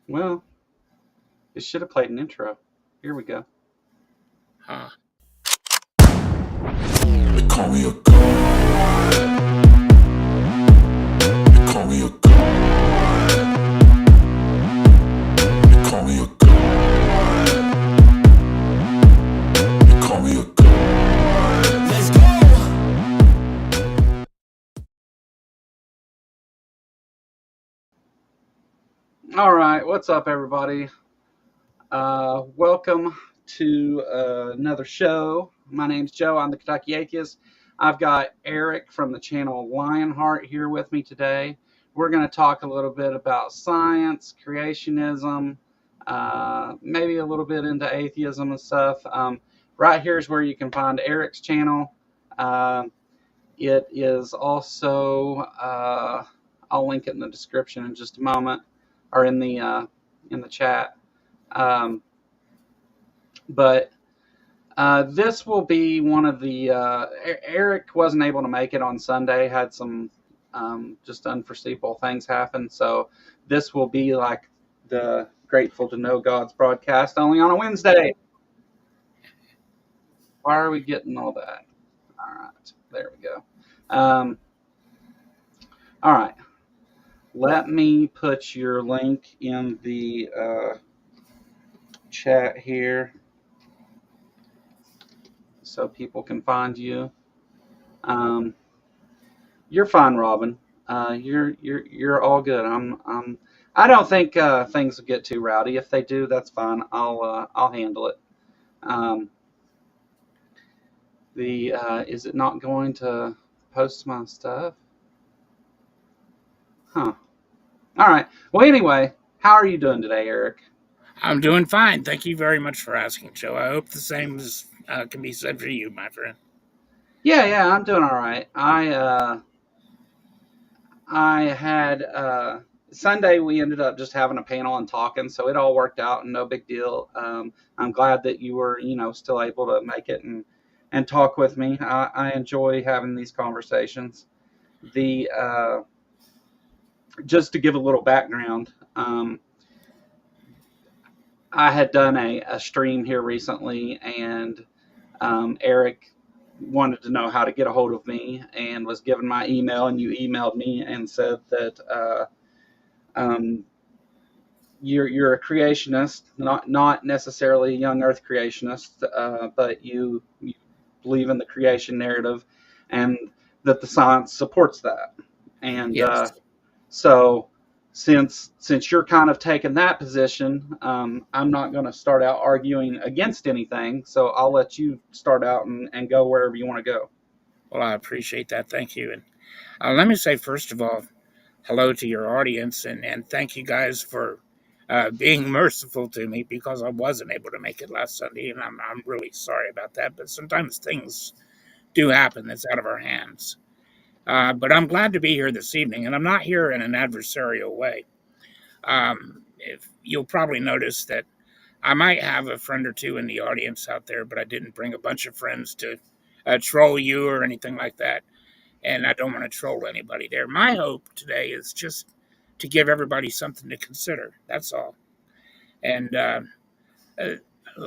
Well, it should have played an intro. Here we go. Huh. They call me a god. They call me a god. They call me a god. They call me a god. Let's go. All right, what's up, everybody? Welcome to another show. My name's Joe. I'm the Kentucky Atheist. I've got Eric from the channel Lionheart here with me today. We're going to talk a little bit about science, creationism, maybe a little bit into atheism and stuff. Right here is where you can find Eric's channel. Uh, it is also, I'll link it in the description in just a moment, or in the chat. Um, but this will be one of the. Eric wasn't able to make it on Sunday; had some just unforeseeable things happen. So this will be like the Grateful to Know God's broadcast, only on a Wednesday. Why are we getting all that? All right, there we go. Um, all right, let me put your link in the chat here so people can find you. Um, you're fine, Robin. You're all good. I don't think things will get too rowdy. If they do, that's fine. I'll handle it. Um, the Is it not going to post my stuff? Huh. All right. Well, anyway, how are you doing today, Eric? I'm doing fine. Thank you very much for asking, Joe. I hope the same can be said for you, my friend. Yeah, I'm doing all right. I had Sunday. We ended up just having a panel and talking, so it all worked out and no big deal. I'm glad that you were, still able to make it and talk with me. I enjoy having these conversations. The Just to give a little background, I had done a stream here recently, and Eric wanted to know how to get a hold of me and was given my email, and you emailed me and said that. Um, you're a creationist, not necessarily a young Earth creationist, but you believe in the creation narrative, and that the science supports that. And Yes. so, since you're kind of taking that position, I'm not going to start out arguing against anything. So I'll let you start out and go wherever you want to go. Well, I appreciate that. Thank you. And let me say, first of all, hello to your audience, and thank you guys for being merciful to me because I wasn't able to make it last Sunday, and I'm really sorry about that. But sometimes things do happen that's out of our hands. But I'm glad to be here this evening, and I'm not here in an adversarial way. If you'll probably notice that I might have a friend or two in the audience out there, but I didn't bring a bunch of friends to troll you or anything like that. And I don't want to troll anybody there. My hope today is just to give everybody something to consider. That's all. And uh,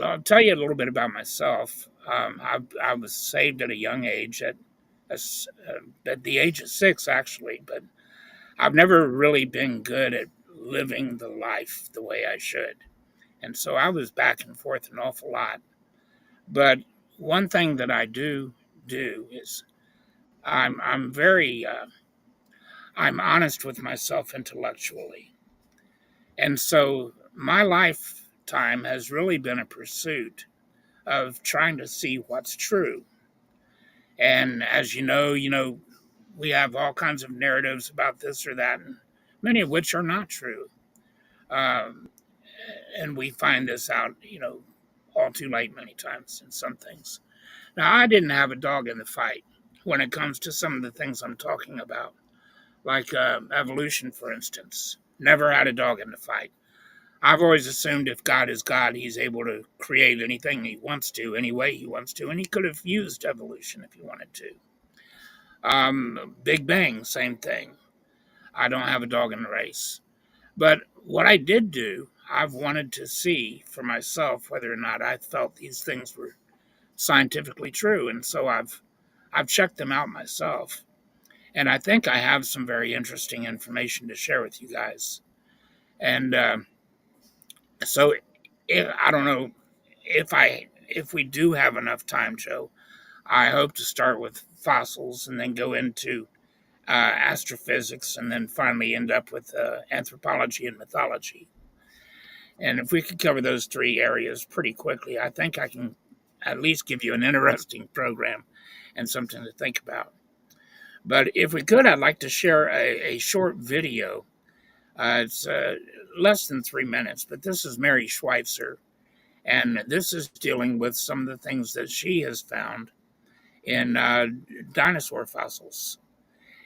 I'll tell you a little bit about myself. I was saved at a young age, at the age of 6, actually, but I've never really been good at living the life the way I should. And so I was back and forth an awful lot. But one thing that I do is I'm very I'm honest with myself intellectually, and so my lifetime has really been a pursuit of trying to see what's true. And as you know, we have all kinds of narratives about this or that, and many of which are not true. Um, and we find this out, all too late many times in some things. Now, I didn't have a dog in the fight when it comes to some of the things I'm talking about, like evolution, for instance. Never had a dog in the fight. I've always assumed if God is God, he's able to create anything he wants to, any way he wants to, and he could have used evolution if he wanted to. Big Bang, same thing. I don't have a dog in the race. But what I did do, I've wanted to see for myself whether or not I felt these things were scientifically true, and so I've checked them out myself, and I think I have some very interesting information to share with you guys. And so, I don't know if we do have enough time, Joe. I hope to start with fossils and then go into astrophysics, and then finally end up with anthropology and mythology. And if we could cover those three areas pretty quickly, I think I can at least give you an interesting program and something to think about. But if we could, I'd like to share a short video. It's less than 3 minutes, but this is Mary Schweitzer, and this is dealing with some of the things that she has found in dinosaur fossils.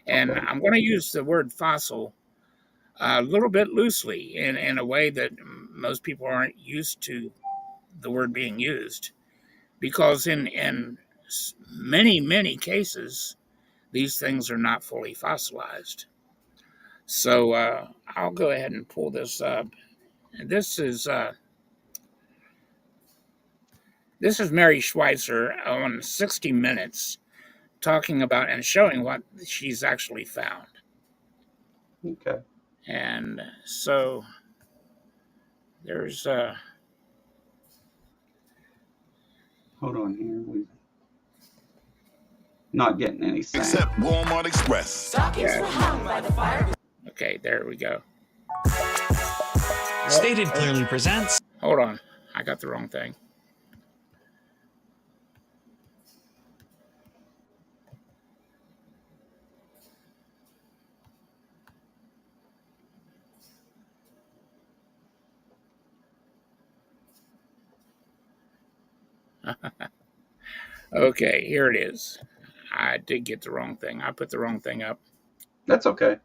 And I'm going to use the word fossil a little bit loosely in a way that most people aren't used to the word being used, because in many, many cases, these things are not fully fossilized. So I'll go ahead and pull this up. This is Mary Schweitzer on 60 Minutes talking about and showing what she's actually found. Okay. And so there's Hold on here. We're not getting any sound. Except Walmart Express. okay, there we go. Stated Clearly presents. Hold on, I got the wrong thing. Okay, here it is. I did get the wrong thing. I put the wrong thing up. That's okay.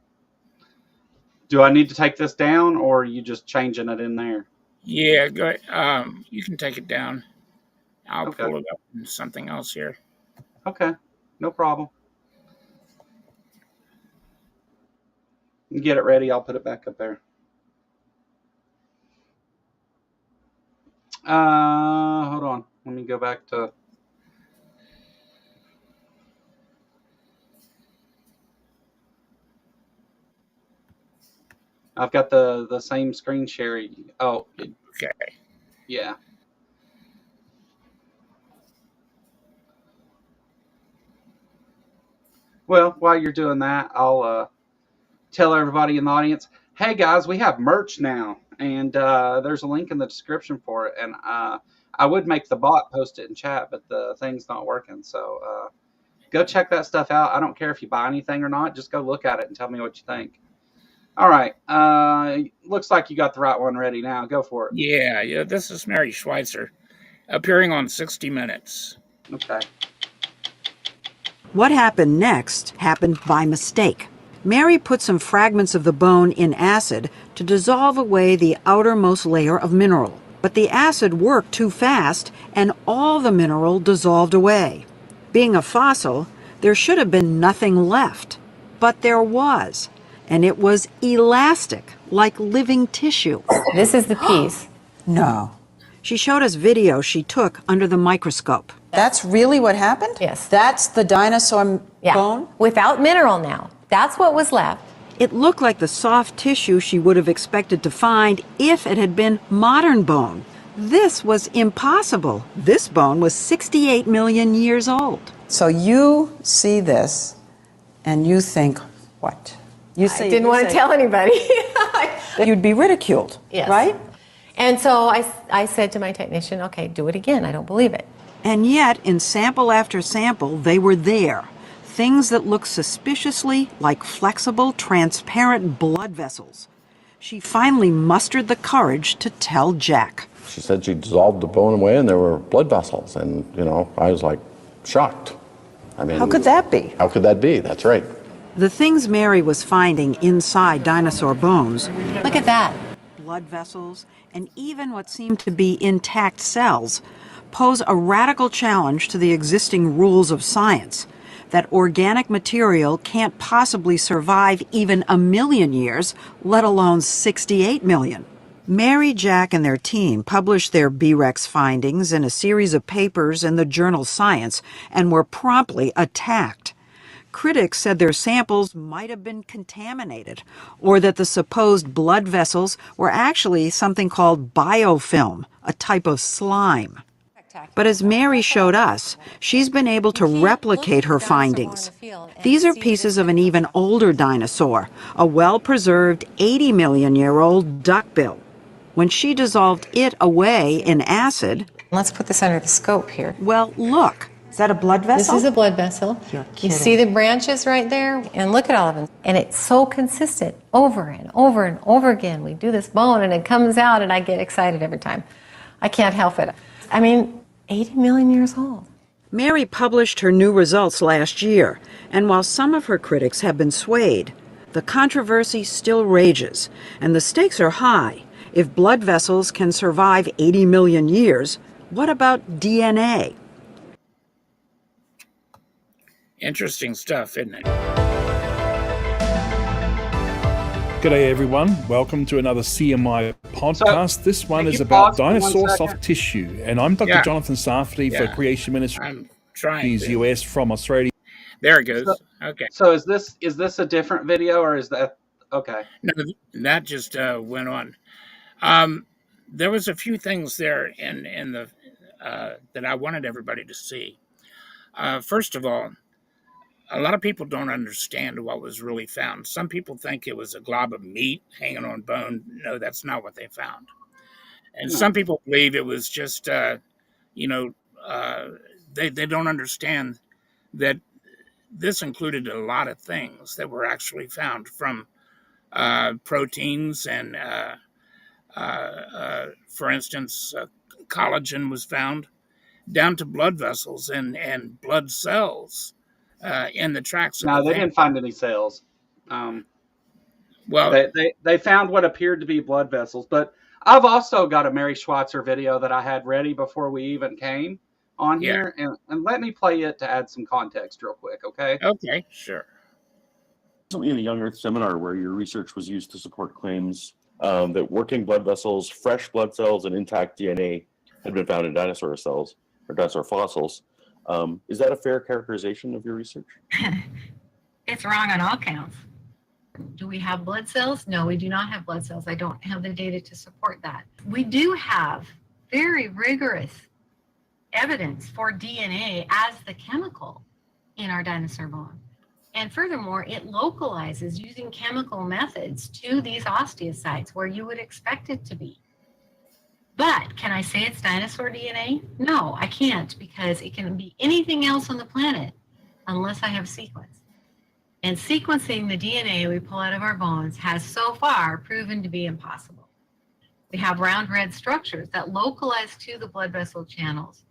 Do I need to take this down, or are you just changing it in there? Yeah, go ahead. You can take it down. I'll Okay. pull it up in something else here. Okay, no problem. You get it ready, I'll put it back up there. Hold on. Let me go back to... I've got the same screen share. Oh, Okay. yeah. Well, while you're doing that, I'll tell everybody in the audience, hey guys, we have merch now, and there's a link in the description for it. And I would make the bot post it in chat, but the thing's not working. So go check that stuff out. I don't care if you buy anything or not. Just go look at it and tell me what you think. All right. Looks like you got the right one ready now. Go for it. Yeah. This is Mary Schweitzer appearing on 60 Minutes. Okay. What happened next happened by mistake. Mary put some fragments of the bone in acid to dissolve away the outermost layer of mineral. But the acid worked too fast, and all the mineral dissolved away. Being a fossil, there should have been nothing left. But there was, and it was elastic, like living tissue. This is the piece. No. She showed us video she took under the microscope. That's really what happened? Yes. That's the dinosaur bone? Without mineral now. That's what was left. It looked like the soft tissue she would have expected to find if it had been modern bone. This was impossible. This bone was 68 million years old. So you see this and you think, what? You I didn't want to tell anybody. You'd be ridiculed, Yes. right? And so I said to my technician, okay, do it again. I don't believe it. And yet, in sample after sample, they were there. Things that looked suspiciously like flexible, transparent blood vessels. She finally mustered the courage to tell Jack. She said she dissolved the bone away and there were blood vessels. And, I was like shocked. I mean, How could that be? How could that be? That's right. The things Mary was finding inside dinosaur bones, Look at that. blood vessels, and even what seemed to be intact cells, pose a radical challenge to the existing rules of science. that organic material can't possibly survive even 1,000,000 years, let alone 68 million. Mary, Jack, and their team published their B-Rex findings in a series of papers in the journal Science and were promptly attacked. Critics said their samples might have been contaminated, or that the supposed blood vessels were actually something called biofilm, a type of slime. But as Mary showed us, she's been able to replicate her findings. These are pieces of an even older dinosaur, a well-preserved 80-million-year-old duckbill. When she dissolved it away in acid... Let's put this under the scope here. Well, look. Is that a blood vessel? This is a blood vessel. You're You kidding. see the branches right there? And look at all of them. And it's so consistent over and over and over again. We do this bone and it comes out and I get excited every time. I can't help it. I mean, 80 million years old. Mary published her new results last year, and while some of her critics have been swayed, the controversy still rages, and the stakes are high. If blood vessels can survive 80 million years, what about DNA? Interesting stuff, isn't it? G'day everyone, welcome to another CMI podcast. This one is about dinosaur soft tissue, and I'm Dr. Jonathan Safdie for Creation Ministries I'm trying to. US from Australia. There it goes. Okay. So is this a different video, or is that okay? No, that just went on. There was a few things there in the that I wanted everybody to see. First of all, a lot of people don't understand what was really found. Some people think it was a glob of meat hanging on bone. No, that's not what they found. And some people believe it was just, they don't understand that this included a lot of things that were actually found, from proteins and, for instance, collagen was found, down to blood vessels and blood cells. In the tracks. No, they didn't find any cells. Well, they found what appeared to be blood vessels. But I've also got a Mary Schweitzer video that I had ready before we even came on here, and let me play it to add some context real quick, okay? Okay, sure. Recently in a Young Earth seminar where your research was used to support claims that working blood vessels, fresh blood cells, and intact DNA had been found in dinosaur cells or dinosaur fossils. Is that a fair characterization of your research? It's wrong on all counts. Do we have blood cells? No, we do not have blood cells. I don't have the data to support that. We do have very rigorous evidence for DNA as the chemical in our dinosaur bone. And furthermore, it localizes using chemical methods to these osteocytes where you would expect it to be. But can I say it's dinosaur DNA? No, I can't, because it can be anything else on the planet unless I have sequence. And sequencing the DNA we pull out of our bones has so far proven to be impossible. We have round red structures that localize to the blood vessel channels.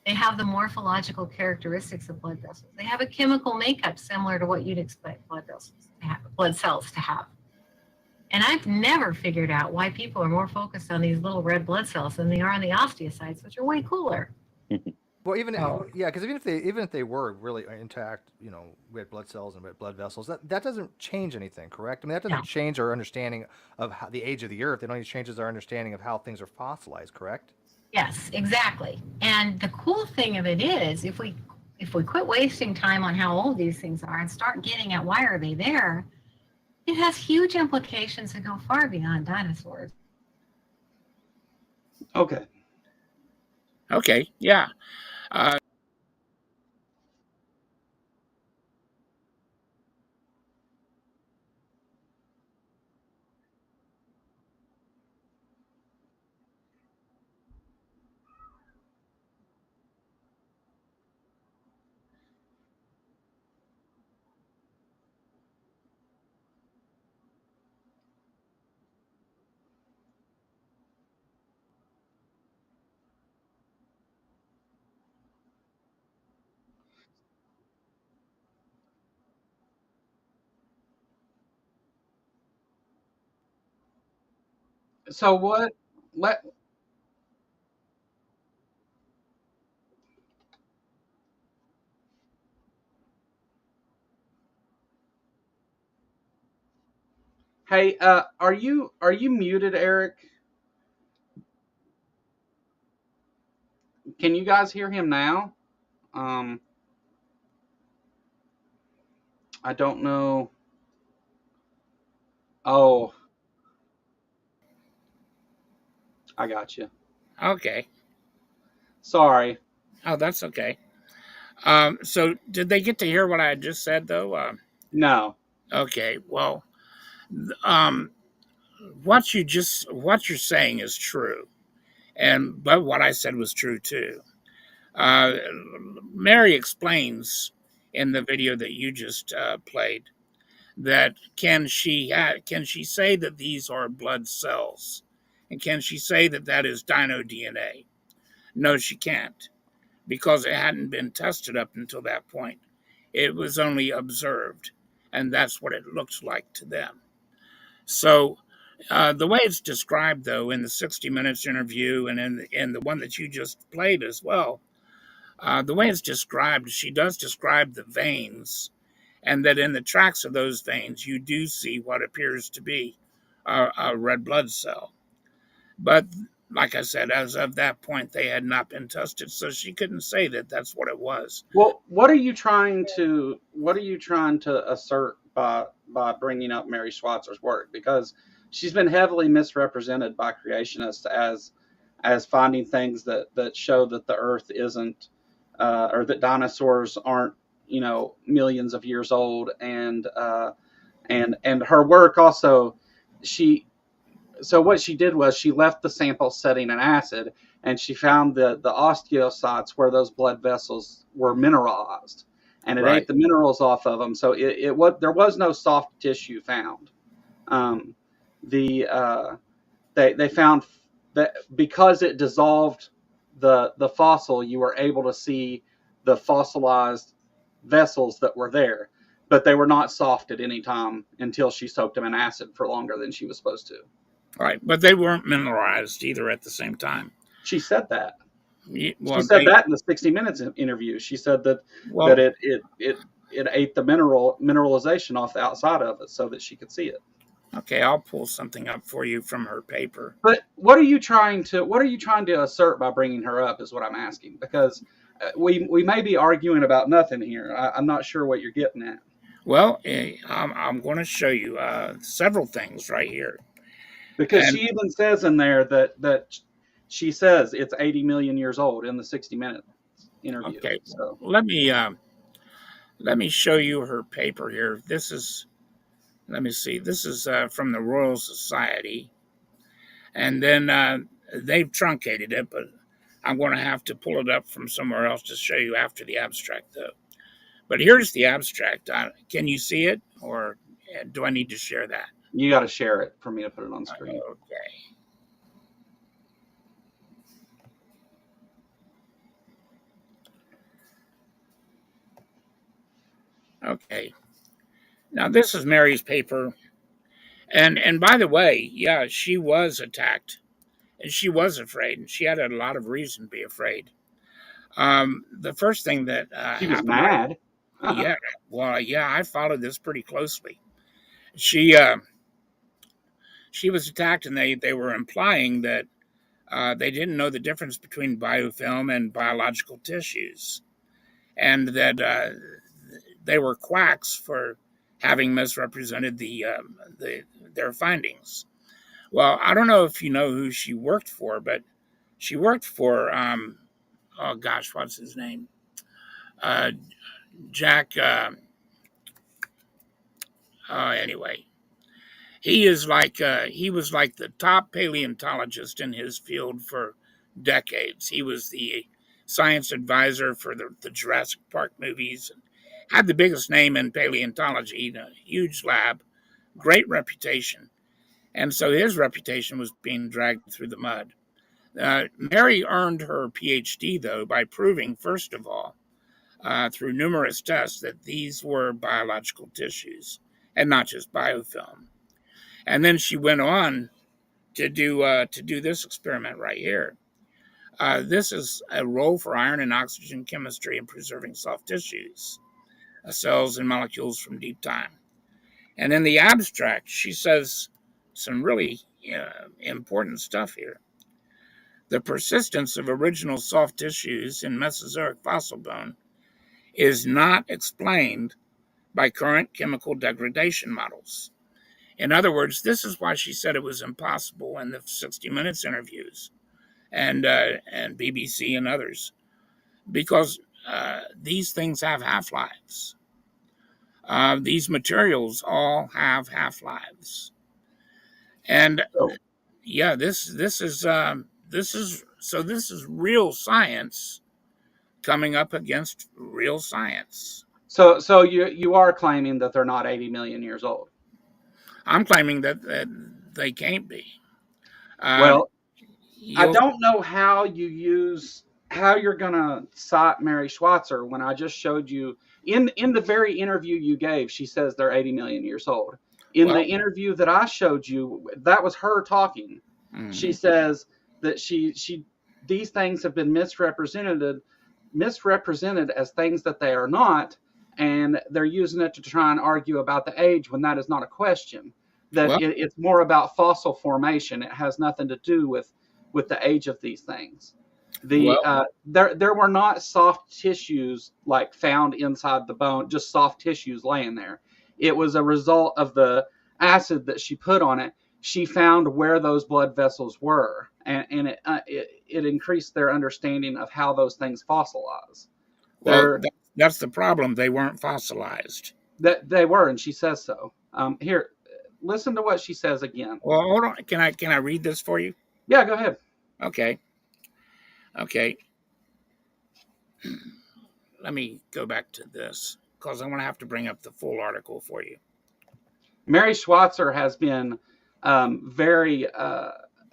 They have the morphological characteristics of blood vessels. They have a chemical makeup similar to what you'd expect blood vessels to have, blood cells to have. And I've never figured out why people are more focused on these little red blood cells than they are on the osteocytes, which are way cooler. Well, because even if they were really intact, red blood cells and red blood vessels, that doesn't change anything, correct? I mean, that doesn't change our understanding of how, the age of the Earth. It only changes our understanding of how things are fossilized, correct? Yes, exactly. And the cool thing of it is, if we quit wasting time on how old these things are and start getting at why are they there, it has huge implications that go far beyond dinosaurs. Okay. Okay, yeah. So what? Let Hey, are you muted, Eric? Can you guys hear him now? I don't know. Oh, I got you. Okay. Sorry. Oh, that's okay. So did they get to hear what I just said though? No. Okay. Well, um, what you're saying is true, but what I said was true too. Uh, Mary explains in the video that you just played that can she say that these are blood cells, and can she say that that is dino DNA? No, she can't, because it hadn't been tested up until that point. It was only observed, and that's what it looks like to them. So, the way it's described, though, in the 60 Minutes interview and in the one that you just played as well, the way it's described, she does describe the veins, and that in the tracks of those veins, you do see what appears to be a red blood cell. But like I said, as of that point, they had not been tested, so she couldn't say that that's what it was. Well, what are you trying to assert by bringing up Mary Schweitzer's work? Because she's been heavily misrepresented by creationists as finding things that show that the Earth isn't or that dinosaurs aren't, millions of years old, and her work also, so what she did was she left the sample setting in acid, and she found the osteocytes where those blood vessels were mineralized, and it ate the minerals off of them. So there was no soft tissue found. They found that because it dissolved the fossil, you were able to see the fossilized vessels that were there, but they were not soft at any time until she soaked them in acid for longer than she was supposed to. Right, but they weren't mineralized either at the same time. She said that. Well, she said that in the 60 Minutes interview. She said that it ate the mineralization off the outside of it so that she could see it. Okay, I'll pull something up for you from her paper. But what are you trying to assert by bringing her up is what I'm asking, because we may be arguing about nothing here. I'm not sure what you're getting at. Well, I'm going to show you several things right here. Because she even says in there that she says it's 80 million years old in the 60 Minute interview. Okay, so let me show you her paper here. This is from the Royal Society, and then they've truncated it, but I'm going to have to pull it up from somewhere else to show you after the abstract, though. But here's the abstract. Can you see it, or do I need to share that? You got to share it for me to put it on screen. Okay. Now this is Mary's paper, and by the way, yeah, she was attacked, and she was afraid, and she had a lot of reason to be afraid. The first thing that she was mad. Yeah, well, yeah, I followed this pretty closely. She was attacked, and they were implying that they didn't know the difference between biofilm and biological tissues, and that they were quacks for having misrepresented their findings. Well, I don't know if you know who she worked for, but she worked for oh gosh, what's his name? Jack. Anyway, he was like the top paleontologist in his field for decades. He was the science advisor for the Jurassic Park movies, and had the biggest name in paleontology, a huge lab, great reputation. And so his reputation was being dragged through the mud. Mary earned her PhD, though, by proving, first of all, through numerous tests, that these were biological tissues and not just biofilm. And then she went on to do this experiment right here. This is a role for iron and oxygen chemistry in preserving soft tissues, cells and molecules from deep time. And in the abstract, she says some really important stuff here. The persistence of original soft tissues in Mesozoic fossil bone is not explained by current chemical degradation models. In other words, this is why she said it was impossible in the 60 Minutes interviews and BBC and others, because these things have half-lives. These materials all have half-lives, and yeah, this is real science coming up against real science. So you are claiming that they're not 80 million years old? I'm claiming that they can't be. Well, I don't know how you're gonna cite Mary Schweitzer when I just showed you in the very interview you gave. She says they're 80 million years old. In the interview that I showed you, that was her talking. Mm-hmm. She says that these things have been misrepresented as things that they are not, and they're using it to try and argue about the age when that is not a question. That it's more about fossil formation. It has nothing to do with the age of these things. There were not soft tissues like found inside the bone, just soft tissues laying there. It was a result of the acid that she put on it. She found where those blood vessels were, and it increased their understanding of how those things fossilize. That's the problem. They weren't fossilized. They were, and she says so. Here, listen to what she says again. Well, hold on. Can I read this for you? Yeah, go ahead. Okay. Let me go back to this because I'm going to have to bring up the full article for you. Mary Schweitzer has been very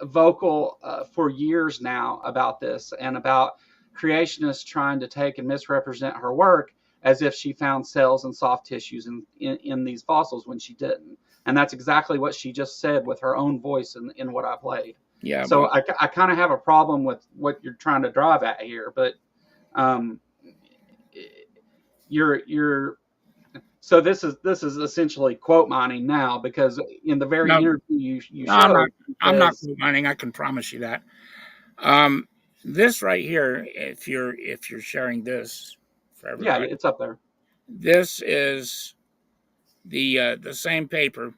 vocal for years now about this and about creationists trying to take and misrepresent her work as if she found cells and soft tissues in these fossils when she didn't. And that's exactly what she just said with her own voice in what I played. Yeah. So I kind of have a problem with what you're trying to drive at here, but so this is essentially quote mining now, because in the very interview you showed. I'm not quote mining. I can promise you that. This right here, if you're sharing this for everybody, yeah, it's up there. This is the same paper,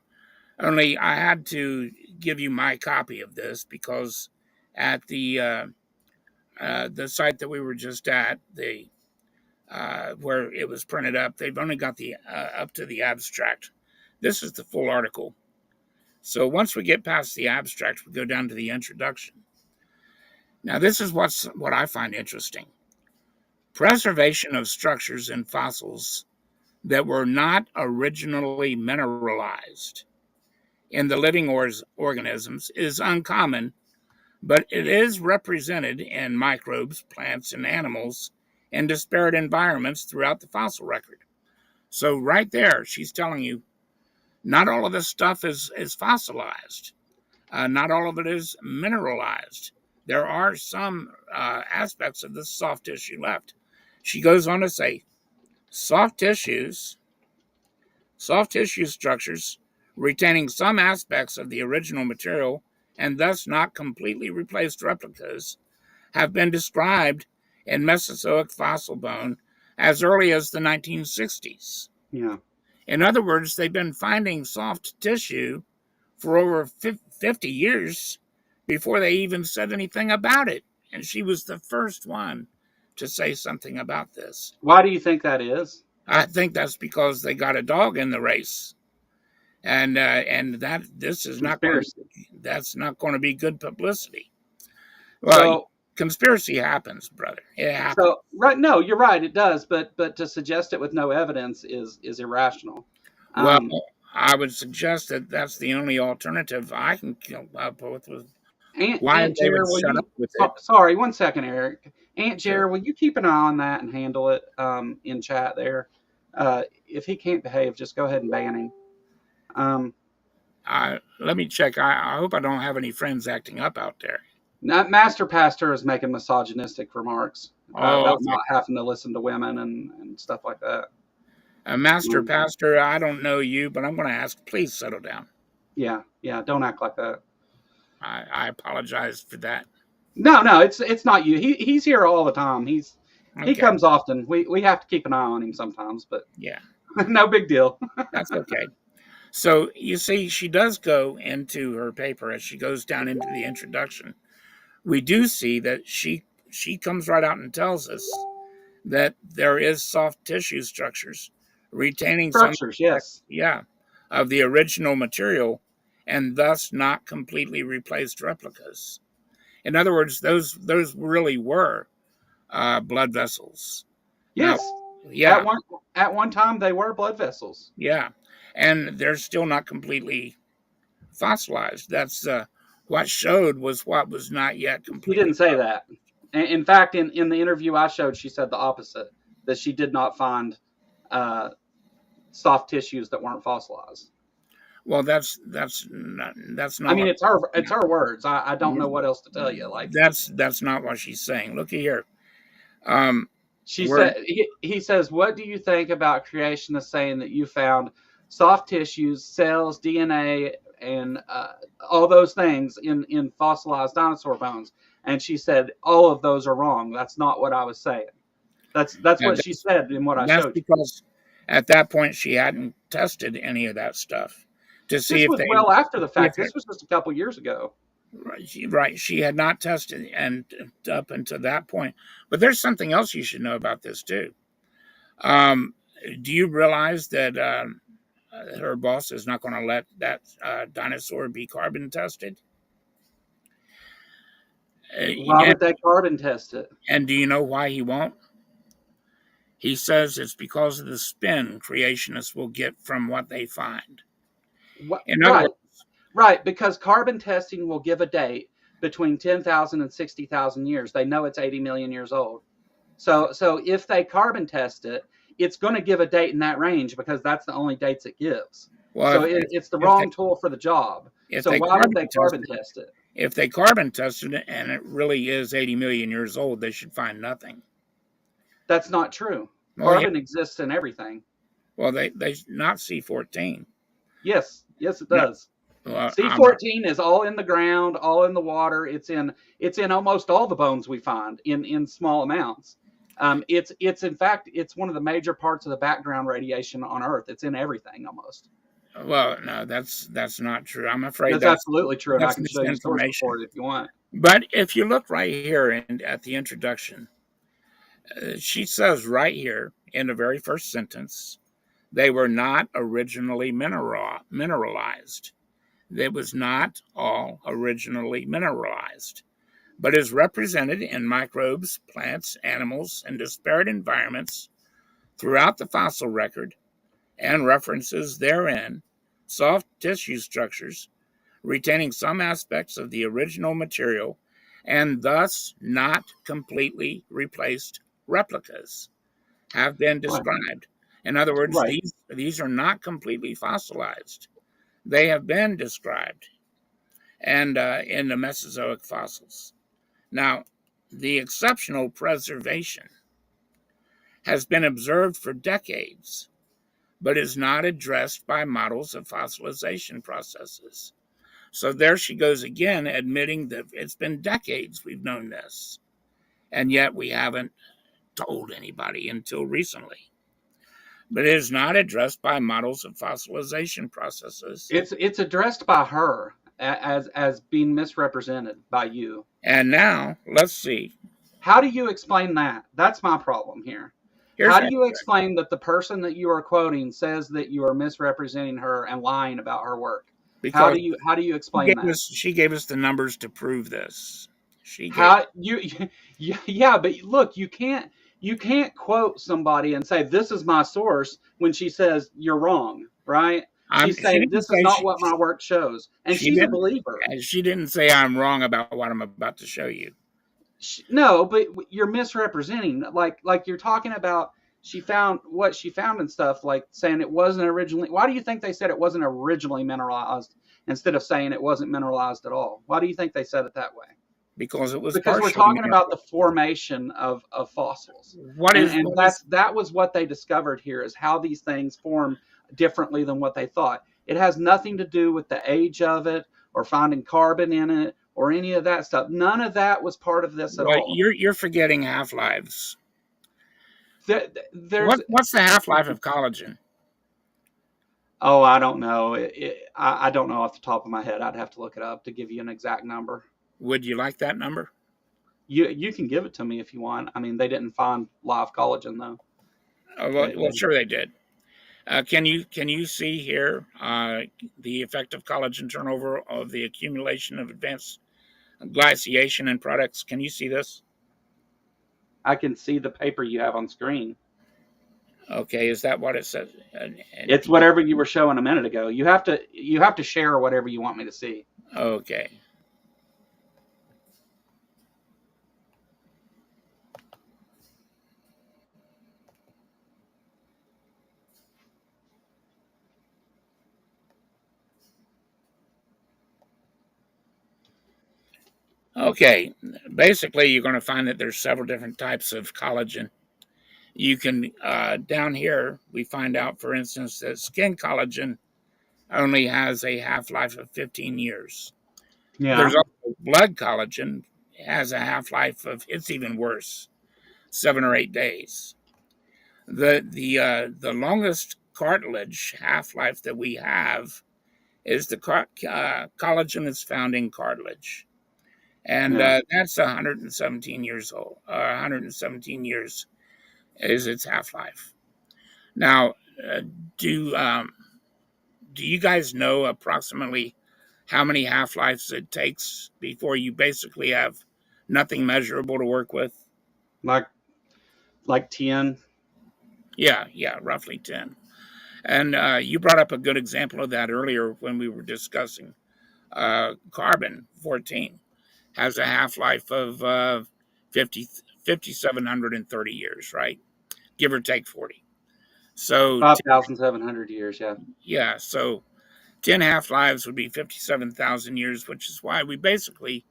only I had to give you my copy of this because at the site that we were just at, where it was printed up, they've only got the up to the abstract. This is the full article. So once we get past the abstract, we go down to the introduction. Now, this is what I find interesting. Preservation of structures in fossils that were not originally mineralized in the living organisms is uncommon, but it is represented in microbes, plants, and animals in disparate environments throughout the fossil record. So right there, she's telling you, not all of this stuff is fossilized. Not all of it is mineralized. There are some aspects of this soft tissue left. She goes on to say, soft tissue structures retaining some aspects of the original material and thus not completely replaced replicas have been described in Mesozoic fossil bone as early as the 1960s. Yeah. In other words, they've been finding soft tissue for over 50 years before they even said anything about it. And she was the first one to say something about this. Why do you think that is? I think that's because they got a dog in the race. And that this is that's not going to be good publicity. Well, so, conspiracy happens, brother. It happens. So no, you're right, it does, but to suggest it with no evidence is irrational. Well, I would suggest that that's the only alternative I can come up with. Aunt Jer, sorry, 1 second, Eric. Aunt Jer, will you keep an eye on that and handle it in chat there? If he can't behave, just go ahead and ban him. Let me check. I hope I don't have any friends acting up out there. Master Pastor is making misogynistic remarks about not having to listen to women and stuff like that. Master Pastor, I don't know you, but I'm going to ask, please settle down. Yeah, don't act like that. I apologize for that. No, it's not you. He's here all the time. He comes often. We have to keep an eye on him sometimes, but yeah, no big deal. That's okay. So you see, she does go into her paper as she goes down into the introduction. We do see that she comes right out and tells us that there is soft tissue structures retaining structures, yes, of the original material, and thus not completely replaced replicas. In other words, those really were blood vessels. Yes. Now, At one time, they were blood vessels. Yeah, and they're still not completely fossilized. That's what showed was what was not yet completely. He didn't say that. In fact, in the interview I showed, she said the opposite, that she did not find soft tissues that weren't fossilized. Well, that's not. I mean, it's her words. I don't know what else to tell you. Like that's not what she's saying. Look here. She said he says, "What do you think about creationists saying that you found soft tissues, cells, DNA, and all those things in fossilized dinosaur bones?" And she said, "All of those are wrong. That's not what I was saying." That's what she said in what I showed you. Because at that point she hadn't tested any of that stuff to see if they. Well after the fact. This was just a couple years ago. Right. She had not tested and up until that point. But there's something else you should know about this too. Do you realize that her boss is not going to let that dinosaur be carbon tested? Why would they carbon test it? And do you know why he won't? He says it's because of the spin creationists will get from what they find. Right, because carbon testing will give a date between 10,000 and 60,000 years. They know it's 80 million years old. So if they carbon test it, it's going to give a date in that range because that's the only dates it gives. Well, so it's the wrong tool for the job. So why would they carbon test it? If they carbon tested it and it really is 80 million years old, they should find nothing. That's not true. Carbon exists in everything. Well, they not C14. Yes, it does. Well, C14 is all in the ground, all in the water. It's in almost all the bones we find in small amounts. It's in fact it's one of the major parts of the background radiation on Earth. It's in everything almost. Well, no, that's not true. I'm afraid that's absolutely true, and I can show you source for it if you want. But if you look right here at the introduction, she says right here in the very first sentence, they were not originally mineralized. It was not all originally mineralized, but is represented in microbes, plants, animals, and disparate environments throughout the fossil record, and references therein soft tissue structures retaining some aspects of the original material and thus not completely replaced replicas have been described. In other words, these are not completely fossilized. They have been described and in the Mesozoic fossils. Now, the exceptional preservation has been observed for decades, but is not addressed by models of fossilization processes. So there she goes again, admitting that it's been decades we've known this, and yet we haven't told anybody until recently. But it is not addressed by models of fossilization processes. It's addressed by her as being misrepresented by you. And now, let's see. How do you explain that? That's my problem here. How do you explain that the person that you are quoting says that you are misrepresenting her and lying about her work? How do you explain that? She gave us the numbers to prove this. But look, you can't quote somebody and say this is my source when she sashe you're wrong, right? She's saying this is not what my work shows, and she's a believer. She didn't say I'm wrong about what I'm about to show you. No, but you're misrepresenting. Like you're talking about she found what she found and stuff, like saying it wasn't originally. Why do you think they said it wasn't originally mineralized instead of saying it wasn't mineralized at all? Why do you think they said it that way? because it was Because we're partially talking made about up. the formation of fossils. What is That was what they discovered here, is how these things form differently than what they thought. It has nothing to do with the age of it or finding carbon in it or any of that stuff. None of that was part of this at well, all. you're forgetting There's What's the half-life of collagen? Oh, I don't know. I don't know off the top of my head. I'd have to look it up to give you an exact number. Would you like that number? You can give it to me if you want. I mean, they didn't find live collagen though. Well, sure they did. Can you see here the effect of collagen turnover of the accumulation of advanced glaciation in products? Can you see this? I can see the paper you have on screen. Okay, is that what it says? It's whatever you were showing a minute ago. You have to share whatever you want me to see. Okay. Okay, basically you're going to find that there's several different types of collagen. You can, down here, we find out, for instance, that skin collagen only has a half-life of 15 years. Yeah. There's also blood collagen, has a half-life of, it's even worse, 7 or 8 days. The longest cartilage half-life that we have is the collagen that's found in cartilage. And that's 117 years old. 117 years is its half-life. Now, do you guys know approximately how many half-lives it takes before you basically have nothing measurable to work with? Like 10? Yeah, roughly 10. And you brought up a good example of that earlier when we were discussing carbon-14 has a half-life of 5,730 years, right? Give or take 40. So 5,700 years, yeah. Yeah, so 10 half-lives would be 57,000 years, which is why we basically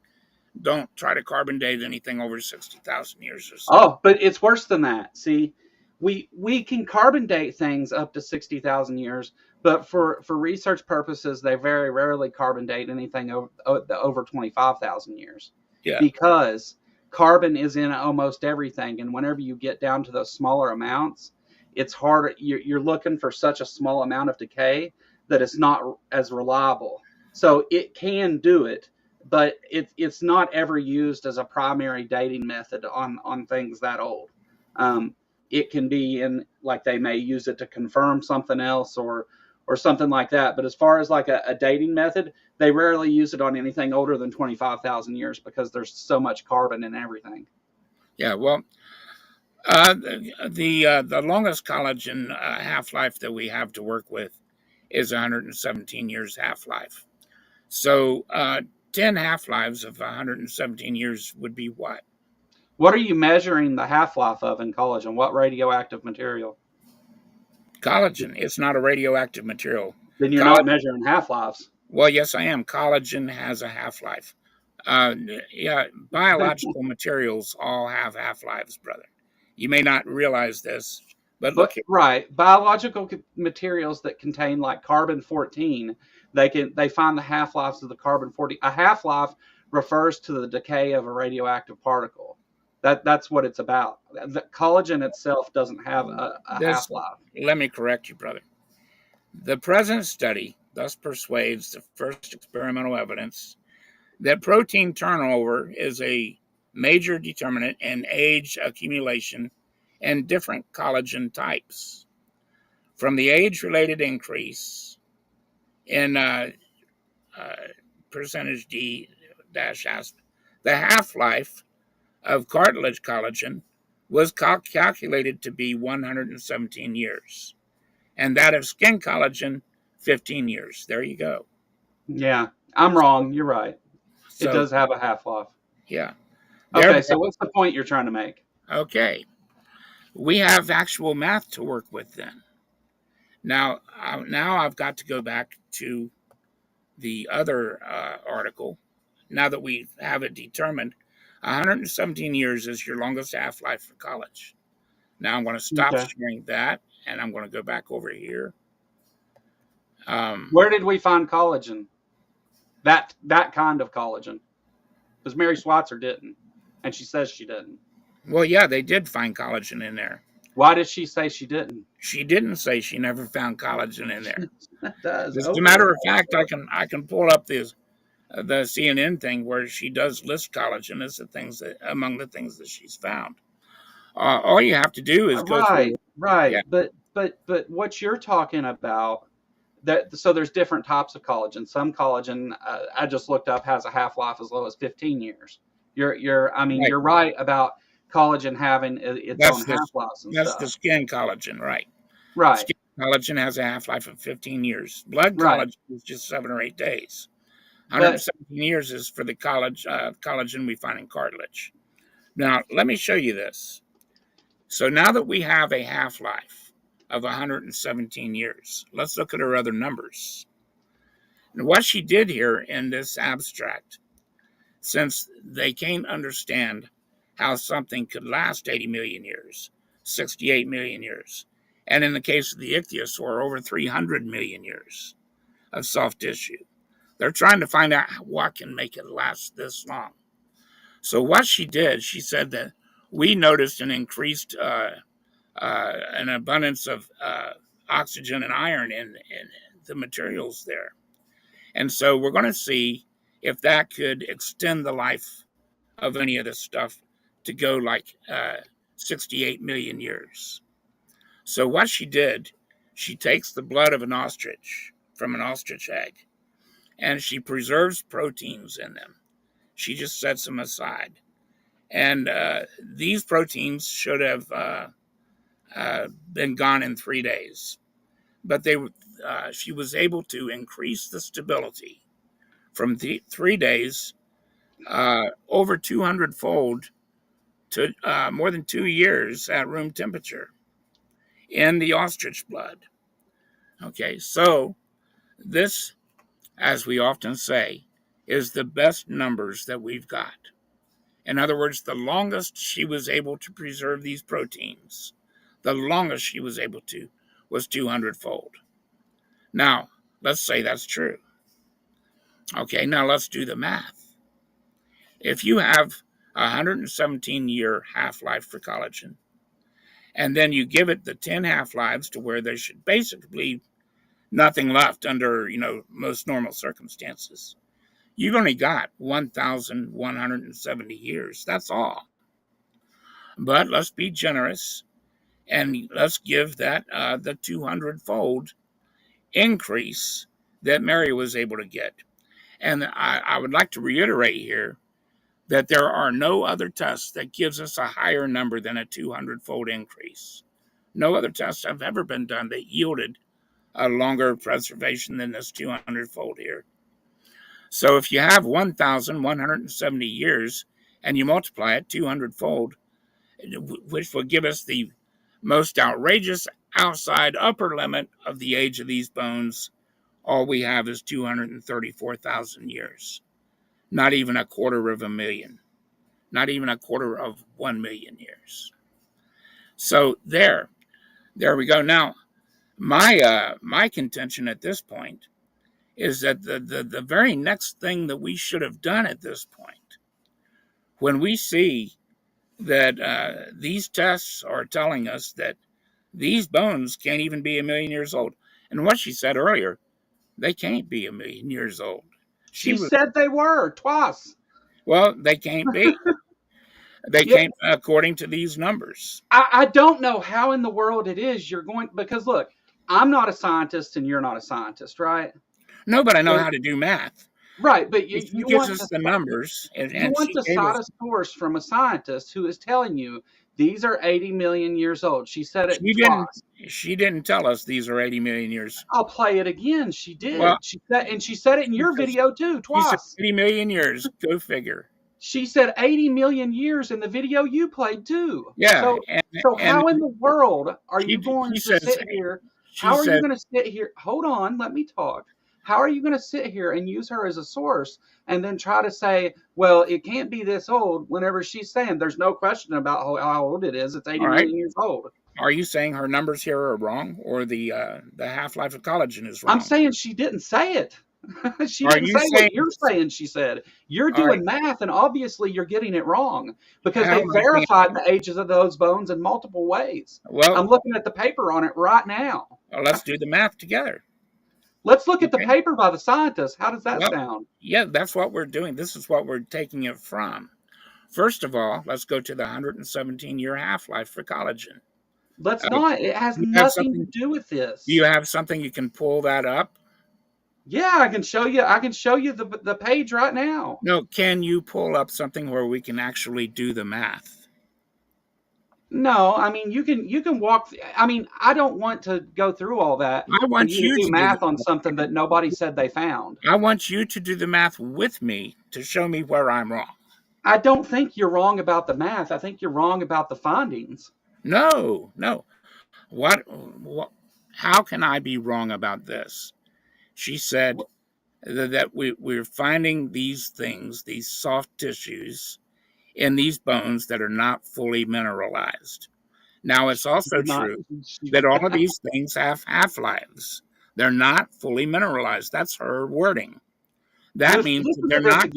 don't try to carbon date anything over 60,000 years or so. Oh, but it's worse than that. See, we can carbon date things up to 60,000 years, but for research purposes, they very rarely carbon date anything over 25,000 years. Yeah. Because carbon is in almost everything, and whenever you get down to those smaller amounts, it's hard. You're looking for such a small amount of decay that it's not as reliable. So it can do it, but it's not ever used as a primary dating method on things that old. It can be in, like, they may use it to confirm something else or something like that. But as far as like a dating method, they rarely use it on anything older than 25,000 years because there's so much carbon in everything. Yeah, well, the longest collagen half-life that we have to work with is 117 years half-life. So 10 half-lives of 117 years would be what? What are you measuring the half-life of in collagen? What radioactive material? Collagen. It's not a radioactive material. Then you're not measuring half-lives. Well, yes, I am. Collagen has a half-life. Yeah, biological materials all have half-lives, brother. You may not realize this, but look here. Right. Biological materials that contain like carbon-14, they find the half-lives of the carbon-14. A half-life refers to the decay of a radioactive particle. That's what it's about. The collagen itself doesn't have a half-life. Let me correct you, brother. The present study thus persuades the first experimental evidence that protein turnover is a major determinant in age accumulation and different collagen types. From the age-related increase in percentage D-asp, the half-life of cartilage collagen was calculated to be 117 years, and that of skin collagen, 15 years. There you go. Yeah, I'm wrong. You're right. So, it does have a half-life. Yeah. Okay, so what's the point you're trying to make? Okay. We have actual math to work with then. Now I've got to go back to the other article. Now that we have it determined 117 years is your longest half-life for college. Now I'm going to stop sharing that, and I'm going to go back over here. Where did we find collagen? That kind of collagen? Because Mary Swatzer didn't, and she says she didn't. Well, yeah, they did find collagen in there. Why did she say she didn't? She didn't say she never found collagen in there. That does. As a matter of fact, I can pull up the CNN thing where she does list collagen as the things that among the things that she's found. All you have to do is go through. Right. Yeah. But what you're talking about, so there's different types of collagen. Some collagen, I just looked up, has a half-life as low as 15 years. You're right about collagen having its own half-lives and that's stuff. The skin collagen, right? Right. Skin collagen has a half-life of 15 years. Blood collagen is just 7 or 8 days. 117 years is for the collagen we find in cartilage. Now, let me show you this. So now that we have a half-life of 117 years, let's look at her other numbers. And what she did here in this abstract, since they can't understand how something could last 80 million years, 68 million years, and in the case of the ichthyosaur, over 300 million years of soft tissue, they're trying to find out what can make it last this long. So what she did, she said that we noticed an increased an abundance of oxygen and iron in the materials there. And so we're going to see if that could extend the life of any of this stuff to go like 68 million years. So what she did, she takes the blood of an ostrich from an ostrich egg, and she preserves proteins in them. She just sets them aside. And these proteins should have been gone in 3 days. But she was able to increase the stability from 3 days over 200-fold to more than 2 years at room temperature in the ostrich blood. Okay, so this, as we often say, is the best numbers that we've got. In other words, the longest she was able to preserve these proteins, the longest she was able to was 200-fold. Now, let's say that's true. Okay, now let's do the math. If you have a 117-year half-life for collagen, and then you give it the 10 half-lives to where there should basically be nothing left under, most normal circumstances, you've only got 1,170 years. That's all. But let's be generous, and let's give that the 200-fold increase that Mary was able to get. And I would like to reiterate here that there are no other tests that gives us a higher number than a 200-fold increase. No other tests have ever been done that yielded a longer preservation than this 200-fold here. So if you have 1,170 years and you multiply it 200-fold, which will give us the most outrageous outside upper limit of the age of these bones, all we have is 234,000 years. Not even a quarter of a million. Not even a quarter of 1 million years. So there we go. Now, my contention at this point is that the very next thing that we should have done at this point, when we see that these tests are telling us that these bones can't even be 1 million years old. And what she said earlier, they can't be 1 million years old. She said they were twice. Well, they can't be. They can't, according to these numbers. I don't know how in the world it is you're going, because look, I'm not a scientist and you're not a scientist, right? No, but I know how to do math. Right, but you gives us the numbers. And you want to cite a source from a scientist who is telling you these are 80 million years old. She said it twice. She didn't tell us these are 80 million years. I'll play it again. She did. Well, she said it in your video too, twice. She said 80 million years. Go figure. She said 80 million years in the video you played too. Yeah. So how in the world are you going to sit here? How are you going to sit here? Hold on, let me talk. how are you going to sit here and use her as a source and then try to say, well, it can't be this old, whenever she's saying there's no question about how old it is. It's 80 million years old. Are you saying her numbers here are wrong, or the half-life of collagen is wrong? I'm saying she didn't say it. She didn't say what you're saying she said. You're doing math, and obviously you're getting it wrong, because they verified the ages of those bones in multiple ways. Well, I'm looking at the paper on it right now. Well, let's do the math together. Let's look at the paper by the scientists. How does that sound? Yeah, that's what we're doing. This is what we're taking it from. First of all, let's go to the 117-year half-life for collagen. Let's not. It has nothing to do with this. Do you have something you can pull that up? Yeah, I can show you. I can show you the page right now. No, can you pull up something where we can actually do the math? No, I mean you can walk. I mean, I don't want to go through all that. I want you to do math on something that nobody said they found. I want you to do the math with me to show me where I'm wrong. I don't think you're wrong about the math. I think you're wrong about the findings. No. What? How can I be wrong about this? She said that we're finding these things, these soft tissues, in these bones that are not fully mineralized. Now, it's also true that all of these things have half-lives. They're not fully mineralized. That's her wording. That means they're not.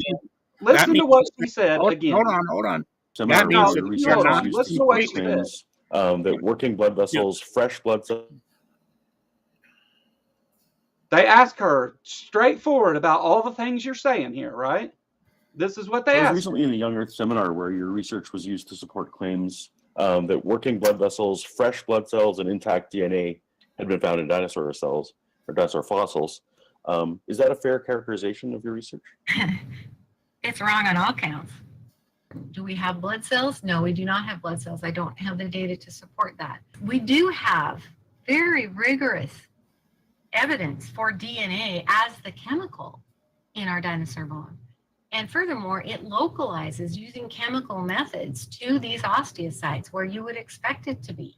Listen to what she said again. Hold on. That means that research is used to claims that working blood vessels, fresh blood cells. They ask her straightforward about all the things you're saying here, right? This is what they asked. I was recently in a Young Earth seminar where your research was used to support claims that working blood vessels, fresh blood cells, and intact DNA had been found in dinosaur cells or dinosaur fossils. Is that a fair characterization of your research? It's wrong on all counts. Do we have blood cells? No, we do not have blood cells. I don't have the data to support that. We do have very rigorous evidence for DNA as the chemical in our dinosaur bone. And furthermore, it localizes using chemical methods to these osteocytes where you would expect it to be.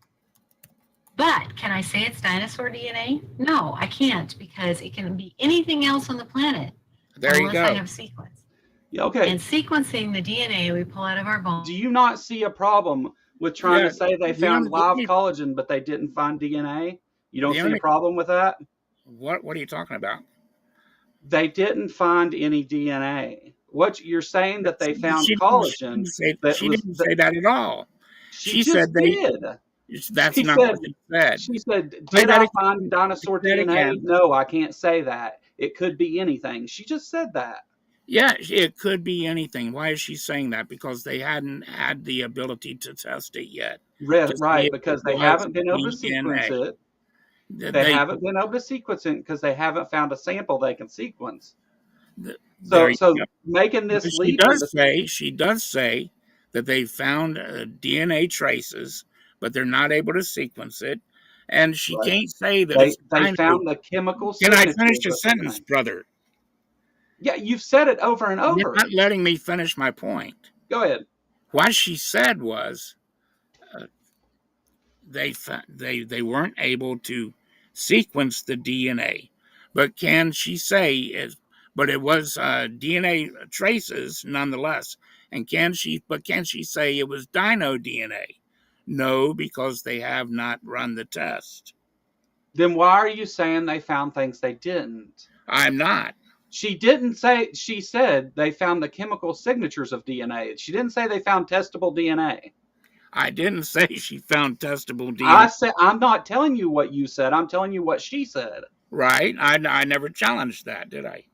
But can I say it's dinosaur DNA? No, I can't, because it can be anything else on the planet. There you go. Unless I have sequence. Yeah, okay. And sequencing the DNA we pull out of our bones. Do you not see a problem with trying to say they found live collagen, but they didn't find DNA? You don't see a problem with that? What are you talking about? They didn't find any DNA. What you're saying that they found collagen? She didn't say that at all. She said they did. That's not what she said. She said, "Did I find dinosaur DNA?" No, I can't say that. It could be anything. She just said that. Yeah, it could be anything. Why is she saying that? Because they hadn't had the ability to test it yet. Right, because they haven't been able to sequence it. They haven't been able to sequence it because they haven't found a sample they can sequence. So making this leap. She does say that they found DNA traces, but they're not able to sequence it. And she can't say that they found the chemical. Can I finish the sentence, brother? Yeah, you've said it over and over. You're not letting me finish my point. Go ahead. What she said was they weren't able to sequence the DNA, but can she say but it was DNA traces nonetheless? And can she say it was dino DNA? No, because they have not run the test. Then why are you saying they found things they didn't? I'm not. She didn't say. She said they found the chemical signatures of DNA. She didn't say they found testable DNA. I didn't say she found testable DNA. I said, I'm not telling you what you said. I'm telling you what she said. Right. I never challenged that, did I?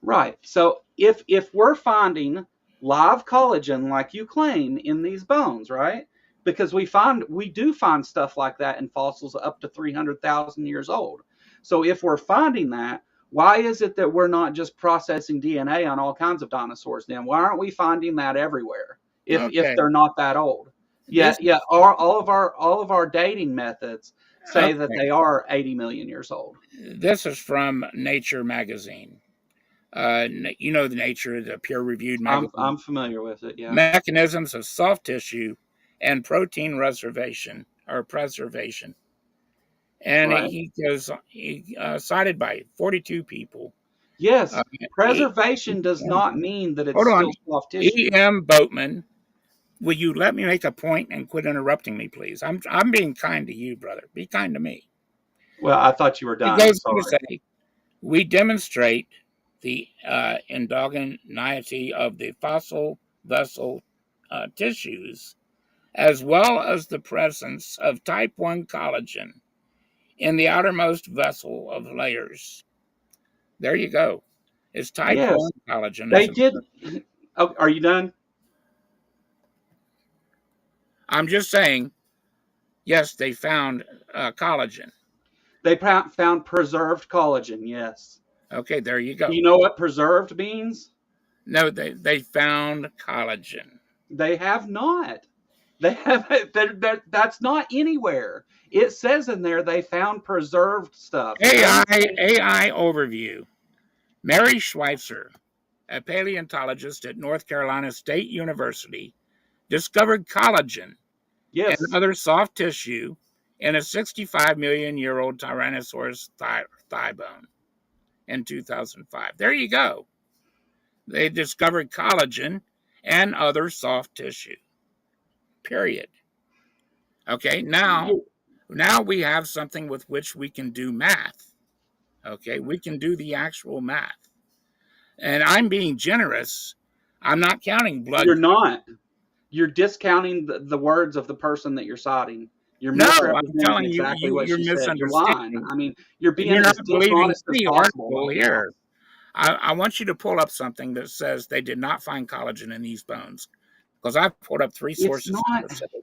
Right. So if we're finding live collagen like you claim in these bones, right? Because we do find stuff like that in fossils up to 300,000 years old. So if we're finding that, why is it that we're not just processing DNA on all kinds of dinosaurs then? Why aren't we finding that everywhere if they're not that old? Yeah. All of our dating methods say that they are 80 million years old. This is from Nature magazine. You know the Nature, the peer-reviewed magazine. I'm familiar with it. Yeah. Mechanisms of soft tissue and protein preservation. And he cited by 42 people Yes, preservation does not mean that it's still soft tissue. E.M. Boatman, will you let me make a point and quit interrupting me, please? I'm being kind to you, brother. Be kind to me. Well, I thought you were done. He goes Sorry. to say, we demonstrate the endogeneity of the fossil vessel tissues, as well as the presence of type 1 collagen in the outermost vessel of layers. There you go. It's type 1 collagen. They did. Oh, are you done? I'm just saying, yes, they found collagen. They found preserved collagen, yes. Okay, there you go. Do you know what preserved means? No, they found collagen. They have not. They have. That's not anywhere. It says in there they found preserved stuff. AI overview. Mary Schweitzer, a paleontologist at North Carolina State University, discovered collagen and other soft tissue in a 65 million year old Tyrannosaurus thigh bone in 2005. There you go. They discovered collagen and other soft tissue. Period. Okay, now we have something with which we can do math. Okay, we can do the actual math. And I'm being generous. I'm not counting blood. You're not. You're discounting the words of the person that you're citing. You're misrepresenting I'm exactly what you're she said. You're lying. I mean, you're being you're not as believing dishonest as the possible article here. I want you to pull up something that says they did not find collagen in these bones, because I've pulled up 3 sources.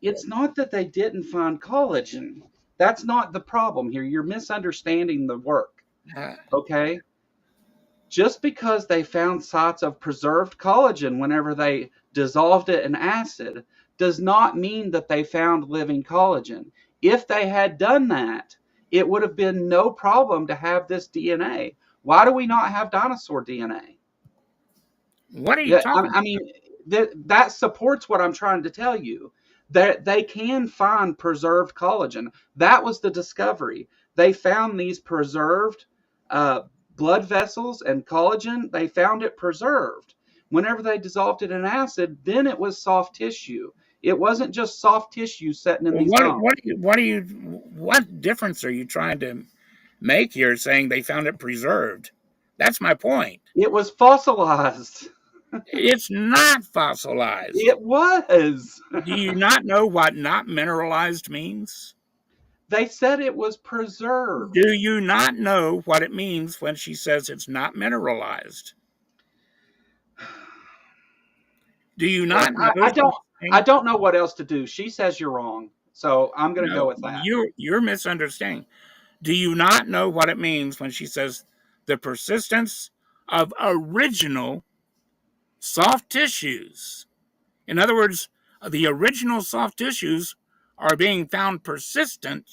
It's not that they didn't find collagen. That's not the problem here. You're misunderstanding the work. Okay? Just because they found sites of preserved collagen whenever they dissolved it in acid does not mean that they found living collagen. If they had done that, it would have been no problem to have this DNA. Why do we not have dinosaur DNA? What are you talking about? I mean, that supports what I'm trying to tell you. That they can find preserved collagen. That was the discovery. They found these preserved blood vessels and collagen. They found it preserved. Whenever they dissolved it in acid, then it was soft tissue. It wasn't just soft tissue sitting in these bones. What difference are you trying to make here saying they found it preserved? That's my point. It was fossilized. It's not fossilized. It was. Do you not know what not mineralized means? They said it was preserved. Do you not know what it means when she says it's not mineralized? Do you not know? I don't know what else to do. She says you're wrong. So I'm going to go with that. You're misunderstanding. Do you not know what it means when she says the persistence of original soft tissues? In other words, the original soft tissues are being found persistently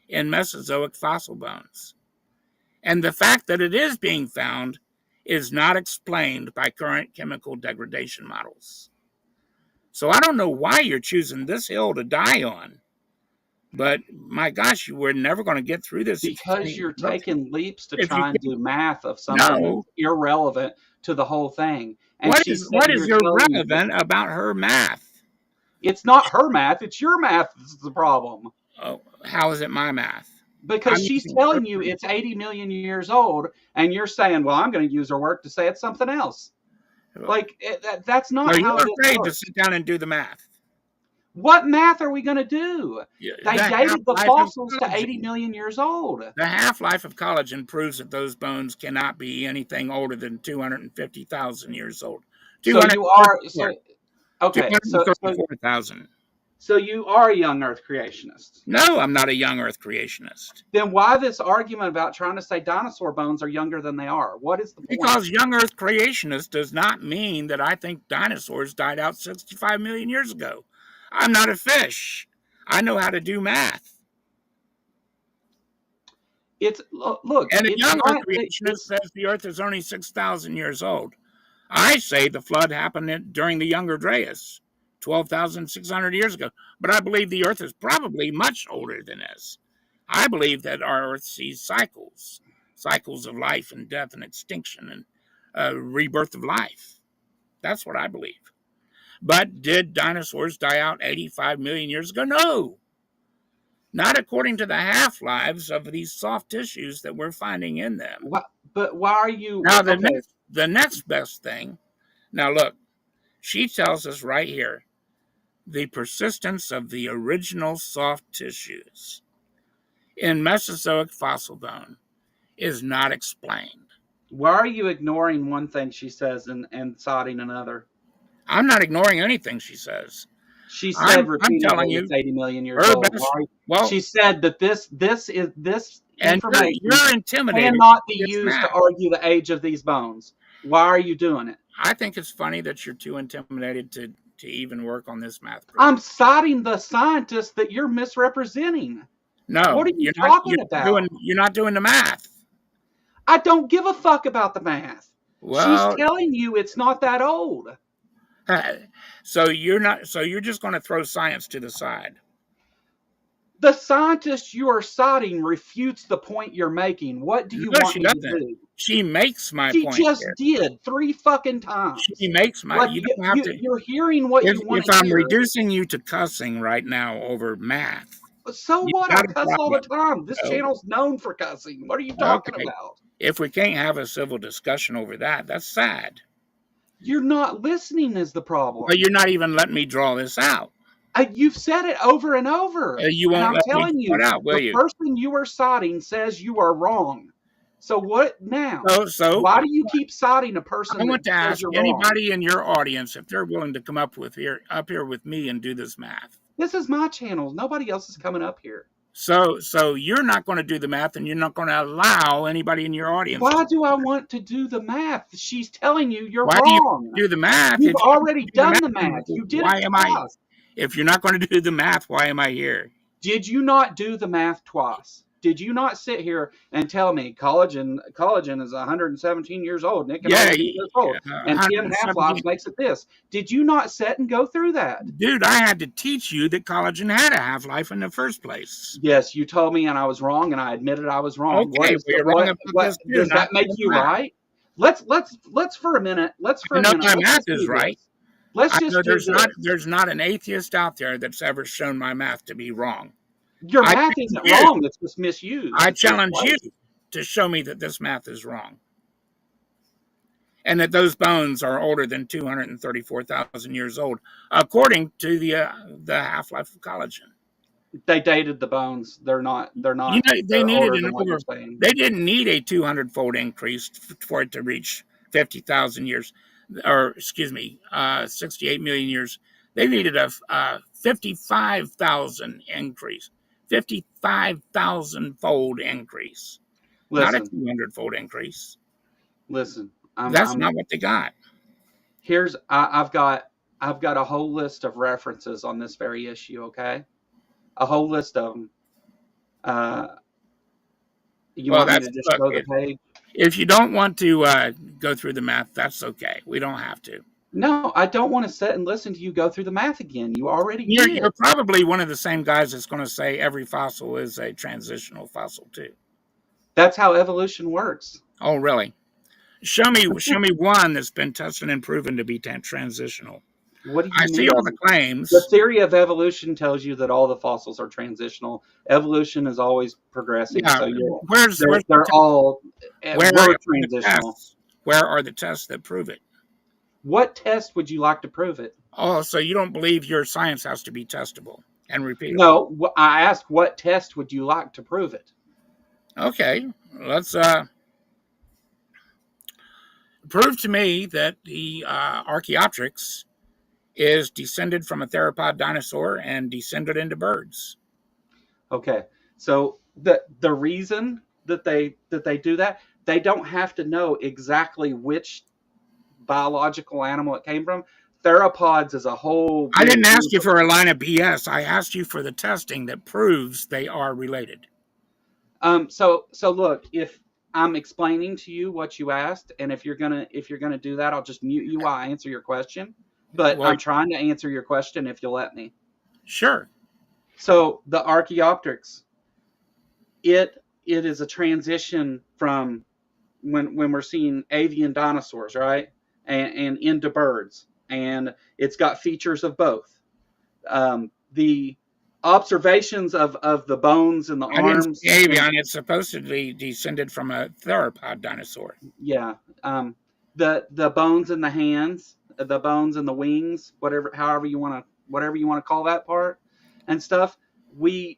in Mesozoic fossil bones. And the fact that it is being found is not explained by current chemical degradation models. So I don't know why you're choosing this hill to die on. But my gosh, you were never going to get through this. Because you're taking leaps to try and do math of something that's irrelevant to the whole thing. And what is irrelevant about her math? It's not her math. It's your math that's the problem. Oh, how is it my math? Because she's telling you it's 80 million years old, and you're saying, well, I'm going to use her work to say it's something else. Like, that's not how it is. Are you afraid to sit down and do the math? What math are we going to do? They dated the fossils to 80 million years old. The half-life of collagen proves that those bones cannot be anything older than 250,000 years old. So you are... Okay, 234,000. So you are a young Earth creationist. No, I'm not a young Earth creationist. Then why this argument about trying to say dinosaur bones are younger than they are? What is the point? Because young Earth creationist does not mean that I think dinosaurs died out 65 million years ago. I'm not a fish. I know how to do math. Look. And a young Earth creationist says the Earth is only 6,000 years old. I say the flood happened during the Younger Dryas, 12,600 years ago. But I believe the Earth is probably much older than this. I believe that our Earth sees cycles. cycles of life and death and extinction and rebirth of life. That's what I believe. But did dinosaurs die out 85 million years ago? No. Not according to the half-lives of these soft tissues that we're finding in them. But why are you... Now, the next best thing... Now, look. She tells us right here, the persistence of the original soft tissues in Mesozoic fossil bone is not explained. Why are you ignoring one thing she says and citing another? I'm not ignoring anything she says. She said repeatedly it's 80 million years old. Well, she said that this information you're intimidated cannot be used to argue the age of these bones. Why are you doing it? I think it's funny that you're too intimidated to even work on this math project. I'm citing the scientists that you're misrepresenting. No, what are you talking about? You're not doing the math. I don't give a fuck about the math. Well, she's telling you it's not that old. So you're just going to throw science to the side. The scientist you are citing refutes the point you're making. What do you want me to do? She makes my point. She just did 3 fucking times. She makes my. You don't have to. You're hearing what you want to hear. If I'm hear. reducing you to cussing right now over math. So what? I cuss all the time. This channel's known for cussing. What are you talking about? If we can't have a civil discussion over that, that's sad. You're not listening is the problem. But you're not even letting me draw this out. You've said it over and over. You won't and I'm telling you, the person you are citing says you are wrong. So what now? So why do you keep citing a person? I want to ask anybody in your audience if they're willing to come up here with me and do this math. This is my channel. Nobody else is coming up here. So you're not going to do the math, and you're not going to allow anybody in your audience. Why do I want to do the math? She's telling you you're wrong. Why do you do the math? You've already done the math. You did it twice. If you're not going to do the math, why am I here? Did you not do the math twice? Did you not sit here and tell me collagen is 117 years old, Nick? Years old, and 10 half-lives makes it this. Did you not sit and go through that? Dude, I had to teach you that collagen had a half-life in the first place. Yes, you told me, and I was wrong, and I admitted I was wrong. Okay, you're wrong about this too. Does that make you right? Let's for a minute. My math is right. Let's just there's not an atheist out there that's ever shown my math to be wrong. Your math isn't wrong. It's just misused. I challenge you to show me that this math is wrong. And that those bones are older than 234,000 years old, according to the half-life of collagen. They dated the bones. They're not. They didn't need a 200-fold increase for it to reach 50,000 years, or excuse me, 68 million years. They needed a 55,000 increase. 55,000-fold increase. Not a 200-fold increase. Listen, that's not what they got. I've got a whole list of references on this very issue. Okay, a whole list of them. You want me to just go to the page? If you don't want to go through the math, that's okay. We don't have to. No, I don't want to sit and listen to you go through the math again. You already did. You're probably one of the same guys that's going to say every fossil is a transitional fossil too. That's how evolution works. Oh, really? Show me one that's been tested and proven to be transitional. What do you mean? I see all the claims. The theory of evolution tells you that all the fossils are transitional. Evolution is always progressing. Yeah, so they're all transitional. Where are the tests that prove it? What test would you like to prove it? Oh, so you don't believe your science has to be testable and repeatable? No, I asked what test would you like to prove it? Okay, let's prove to me that the Archaeopteryx is descended from a theropod dinosaur and descended into birds. Okay, so the reason that they do that, they don't have to know exactly which biological animal it came from. Theropods is a whole... I didn't ask you for a line of BS. I asked you for the testing that proves they are related. So look, if I'm explaining to you what you asked, and if you're gonna do that, I'll just mute you while I answer your question. But I'm trying to answer your question if you'll let me. Sure. So the Archaeopteryx, it it is a transition from when we're seeing avian dinosaurs, right, and into birds, and it's got features of both. The observations of the bones and the I didn't arms. say avian. It's supposed to be descended from a theropod dinosaur. Yeah. The bones in the hands, the bones in the wings, however you want to call that part and stuff. We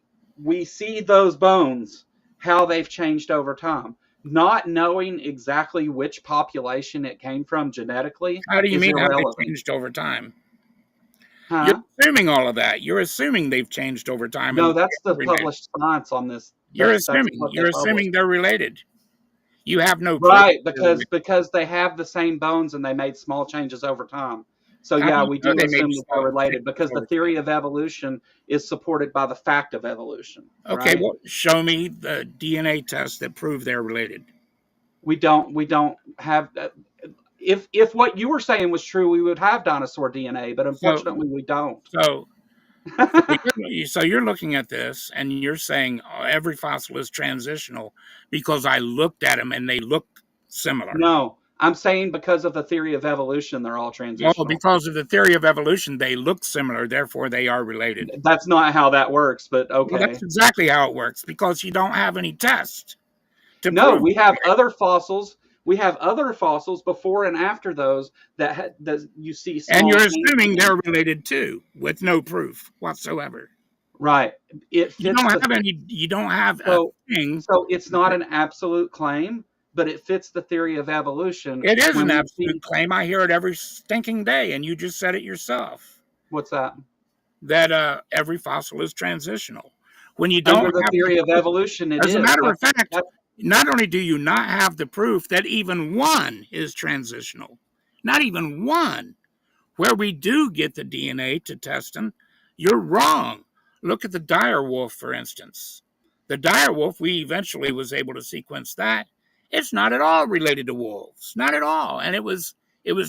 see those bones, how they've changed over time. Not knowing exactly which population it came from genetically How do you is mean how irrelevant. they changed over time? Huh? You're assuming all of that. You're assuming they've changed over time. No, And that's the related. published science on this. You're That's assuming. what You're assuming they're related. You have no proof. Right, because they have the same bones and they made small changes over time. So How yeah, do we you know do they made assume that small they're related changes because the over theory time? of evolution is supported by the fact of evolution. Okay, right? well, show me the DNA tests that prove they're related. We don't have. If what you were saying was true, we would have dinosaur DNA, but unfortunately, we don't. So you're looking at this and you're saying every fossil is transitional because I looked at them and they look similar. No, I'm saying because of the theory of evolution, they're all transitional. Well, because of the theory of evolution, they look similar, therefore they are related. That's not how that works, but okay. Well, that's exactly how it works because you don't have any tests. No, we have other fossils. We have other fossils before and after those that you see. And you're assuming they're related too, with no proof whatsoever. Right. You don't have any. You don't have a thing. So it's not an absolute claim, but it fits the theory of evolution. It is an absolute claim. I hear it every stinking day, and you just said it yourself. What's that? That every fossil is transitional. When you don't under the theory of evolution, it is. As a matter of fact, not only do you not have the proof that even one is transitional, not even one, where we do get the DNA to test them, you're wrong. Look at the dire wolf, for instance. The dire wolf, we eventually was able to sequence that. It's not at all related to wolves, not at all. And it was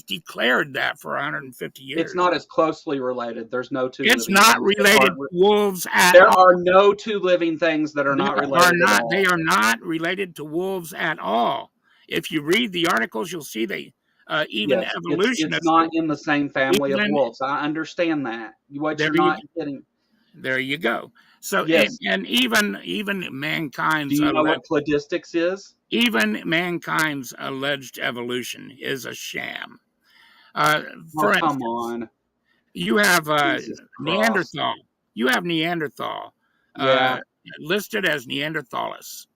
declared that for 150 years. It's not as closely related. There's no two. It's not related to wolves at all. There all. are no two living things that are not related at all. They are not related to wolves at all. If you read the articles, you'll see they even evolutionists. It's not in the same family of wolves. I understand that. What you're not getting. There you go. So yes. and even mankind's. Do you know what cladistics is? Even mankind's alleged evolution is a sham. For instance, come on. You have Neanderthal. You have Neanderthal listed as Neanderthalis.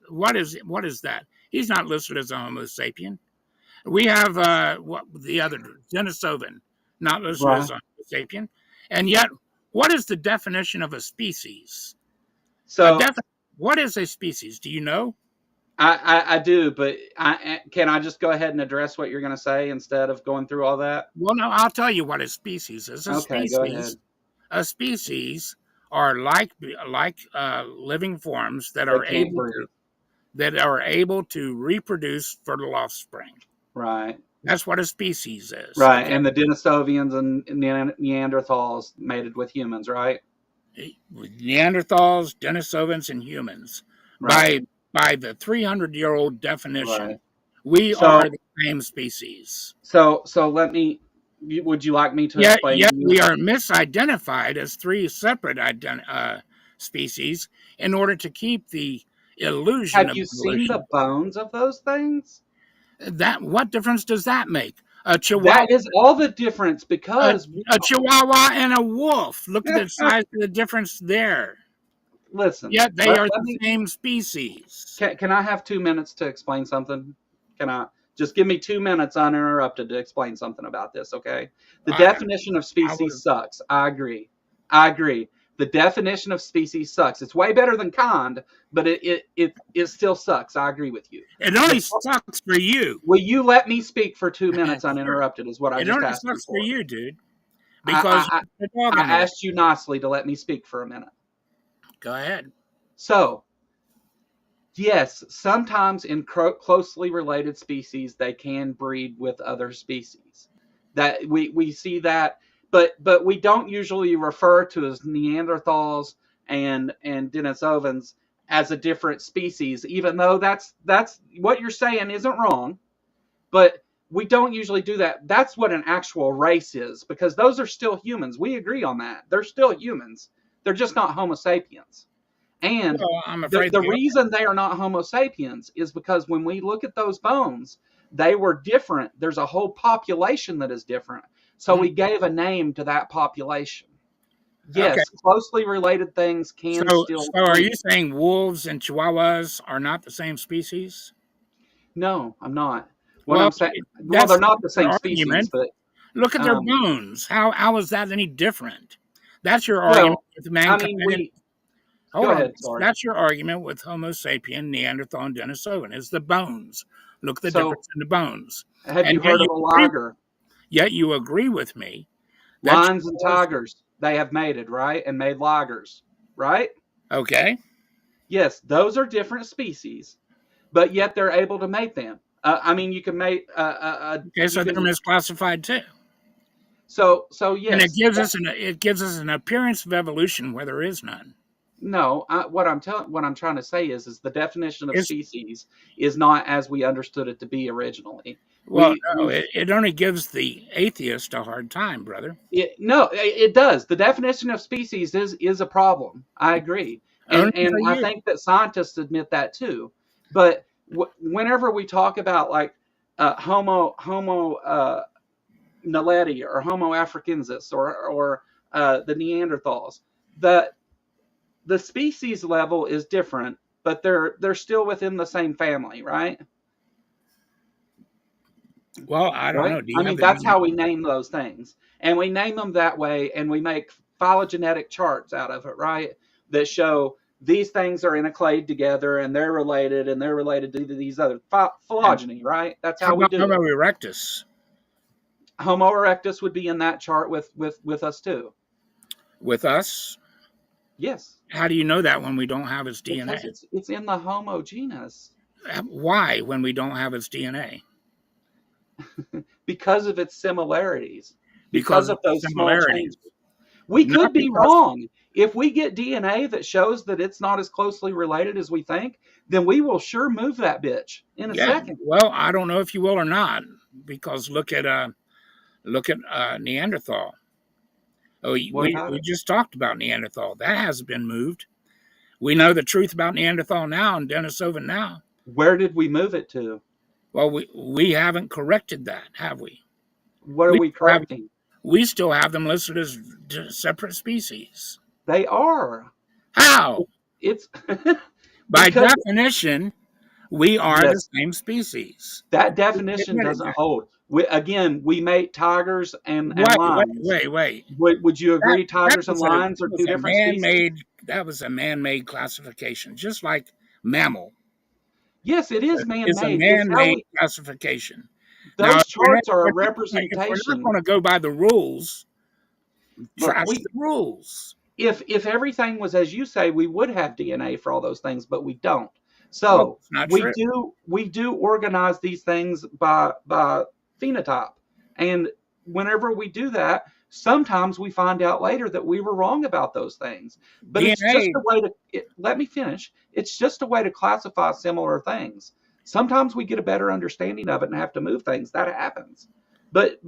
What is that? He's not listed as a Homo sapien. We have the other Denisovan, not listed as a Homo sapien, and yet what is the definition of a species? So what is a species? Do you know? I do, but can I just go ahead and address what you're going to say instead of going through all that? Well, no, I'll tell you what a species is. Go ahead. A species are like living forms that are able to reproduce for the offspring. Right. That's what a species is. Right, okay. And the Denisovians and Neanderthals mated with humans, right? Neanderthals, Denisovans, and humans. Right. By the 300-year-old definition, we are the same species. So let me. Would you like me to explain? Yet we are misidentified as three separate species in order to keep the illusion. Have you seen the bones of those things? What difference does that make? A chihuahua. That is all the difference because a chihuahua and a wolf. Look at the size of the difference there. Listen. Yet they are the same species. Can I have 2 minutes to explain something? Can I just give me 2 minutes uninterrupted to explain something about this? Okay. The definition of species sucks. I agree. The definition of species sucks. It's way better than kind, but it still sucks. I agree with you. It only sucks for you. Will you let me speak for 2 minutes uninterrupted? Is what I just asked you for. It only sucks for you, dude. Because I asked you nicely to let me speak for a minute. Go ahead. So, yes, sometimes in closely related species, they can breed with other species. That we see that. But we don't usually refer to as Neanderthals and Denisovans as a different species, even though that's what you're saying isn't wrong, but we don't usually do that. That's what an actual race is, because those are still humans. We agree on that. They're still humans. They're just not Homo sapiens. And well, I'm afraid the reason they are not Homo sapiens is because when we look at those bones, they were different. There's a whole population that is different. So we gave a name to that population. Yes, okay. closely related things can still. So are you saying wolves and chihuahuas are not the same species? No, I'm not. What Well, I'm saying, well, they're not the same species, but look at their bones. How is that any different? That's your argument with mankind. Go ahead. Sorry. That's your argument with Homo sapien, Neanderthal, and Denisovan is the bones. Look at the difference in the bones. Have you heard of a lager? Yet you agree with me. Lions and tigers, they have mated, right? And made lagers, right? Okay. Yes, those are different species, but yet they're able to mate them. I mean, you can mate. Okay, so they're misclassified too. So yes, and it gives us an appearance of evolution where there is none. No, what I'm trying to say is the definition of species is not as we understood it to be originally. Well, it only gives the atheist a hard time, brother. It does. The definition of species is a problem. I agree, and I think that scientists admit that too. But whenever we talk about like Homo naledi or Homo africensis or the Neanderthals, the species level is different, but they're still within the same family, right? Well, I don't know. I mean, that's how we name those things, and we name them that way, and we make phylogenetic charts out of it, right? That show these things are in a clade together, and they're related to these other phylogeny, right? That's how we do it. Homo erectus. Homo erectus would be in that chart with us too. With us? Yes. How do you know that when we don't have its DNA? Because it's in the Homo genus. Why, when we don't have its DNA? Because of its similarities. Because of those small changes. We could be wrong. If we get DNA that shows that it's not as closely related as we think, then we will sure move that bitch in a second. Well, I don't know if you will or not, because look at Neanderthal. Oh, we just talked about Neanderthal. That hasn't been moved. We know the truth about Neanderthal now and Denisovan now. Where did we move it to? Well, we haven't corrected that, have we? What are we correcting? We still have them listed as separate species. They are. How? It's by definition, we are the same species. That definition doesn't hold. We mate tigers and lions. Wait. Would you agree tigers and lions are two different species? That was a man-made classification, just like mammal. Yes, it is man-made. It's a man-made classification. Those charts are a representation. If we're not going to go by the rules, trash the rules. If everything was as you say, we would have DNA for all those things, but we don't. So we do organize these things by phenotype, and whenever we do that, sometimes we find out later that we were wrong about those things. But it's just a way to let me finish. It's just a way to classify similar things. Sometimes we get a better understanding of it and have to move things. That happens. But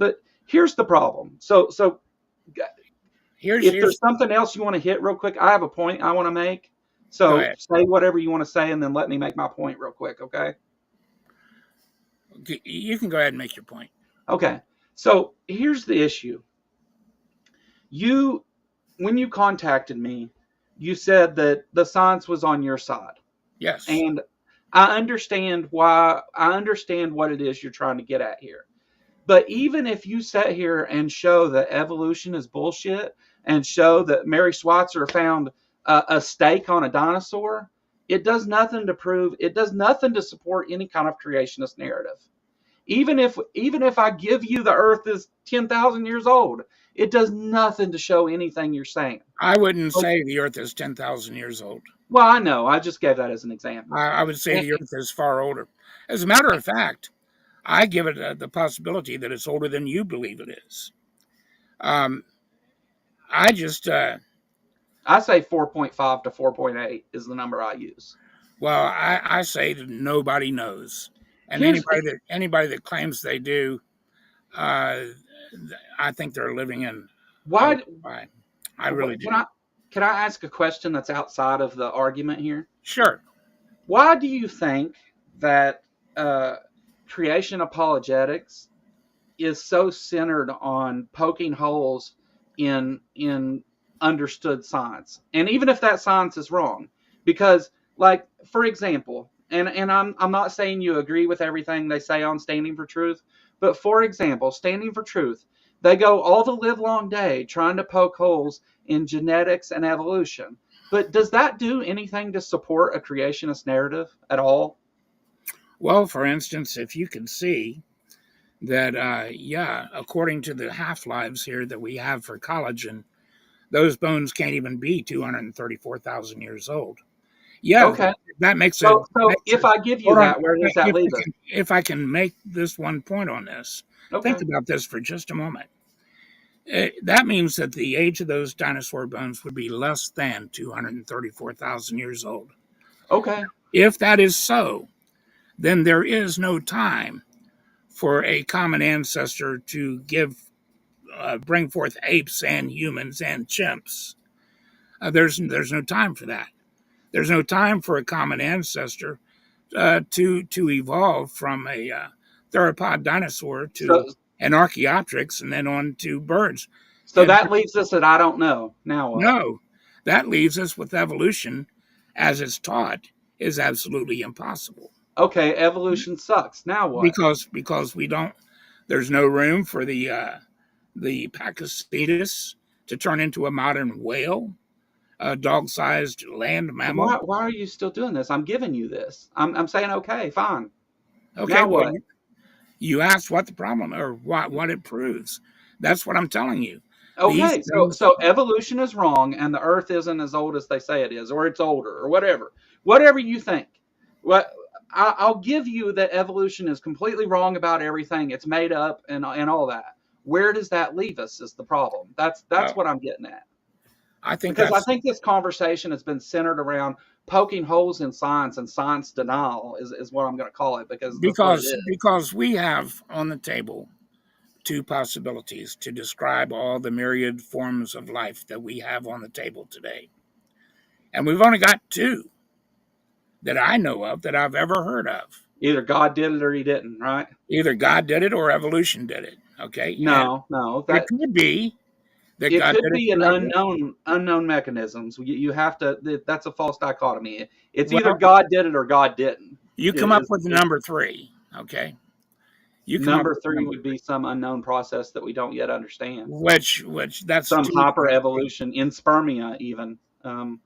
here's the problem. So if there's something else you want to hit real quick, I have a point I want to make. So say whatever you want to say, and then let me make my point real quick, okay? You can go ahead and make your point. Okay. So here's the issue. When you contacted me, you said that the science was on your side. Yes. And I understand what it is you're trying to get at here. But even if you sit here and show that evolution is bullshit and show that Mary Schweitzer found a steak on a dinosaur, it does nothing to support any kind of creationist narrative. Even if I give you the earth is 10,000 years old, it does nothing to show anything you're saying. I wouldn't say the earth is 10,000 years old. Well, I know. I just gave that as an example. I would say the earth is far older. As a matter of fact, I give it the possibility that it's older than you believe it is. I just I say 4.5 to 4.8 is the number I use. Well, I say that nobody knows, and anybody that claims they do, I think they're living in a lie. I really do. Can I ask a question that's outside of the argument here? Sure. Why do you think that creation apologetics is so centered on poking holes in understood science, and even if that science is wrong? Because, like, for example, and I'm not saying you agree with everything they say on Standing for Truth, but for example, Standing for Truth, they go all the live long day trying to poke holes in genetics and evolution. But does that do anything to support a creationist narrative at all? Well, for instance, if you can see that, according to the half-lives here that we have for collagen, those bones can't even be 234,000 years old. Yeah, okay. That makes it. So if I give you that, where does that leave us? If I can make this one point on this, think about this for just a moment. That means that the age of those dinosaur bones would be less than 234,000 years old. Okay. If that is so, then there is no time for a common ancestor to bring forth apes and humans and chimps. There's no time for that. There's no time for a common ancestor to evolve from a theropod dinosaur to an Archaeopteryx and then on to birds. So that leaves us at I don't know. Now what? No, that leaves us with evolution as it's taught is absolutely impossible. Okay, evolution sucks. Now what? Because we don't. There's no room for the Pachycetus to turn into a modern whale, a dog-sized land mammal. Why are you still doing this? I'm giving you this. I'm saying okay, fine. Okay, now what? You asked what the problem or what it proves. That's what I'm telling you. Okay, so evolution is wrong, and the Earth isn't as old as they say it is, or it's older, or whatever. Whatever you think. I'll give you that evolution is completely wrong about everything. It's made up and all that. Where does that leave us is the problem. That's what I'm getting at. I think this conversation has been centered around poking holes in science and science denial is what I'm going to call it because we have on the table two possibilities to describe all the myriad forms of life that we have on the table today. And we've only got two that I know of that I've ever heard of. Either God did it or he didn't, right? Either God did it or evolution did it. Okay. No. It could be. It could be an unknown mechanisms. You have to. That's a false dichotomy. It's either God did it or God didn't. You come up with number three, okay? Number three would be some unknown process that we don't yet understand. Which that's some hyper evolution in spermia, even. I'm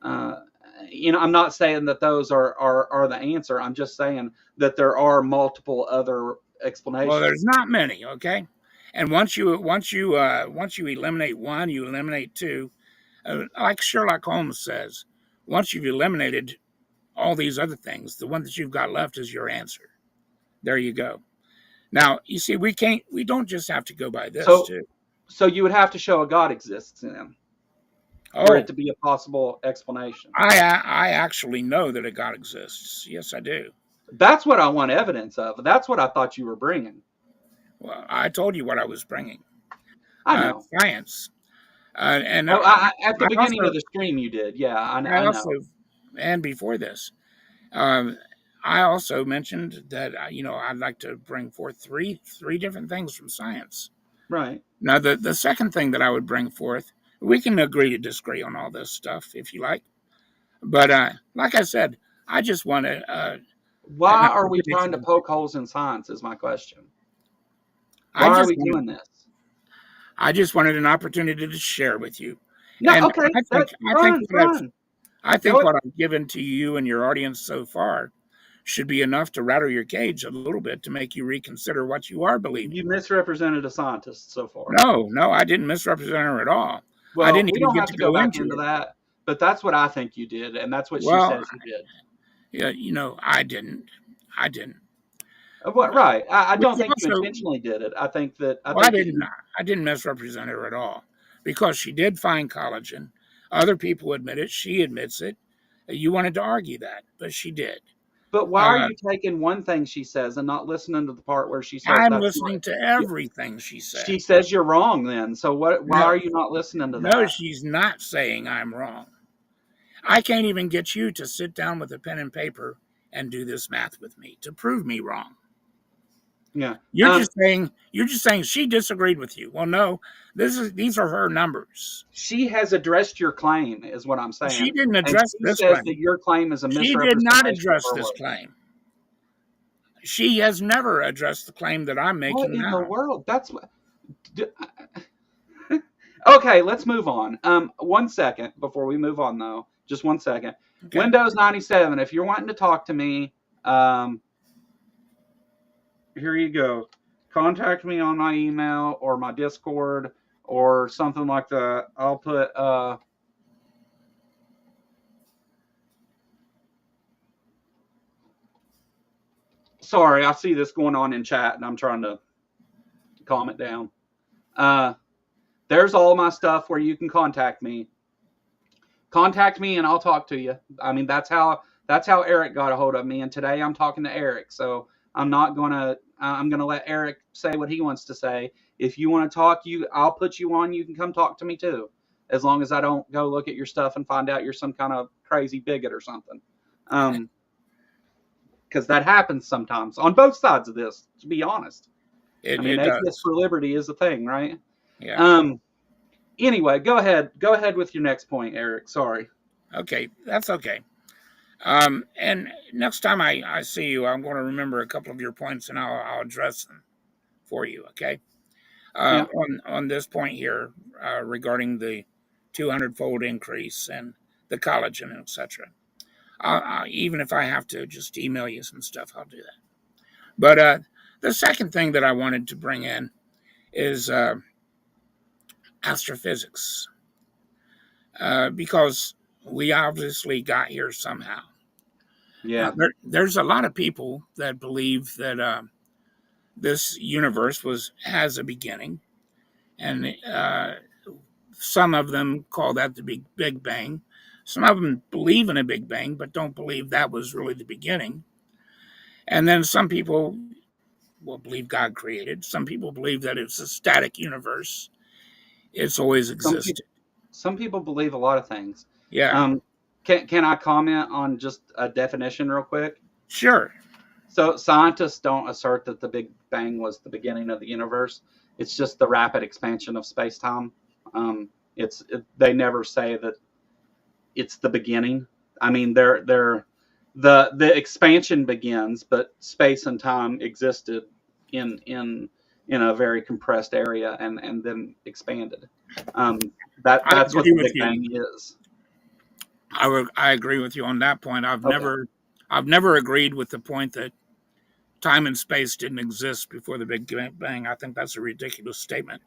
not saying that those are the answer. I'm just saying that there are multiple other explanations. Well, there's not many, okay? And once you eliminate one, you eliminate two. Like Sherlock Holmes says, once you've eliminated all these other things, the one that you've got left is your answer. There you go. Now, you see, we don't just have to go by this, too. So you would have to show a God exists in them for it to be a possible explanation. I actually know that a God exists. Yes, I do. That's what I want evidence of. That's what I thought you were bringing. Well, I told you what I was bringing. I know. Science. At the beginning of the stream you did. Yeah, I know. And before this, I also mentioned that, I'd like to bring forth three different things from science. Right. Now, the second thing that I would bring forth, we can agree to disagree on all this stuff if you like. But like I said, I just want to... why are we trying to poke holes in science is my question. Why are we doing this? I just wanted an opportunity to share with you. No, and okay. I think what I've given to you and your audience so far should be enough to rattle your cage a little bit to make you reconsider what you are believing. You misrepresented a scientist so far. No, I didn't misrepresent her at all. Well, I didn't we even don't get have to go back into that, but that's what I think you did, and that's what she says you did. Yeah, I didn't. What? Right. I don't think you intentionally did it. I think that... I didn't misrepresent her at all because she did find collagen. Other people admit it. She admits it. You wanted to argue that, but she did. But why are you taking one thing she says and not listening to the part where she says I'm that's listening to everything she said. She says you're wrong then. So why are you not listening to that? No, she's not saying I'm wrong. I can't even get you to sit down with a pen and paper and do this math with me to prove me wrong. Yeah. You're just saying she disagreed with you. Well, no, these are her numbers. She has addressed your claim, is what I'm saying. She didn't address this claim. claim. That your claim is a misrepresentation. She did not address this claim. She has never addressed the claim that I'm making what now. In the world? That's what. Okay, let's move on. 1 second before we move on, though. Just 1 second. Okay. Windows 97. If you're wanting to talk to me, here you go. Contact me on my email or my Discord or something like that. I'll put sorry, I see this going on in chat and I'm trying to calm it down. There's all my stuff where you can contact me. Contact me and I'll talk to you. I mean, that's how Eric got a hold of me, and today I'm talking to Eric. So I'm gonna let Eric say what he wants to say. If you want to talk, I'll put you on. You can come talk to me too, as long as I don't go look at your stuff and find out you're some kind of crazy bigot or something. Because that happens sometimes on both sides of this. To be honest, Atheist for Liberty is a thing, right? Yeah. Anyway, go ahead with your next point, Eric. Sorry. Okay, that's okay. And next time I see you, I'm going to remember a couple of your points and I'll address them for you. Okay. On this point here regarding the 200-fold increase and the collagen, etc. Even if I have to just email you some stuff, I'll do that. But the second thing that I wanted to bring in is astrophysics, because we obviously got here somehow. Yeah. There's a lot of people that believe that this universe has a beginning, and some of them call that the Big Bang. Some of them believe in a Big Bang, but don't believe that was really the beginning. And then some people will believe God created. Some people believe that it's a static universe. It's always existed. Some people believe a lot of things. Yeah. Can I comment on just a definition real quick? Sure. So scientists don't assert that the Big Bang was the beginning of the universe. It's just the rapid expansion of space-time. They never say that it's the beginning. I mean, the expansion begins, but space and time existed in a very compressed area and then expanded. That's what the Big Bang is. I agree with you on that point. I've never agreed with the point that time and space didn't exist before the Big Bang. I think that's a ridiculous statement.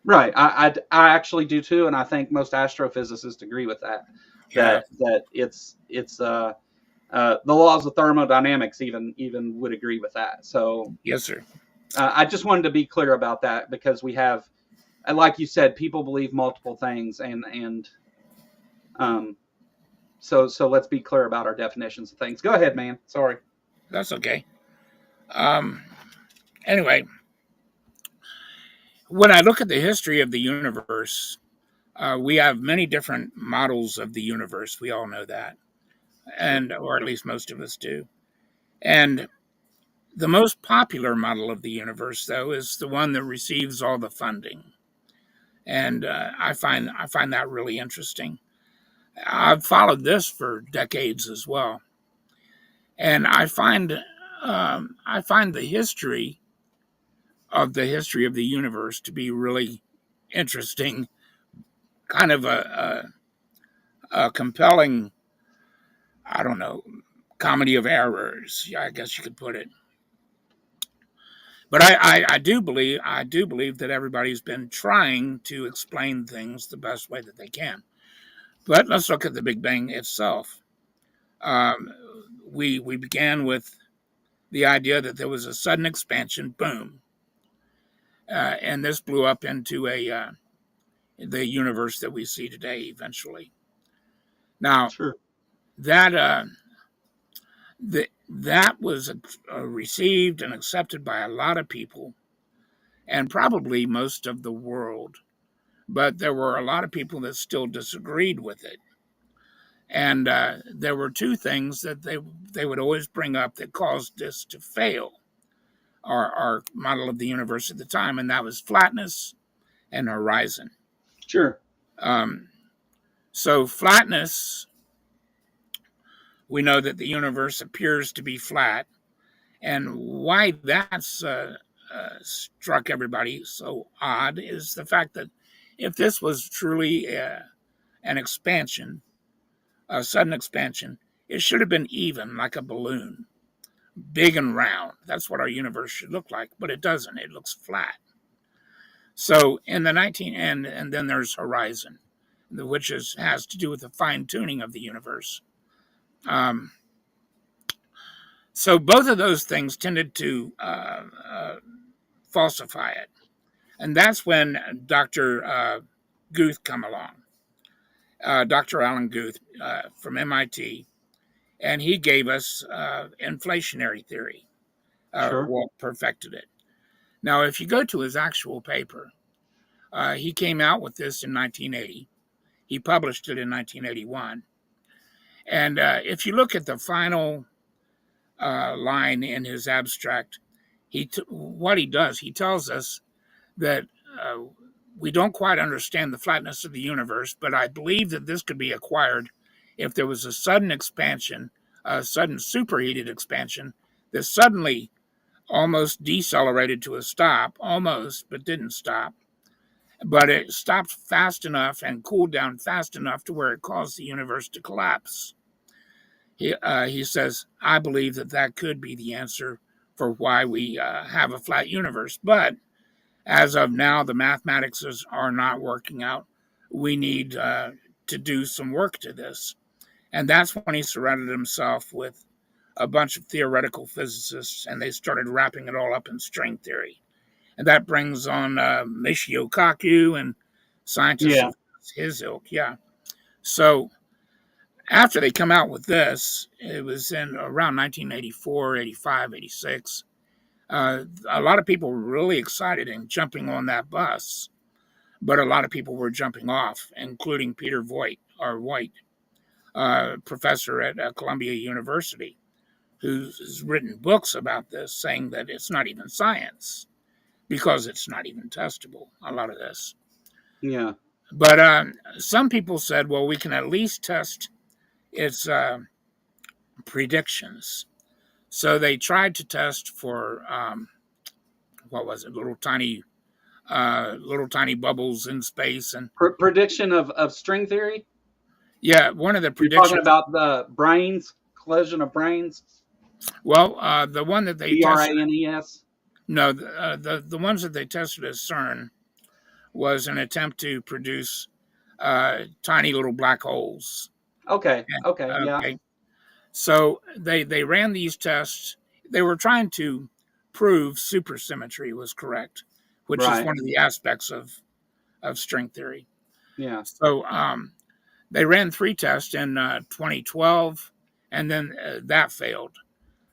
Right. I actually do too, and I think most astrophysicists agree with that. Yeah. That it's the laws of thermodynamics even would agree with that. So yes, sir. I just wanted to be clear about that because we have, like you said, people believe multiple things, and so let's be clear about our definitions of things. Go ahead, man. Sorry. That's okay. Anyway, when I look at the history of the universe, we have many different models of the universe. We all know that, or at least most of us do. And the most popular model of the universe, though, is the one that receives all the funding. And I find that really interesting. I've followed this for decades as well, and I find the history of the universe to be really interesting. Kind of a compelling, I don't know, comedy of errors, I guess you could put it. But I do believe that everybody's been trying to explain things the best way that they can. But let's look at the Big Bang itself. We began with the idea that there was a sudden expansion, boom, and this blew up into the universe that we see today eventually. Now, Sure. that was received and accepted by a lot of people, and probably most of the world. But there were a lot of people that still disagreed with it. And there were two things that they would always bring up that caused this to fail, our model of the universe at the time, and that was flatness and horizon. Sure. So flatness, we know that the universe appears to be flat, and why that's struck everybody so odd is the fact that if this was truly an expansion, a sudden expansion, it should have been even, like a balloon, big and round. That's what our universe should look like, but it doesn't. It looks flat. So in the and then there's horizon, which has to do with the fine tuning of the universe. So both of those things tended to falsify it, and that's when Dr. Guth come along, Dr. Alan Guth from MIT, and he gave us inflationary theory, Sure. well, perfected it. Now, if you go to his actual paper, he came out with this in 1980. He published it in 1981. And if you look at the final line in his abstract, what he does, he tells us that we don't quite understand the flatness of the universe, but I believe that this could be acquired if there was a sudden expansion, a sudden superheated expansion that suddenly almost decelerated to a stop, almost, but didn't stop. But it stopped fast enough and cooled down fast enough to where it caused the universe to collapse. He says, I believe that could be the answer for why we have a flat universe. But as of now, the mathematics are not working out. We need to do some work to this. And that's when he surrounded himself with a bunch of theoretical physicists, and they started wrapping it all up in string theory. And that brings on Michio Kaku and scientists of his ilk. Yeah. So after they come out with this, it was in around 1984, 85, 86. A lot of people were really excited and jumping on that bus, but a lot of people were jumping off, including Peter White, professor at Columbia University, who's written books about this, saying that it's not even science because it's not even testable, a lot of this. Yeah. But some people said, well, we can at least test its predictions. So they tried to test for, what was it, little tiny bubbles in space. And prediction of string theory? Yeah, one of the predictions. You're talking about the brains, collision of brains? Well, the one that they BRANES? No, the ones that they tested at CERN was an attempt to produce tiny little black holes. Okay. Yeah. So they ran these tests. They were trying to prove supersymmetry was correct, which is one of the aspects of string theory. Yeah. So they ran 3 tests in 2012, and then that failed.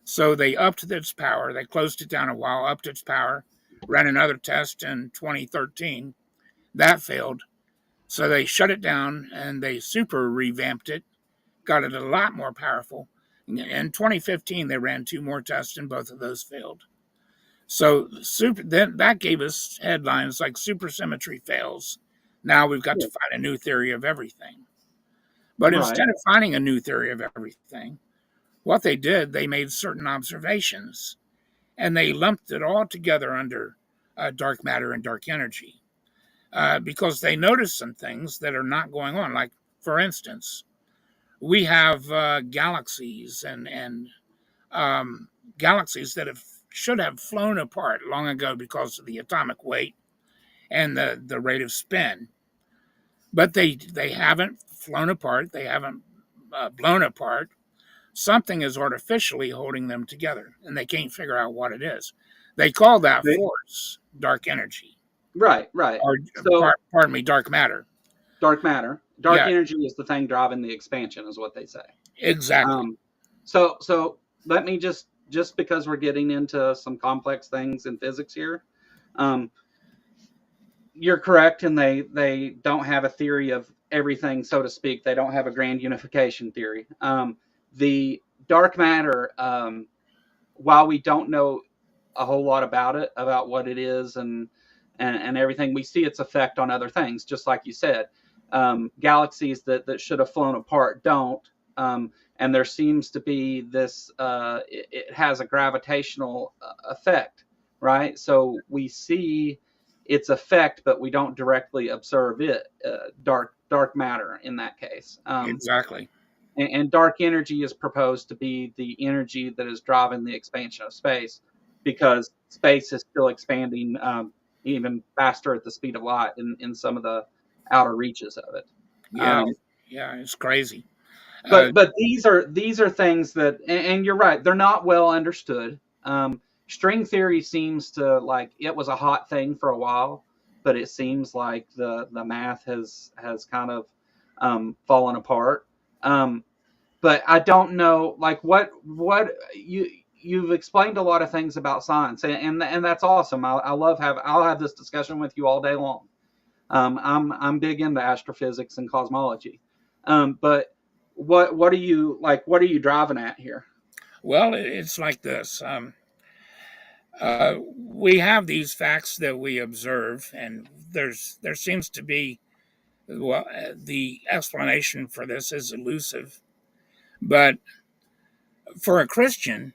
So they upped its power. They closed it down a while, upped its power, ran another test in 2013. That failed. So they shut it down and they super revamped it, got it a lot more powerful. In 2015, they ran 2 more tests and both of those failed. So then that gave us headlines like supersymmetry fails. Now we've got to find a new theory of everything. But instead of finding a new theory of everything, what they did, they made certain observations, and they lumped it all together under dark matter and dark energy because they noticed some things that are not going on. Like, for instance, we have galaxies and galaxies that should have flown apart long ago because of the atomic weight and the rate of spin. But they haven't flown apart. They haven't blown apart. Something is artificially holding them together, and they can't figure out what it is. They call that force dark energy. Right. Or So, pardon me, dark matter. dark matter, dark Yeah, energy is the thing driving the expansion, is what they say. exactly. So let me just because we're getting into some complex things in physics here, um, you're correct, and they don't have a theory of everything, so to speak. They don't have a grand unification theory. The dark matter, while we don't know a whole lot about it, about what it is, and everything, we see its effect on other things, just like you said. Galaxies that should have flown apart don't. And there seems to be this, it has a gravitational effect, right? So we see its effect, but we don't directly observe it, dark matter in that case. Exactly. And dark energy is proposed to be the energy that is driving the expansion of space, because space is still expanding, even faster at the speed of light in some of the outer reaches of it. Yeah, yeah, it's crazy. But these are things that, and you're right, they're not well understood. String theory seems to, like, it was a hot thing for a while, but it seems like the math has kind of fallen apart. But I don't know, like, what you've explained a lot of things about science, and that's awesome. I'll have this discussion with you all day long. I'm big into astrophysics and cosmology, but what are you like? What are you driving at here? Well, it's like this. We have these facts that we observe, and there seems to be, well, the explanation for this is elusive. But for a Christian,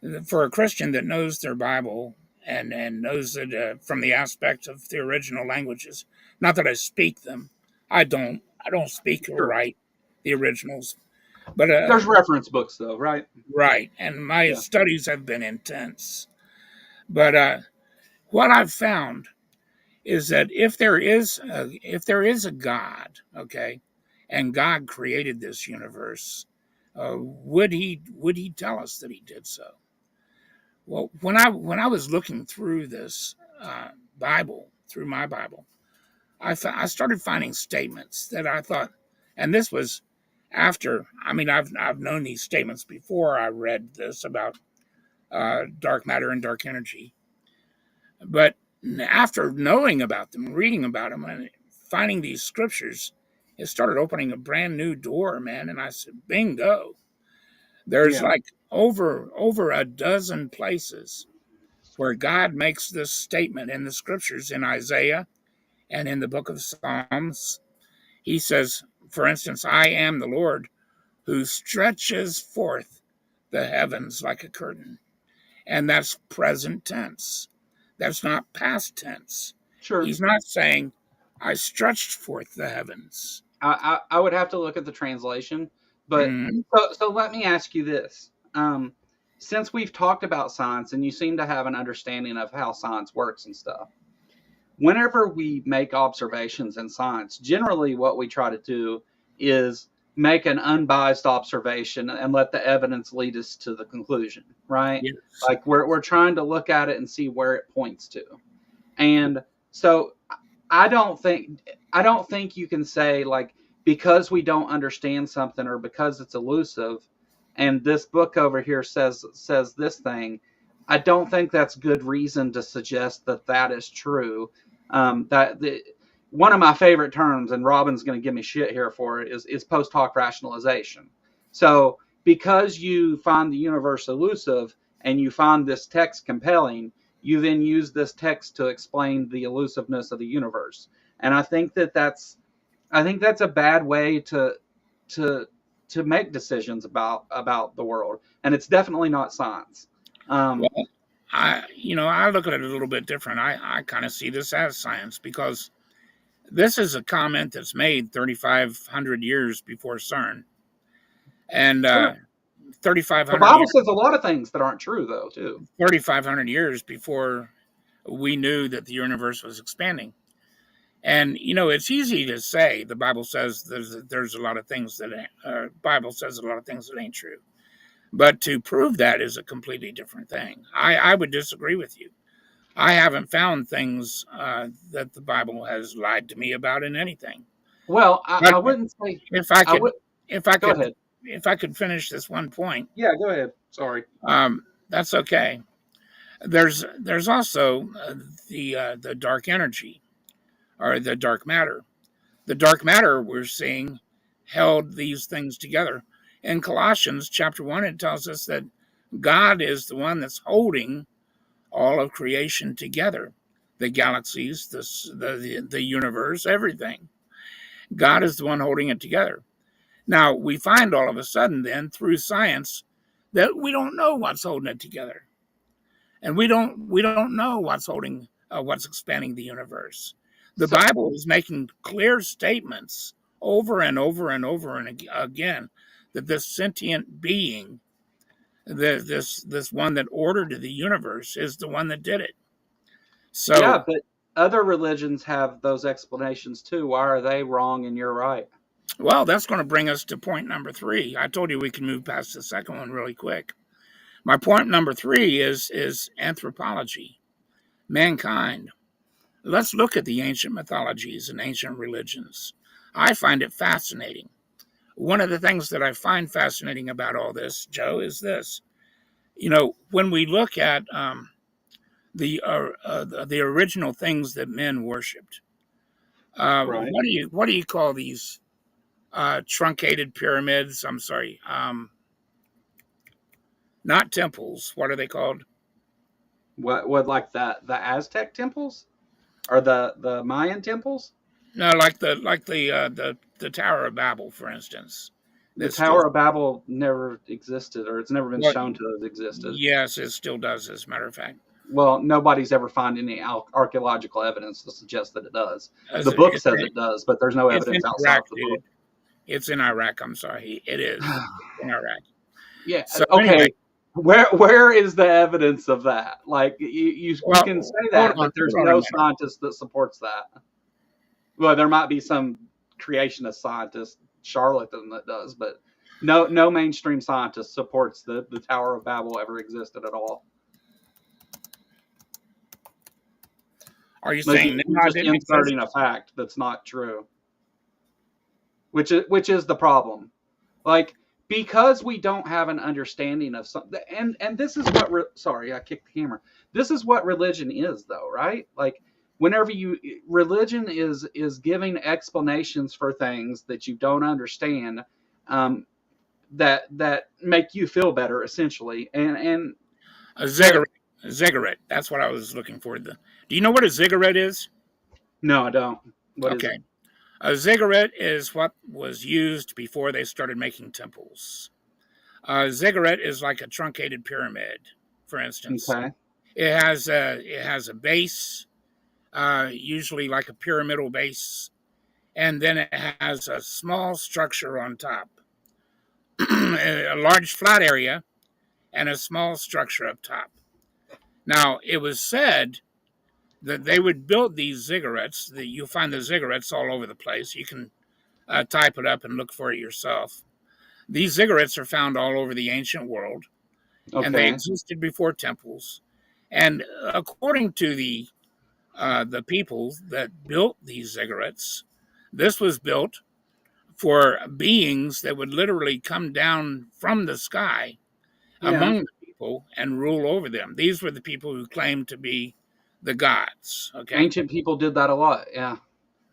that knows their Bible and knows it from the aspect of the original languages, not that I speak them, I don't speak or Sure. write the originals, but There's reference books, though, right? right, and my Yeah. studies have been intense. But what I've found is that if there is a God, okay, and God created this universe, would he tell us that he did so? Well, when I was looking through this Bible, through my Bible, I started finding statements that I thought, and this was after. I mean, I've known these statements before I read this about dark matter and dark energy, but after knowing about them, reading about them, and finding these scriptures, it started opening a brand new door, man. And I said, bingo! There's Yeah. like over a dozen places where God makes this statement in the scriptures, in Isaiah and in the book of Psalms. He says, for instance, I am the Lord who stretches forth the heavens like a curtain. And that's present tense. That's not past tense. Sure. He's not saying, I stretched forth the heavens. I would have to look at the translation, but so let me ask you this. Since we've talked about science and you seem to have an understanding of how science works and stuff, whenever we make observations in science, generally what we try to do is make an unbiased observation and let the evidence lead us to the conclusion, right? Yes. Like we're trying to look at it and see where it points to. And so I don't think you can say, like, because we don't understand something or because it's elusive and this book over here says this thing, I don't think that's good reason to suggest that that is true. One of my favorite terms, and Robin's going to give me shit here for it, is post hoc rationalization. So because you find the universe elusive and you find this text compelling, you then use this text to explain the elusiveness of the universe. And I think that's a bad way to make decisions about the world, and it's definitely not science. Well, I look at it a little bit different. I kind of see this as science, because this is a comment that's made 3,500 years before CERN, and Sure. 3,500. The Bible says a lot of things that aren't true, though, too. 3,500 years before we knew that the universe was expanding. And it's easy to say the Bible says there's a lot of things that Bible says a lot of things that ain't true, but to prove that is a completely different thing. I would disagree with you. I haven't found things that the Bible has lied to me about in anything. Well, But I wouldn't say. if I I could, would. if I Go could, ahead. if I could finish this one point, Yeah, go ahead. Sorry. that's okay. There's also the dark energy or the dark matter. The dark matter we're seeing held these things together. In Colossians chapter 1, it tells us that God is the one that's holding all of creation together, the galaxies, the universe, everything. God is the one holding it together. Now, we find all of a sudden then through science that we don't know what's holding it together. And we don't know what's expanding the universe. The So, Bible is making clear statements over and over and over and again that this sentient being, this one that ordered the universe, is the one that did it. yeah, So, but other religions have those explanations too. Why are they wrong and you're right? well, that's going to bring us to point number 3. I told you we can move past the second one really quick. My point number 3 is anthropology, mankind. Let's look at the ancient mythologies and ancient religions. I find it fascinating. One of the things that I find fascinating about all this, Joe, is this. When we look at the original things that men worshipped, Right. what do you call these truncated pyramids? I'm sorry, not temples. What are they called? What like the Aztec temples or the Mayan temples? No, like the Tower of Babel, for instance. The That still Tower of Babel never existed, or it's never been what? shown to have existed. Yes, it still does, as a matter of fact. Well, nobody's ever found any archaeological evidence to suggest that it does. As The it- book It's, says it does, but there's no it's in evidence outside Iraq, of the dude. book. It's in Iraq. I'm sorry. It is in Iraq. Yeah. So anyway, Okay. Where is the evidence of that? Like you well, can say hold that, on, but there's hold on a no minute. scientist that supports that. Well, there might be some creationist scientist charlatan that does, but no mainstream scientist supports the Tower of Babel ever existed at all. Are you Like saying you're Nimrod just didn't inserting exist? a fact that's not true, which is the problem. Like because we don't have an understanding of something, and this is what sorry, I kicked the camera. This is what religion is, though, right? Like whenever religion is giving explanations for things that you don't understand, that make you feel better, essentially. And A but ziggurat. A ziggurat. That's what I was looking for. Do you know what a ziggurat is? no, I don't. What is it? Okay. A ziggurat is what was used before they started making temples. A ziggurat is like a truncated pyramid, for instance. Okay. It has a base, usually like a pyramidal base, and then it has a small structure on top, a large flat area, and a small structure up top. Now, it was said that they would build these ziggurats. That you'll find the ziggurats all over the place. You can type it up and look for it yourself. These ziggurats are found all over the ancient world, and they Okay. existed before temples. And according to the people that built these ziggurats, this was built for beings that would literally come down from the sky Yeah. among the people and rule over them. These were the people who claimed to be the gods. Okay. Ancient people did that a lot. Yeah.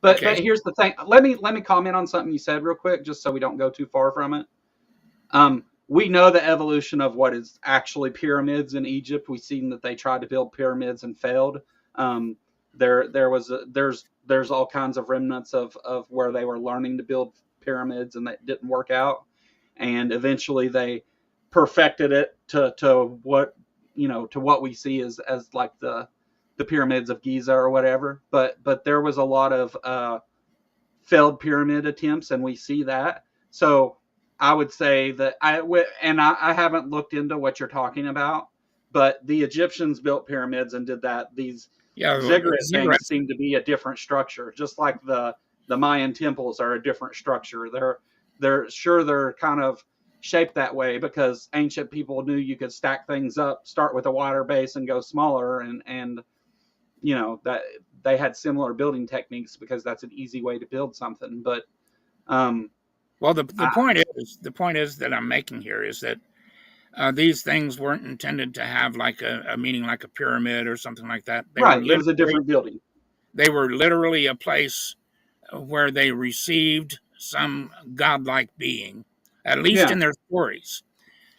But Okay. here's the thing. Let me comment on something you said real quick, just so we don't go too far from it. We know the evolution of what is actually pyramids in Egypt. We've seen that they tried to build pyramids and failed. There's all kinds of remnants of where they were learning to build pyramids and that didn't work out. And eventually they perfected it to what to what we see as like the pyramids of Giza or whatever. But there was a lot of failed pyramid attempts, and we see that. So I would say that I haven't looked into what you're talking about, but the Egyptians built pyramids and did that. These Yeah. ziggurat things Ziggurats. seem to be a different structure, just like the Mayan temples are a different structure. They're kind of shaped that way because ancient people knew you could stack things up, start with a wider base and go smaller, and you know, that they had similar building techniques because that's an easy way to build something. But well, the point is that I'm making here is that these things weren't intended to have like a meaning like a pyramid or something like that. They right, it was a different building. They were literally a place where they received some godlike being, at least in their stories.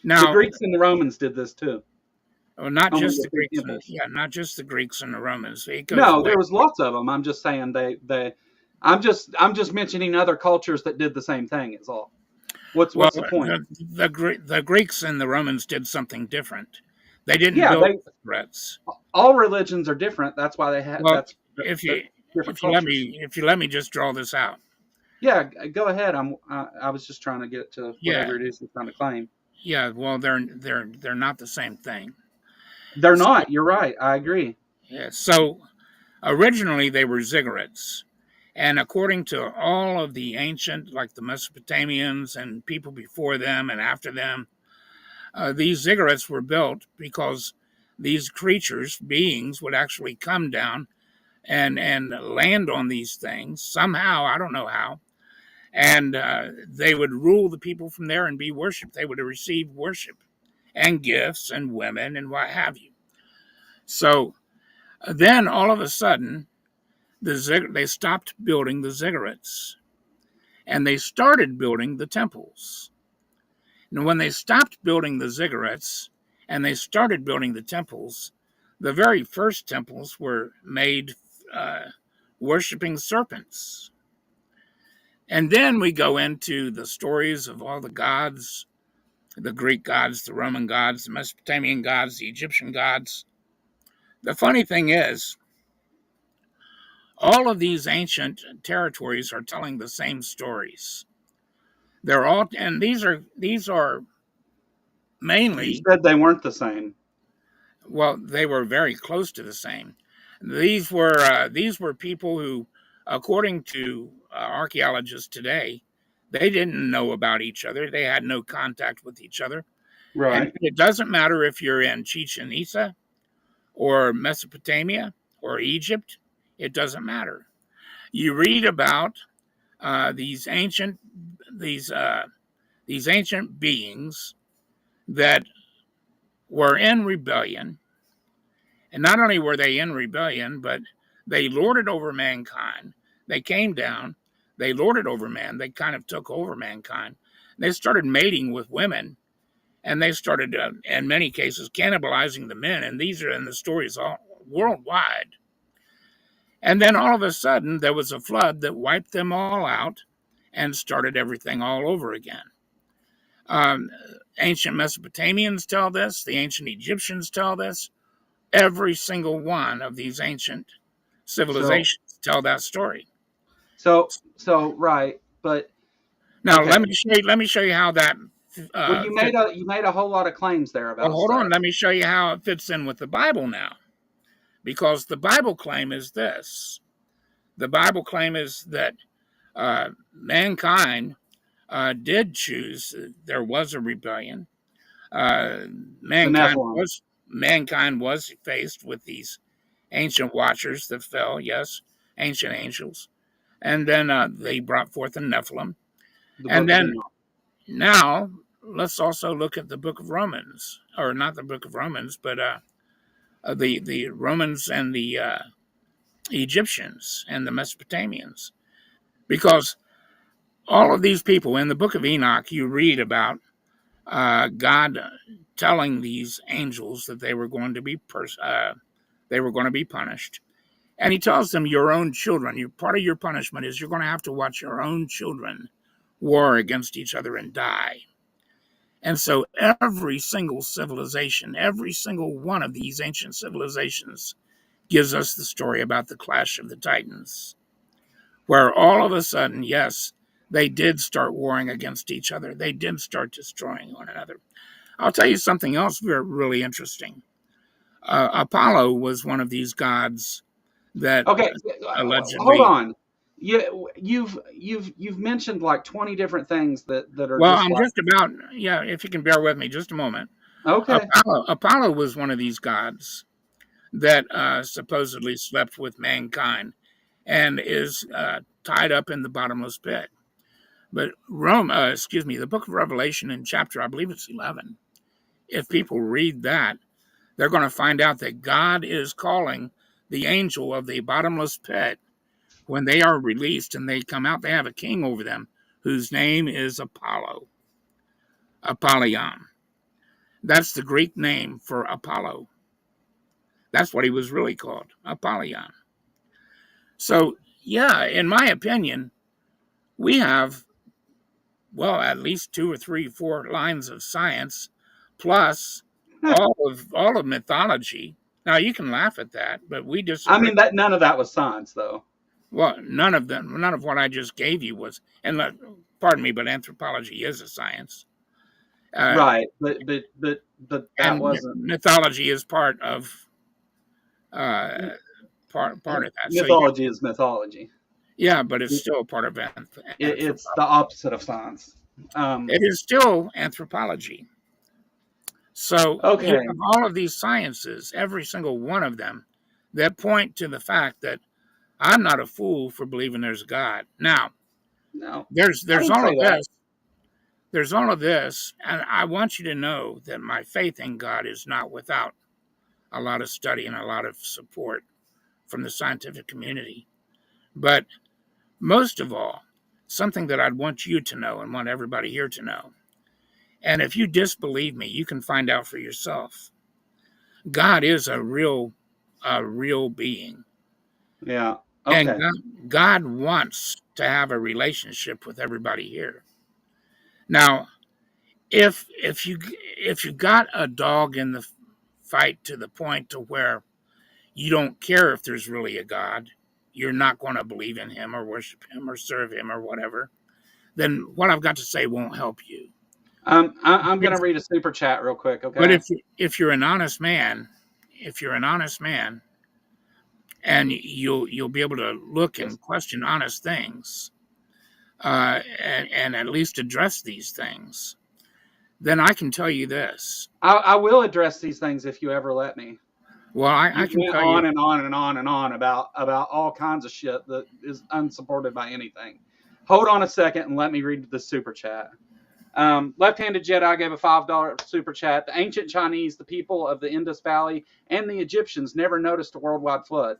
Now, the Greeks and the Romans did this too. Well, not just the Greeks, not just the Greeks and the Romans. No, there was lots of them. I'm just saying I'm just mentioning other cultures that did the same thing. Is all. What's the point? The Greeks and the Romans did something different. They didn't build threats. All religions are different. That's why they have. Well, if you let me just draw this out. Yeah, go ahead. I was just trying to get to whatever it is you're trying to claim. Yeah, well, they're not the same thing. They're not. You're right. I agree. Yeah. So originally they were ziggurats, and according to all of the ancient, like the Mesopotamians and people before them and after them, these ziggurats were built because these creatures, beings, would actually come down and land on these things somehow. I don't know how. And they would rule the people from there and be worshipped. They would receive worship and gifts and women and what have you. So then all of a sudden, they stopped building the ziggurats and they started building the temples. And when they stopped building the ziggurats and they started building the temples, the very first temples were made worshiping serpents. And then we go into the stories of all the gods, the Greek gods, the Roman gods, the Mesopotamian gods, the Egyptian gods. The funny thing is, all of these ancient territories are telling the same stories. They're all, and these are mainly. You said they weren't the same. Well, they were very close to the same. These were people who, according to archaeologists today, they didn't know about each other. They had no contact with each other. Right. And it doesn't matter if you're in Chichen Itza or Mesopotamia or Egypt. It doesn't matter. You read about these ancient beings that were in rebellion. And not only were they in rebellion, but they lorded over mankind. They came down, they lorded over man, they kind of took over mankind. They started mating with women, and they started, in many cases, cannibalizing the men. And these are in the stories all worldwide. And then all of a sudden, there was a flood that wiped them all out and started everything all over again. Ancient Mesopotamians tell this, the ancient Egyptians tell this. Every single one of these ancient civilizations tell that story. So right, but now let me show you how that. Well, you made a whole lot of claims there about. Well, hold on. Let me show you how it fits in with the Bible now, because the Bible claim is this: the Bible claim is that mankind did choose. There was a rebellion. Mankind was faced with these ancient watchers that fell, yes, ancient angels. And then they brought forth the Nephilim. And then now let's also look at the book of Romans, or not the book of Romans, but the Romans and the Egyptians and the Mesopotamians. Because all of these people in the book of Enoch, you read about God telling these angels that they were going to be punished, and he tells them, "Your own children. Part of your punishment is you're going to have to watch your own children war against each other and die." And so, every single civilization, every single one of these ancient civilizations, gives us the story about the clash of the Titans, where all of a sudden, yes, they did start warring against each other. They did start destroying one another. I'll tell you something else really interesting. Apollo was one of these gods that allegedly. Hold on, you've mentioned like 20 different things that are. Well, if you can bear with me just a moment. Okay. Apollo was one of these gods that supposedly slept with mankind and is tied up in the bottomless pit. But the book of Revelation in chapter, I believe it's 11, if people read that, they're going to find out that God is calling the angel of the bottomless pit. When they are released and they come out, they have a king over them whose name is Apollyon. That's the Greek name for Apollo. That's what he was really called, Apollyon. So, yeah, in my opinion, we have, well, at least 2 or 3, 4 lines of science, plus all of mythology. Now, you can laugh at that, but we disagree. I mean, that none of that was science, though. Well, none of what I just gave you was, and pardon me, but anthropology is a science. Right, but that wasn't. Mythology is part of part of that. Mythology is mythology. Yeah, but it's still part of it's the opposite of science. It is still anthropology. So you have all of these sciences, every single one of them, that point to the fact that I'm not a fool for believing there's a God. Now, no, there's all of this. There's all of this, and I want you to know that my faith in God is not without a lot of study and a lot of support from the scientific community. But most of all, something that I'd want you to know and want everybody here to know, and if you disbelieve me, you can find out for yourself. God is a real being. Yeah. Okay. And God wants to have a relationship with everybody here. Now, if you got a dog in the fight to the point to where you don't care if there's really a God, you're not going to believe in him or worship him or serve him or whatever, then what I've got to say won't help you. I'm going to read a super chat real quick, okay? But if you're an honest man, and you'll be able to look and question honest things, and at least address these things, then I can tell you this. I will address these things if you ever let me. Well, I can tell you on and on and on and on about all kinds of shit that is unsupported by anything. Hold on a second and let me read the super chat. Left-handed Jedi gave a $5 super chat. The ancient Chinese, the people of the Indus Valley, and the Egyptians never noticed a worldwide flood.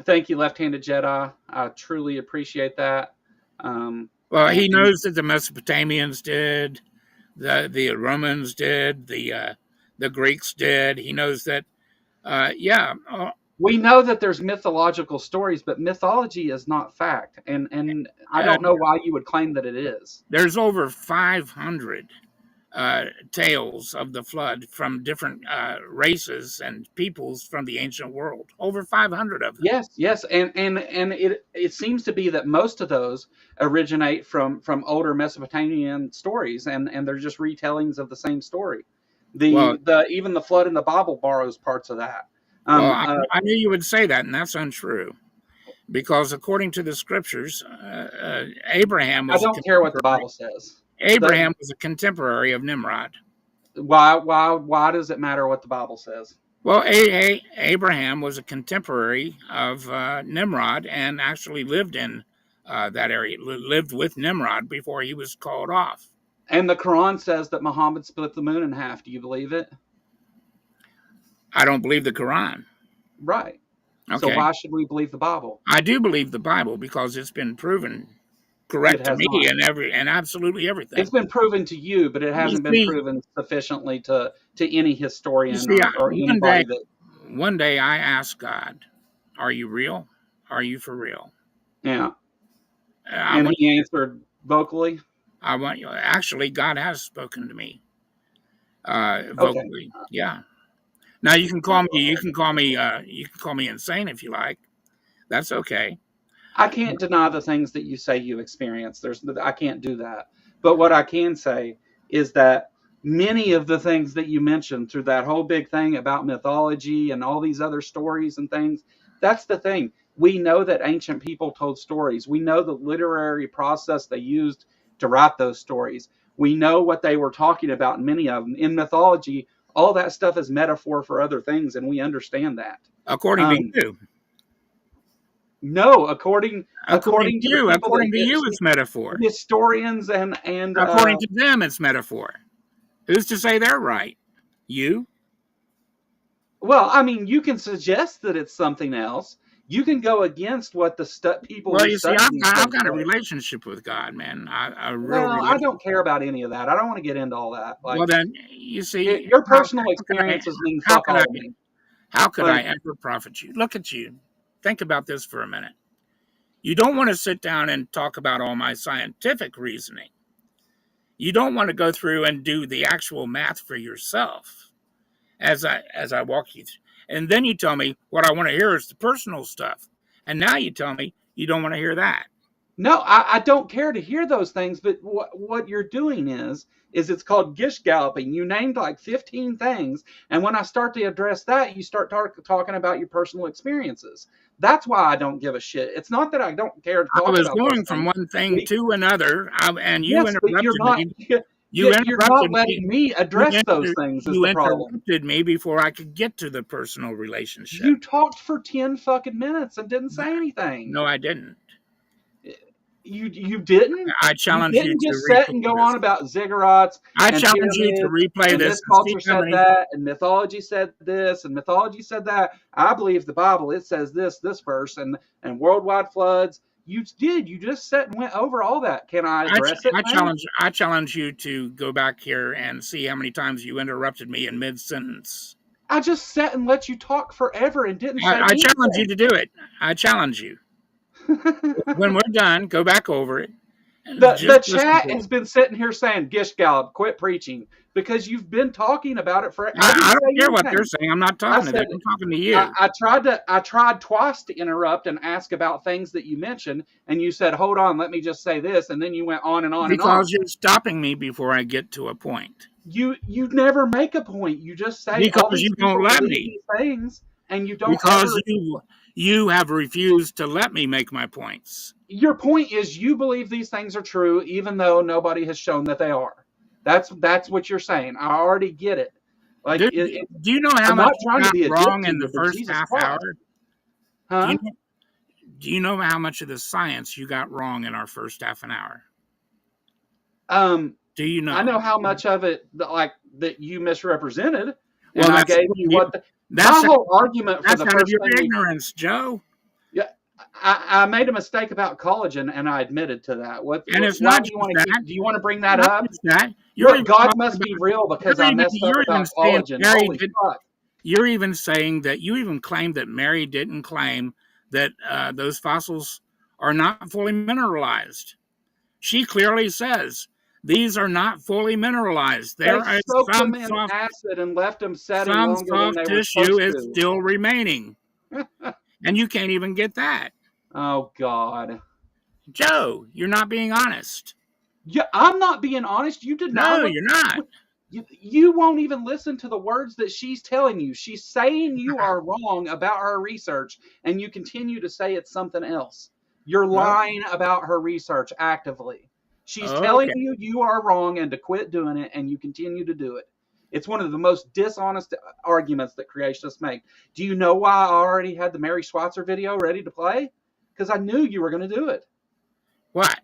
Thank you, Left-handed Jedi. I truly appreciate that. Well, he knows that the Mesopotamians did, the Romans did, the Greeks did. He knows that, we know that there's mythological stories, but mythology is not fact, and I don't know why you would claim that it is. There's over 500 tales of the flood from different races and peoples from the ancient world. Over 500 of them. Yes, and it seems to be that most of those originate from older Mesopotamian stories, and they're just retellings of the same story. Even the flood in the Bible borrows parts of that. I knew you would say that, and that's untrue. Because according to the scriptures, Abraham was... I don't care what the Bible says. Abraham was a contemporary of Nimrod. Why does it matter what the Bible says? Well, Abraham was a contemporary of Nimrod and actually lived in that area, lived with Nimrod before he was called off. And the Quran says that Muhammad split the moon in half. Do you believe it? I don't believe the Quran. Right. Okay. So why should we believe the Bible? I do believe the Bible because it's been proven correct to me and absolutely everything. It's been proven to you, but it hasn't been proven sufficiently to any historian or anybody. One day I asked God, "Are you real? Are you for real?" Yeah. And he answered vocally. Actually, God has spoken to me vocally. Okay. Yeah. Now you can call me insane if you like. That's okay. I can't deny the things that you say you experience. I can't do that. But what I can say is that many of the things that you mentioned through that whole big thing about mythology and all these other stories and things, that's the thing. We know that ancient people told stories. We know the literary process they used to write those stories. We know what they were talking about in many of them. In mythology, all that stuff is metaphor for other things, and we understand that. According to you. No, according to you, that, it's metaphor. Historians and according to them, it's metaphor. Who's to say they're right? You? Well, I mean, you can suggest that it's something else. You can go against what the people. Well, you see, I've got a relationship with God, man. I don't care about any of that. I don't want to get into all that. Like, well, then you see, your personal experiences mean fuck all to me. How could I ever profit you? Look at you. Think about this for a minute. You don't want to sit down and talk about all my scientific reasoning. You don't want to go through and do the actual math for yourself as I walk you through. And then you tell me what I want to hear is the personal stuff. And now you tell me you don't want to hear that. No, I don't care to hear those things. But what you're doing is it's called gish galloping. You named like 15 things. And when I start to address that, you start talking about your personal experiences. That's why I don't give a shit. It's not that I don't care to talk about. I was going from one thing to another, and you interrupted me. You're not letting me address those things. You interrupted me before I could get to the personal relationship. You talked for 10 fucking minutes and didn't say anything. No, I didn't. You didn't? I challenge you to just sit and go on about ziggurats. I challenge you to replay this. This culture said that, and mythology said this, and mythology said that. I believe the Bible, it says this verse, and worldwide floods. You did. You just sat and went over all that. Can I address it? I challenge you to go back here and see how many times you interrupted me in mid-sentence. I just sat and let you talk forever and didn't say anything. I challenge you to do it. I challenge you. When we're done, go back over it. The chat has been sitting here saying, Gish Gallop, quit preaching, because you've been talking about it forever. I don't care what they're saying. I'm not talking to them. I'm talking to you. I tried twice to interrupt and ask about things that you mentioned, and you said, hold on, let me just say this, and then you went on and on and on. Because you're stopping me before I get to a point. You never make a point. You just say because you don't let me. Things, and you don't. Because you have refused to let me make my points. Your point is you believe these things are true, even though nobody has shown that they are. That's what you're saying. I already get it. Like, do you know how much you got wrong in the first half hour? Huh? Do you know how much of the science you got wrong in our first half an hour? Do you know? I know how much of it that you misrepresented. Well, I gave you my whole argument for the first out of your ignorance, Joe. Yeah, I made a mistake about collagen, and I admitted to that. It's not. Do you want to bring that up? Look, God must be real because I messed up about collagen. Holy fuck! You're even saying that you even claimed that Mary didn't claim that those fossils are not fully mineralized. She clearly says these are not fully mineralized. They soaked them in acid and left them setting longer than they were supposed to. Some soft tissue is still remaining. And you can't even get that. Oh, God. Joe, you're not being honest. Yeah, I'm not being honest. You did not. No, you're not. You won't even listen to the words that she's telling you. She's saying you are wrong about her research, and you continue to say it's something else. You're lying about her research actively. She's telling you you are wrong and to quit doing it, and you continue to do it. It's one of the most dishonest arguments that creationists make. Do you know why I already had the Mary Schweitzer video ready to play? Because I knew you were going to do it. What?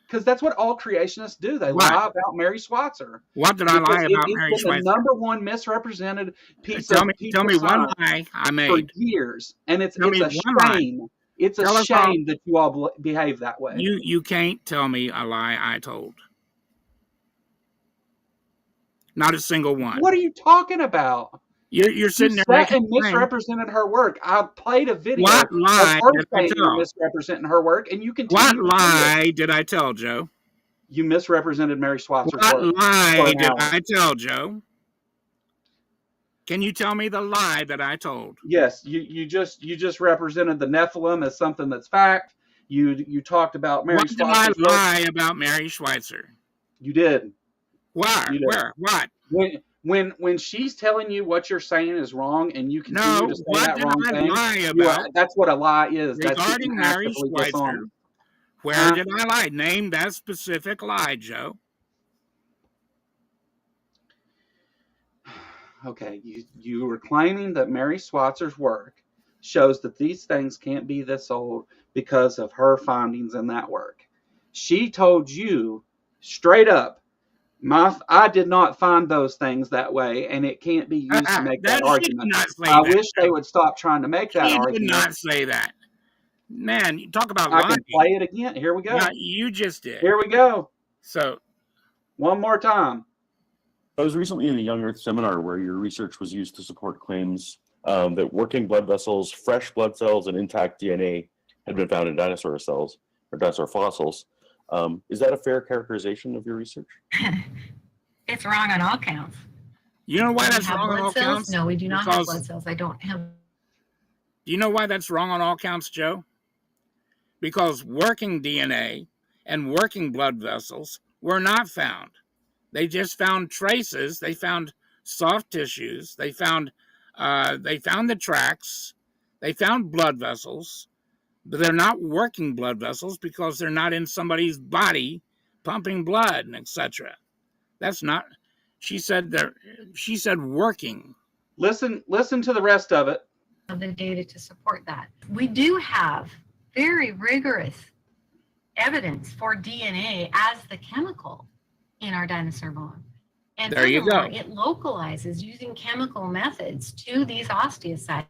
Because that's what all creationists do. They lie about Mary Schweitzer. What did I lie about Mary Schweitzer? It's the number one misrepresented piece of Tell me one lie I made. For years. And it's a shame. It's a shame that you all behave that way. You can't tell me a lie I told. Not a single one. What are you talking about? You're sitting there and misrepresented her work. I played a video. What lie did I tell? Misrepresenting her work, and you continue. What lie did I tell, Joe? You misrepresented Mary Schweitzer's work. What lie did I tell, Joe? Can you tell me the lie that I told? Yes, you just represented the Nephilim as something that's fact. You talked about Mary Schweitzer. What did I lie about Mary Schweitzer? You did. Why? Where? What? When she's telling you what you're saying is wrong, and you continue to say that wrong thing, lie about? That's what a lie is. Regarding Mary Schweitzer, where did I lie? Name that specific lie, Joe. Okay, you were claiming that Mary Swatzer's work shows that these things can't be this old because of her findings in that work. She told you straight up, I did not find those things that way, and it can't be used to make that She did argument. not say I that. wish they would stop trying to make that She argument. did not say that. Man, you talk about I lying. can play it again. Here we go. No, you just did. Here we go. So, one more time. I was recently in a Young Earth seminar where your research was used to support claims that working blood vessels, fresh blood cells, and intact DNA had been found in dinosaur cells or dinosaur fossils. Is that a fair characterization of your research? It's wrong on all counts. You know why Do we that's have wrong on blood all cells? counts? No, we do not have blood cells. I don't have. Do you know why that's wrong on all counts, Joe? Because working DNA and working blood vessels were not found. They just found traces. They found soft tissues. They found the tracks. They found blood vessels, but they're not working blood vessels because they're not in somebody's body pumping blood and etc. That's not. She said working. Listen to the rest of it. The data to support that. We do have very rigorous evidence for DNA as the chemical in our dinosaur bone. And there you go. It localizes using chemical methods to these osteocytes.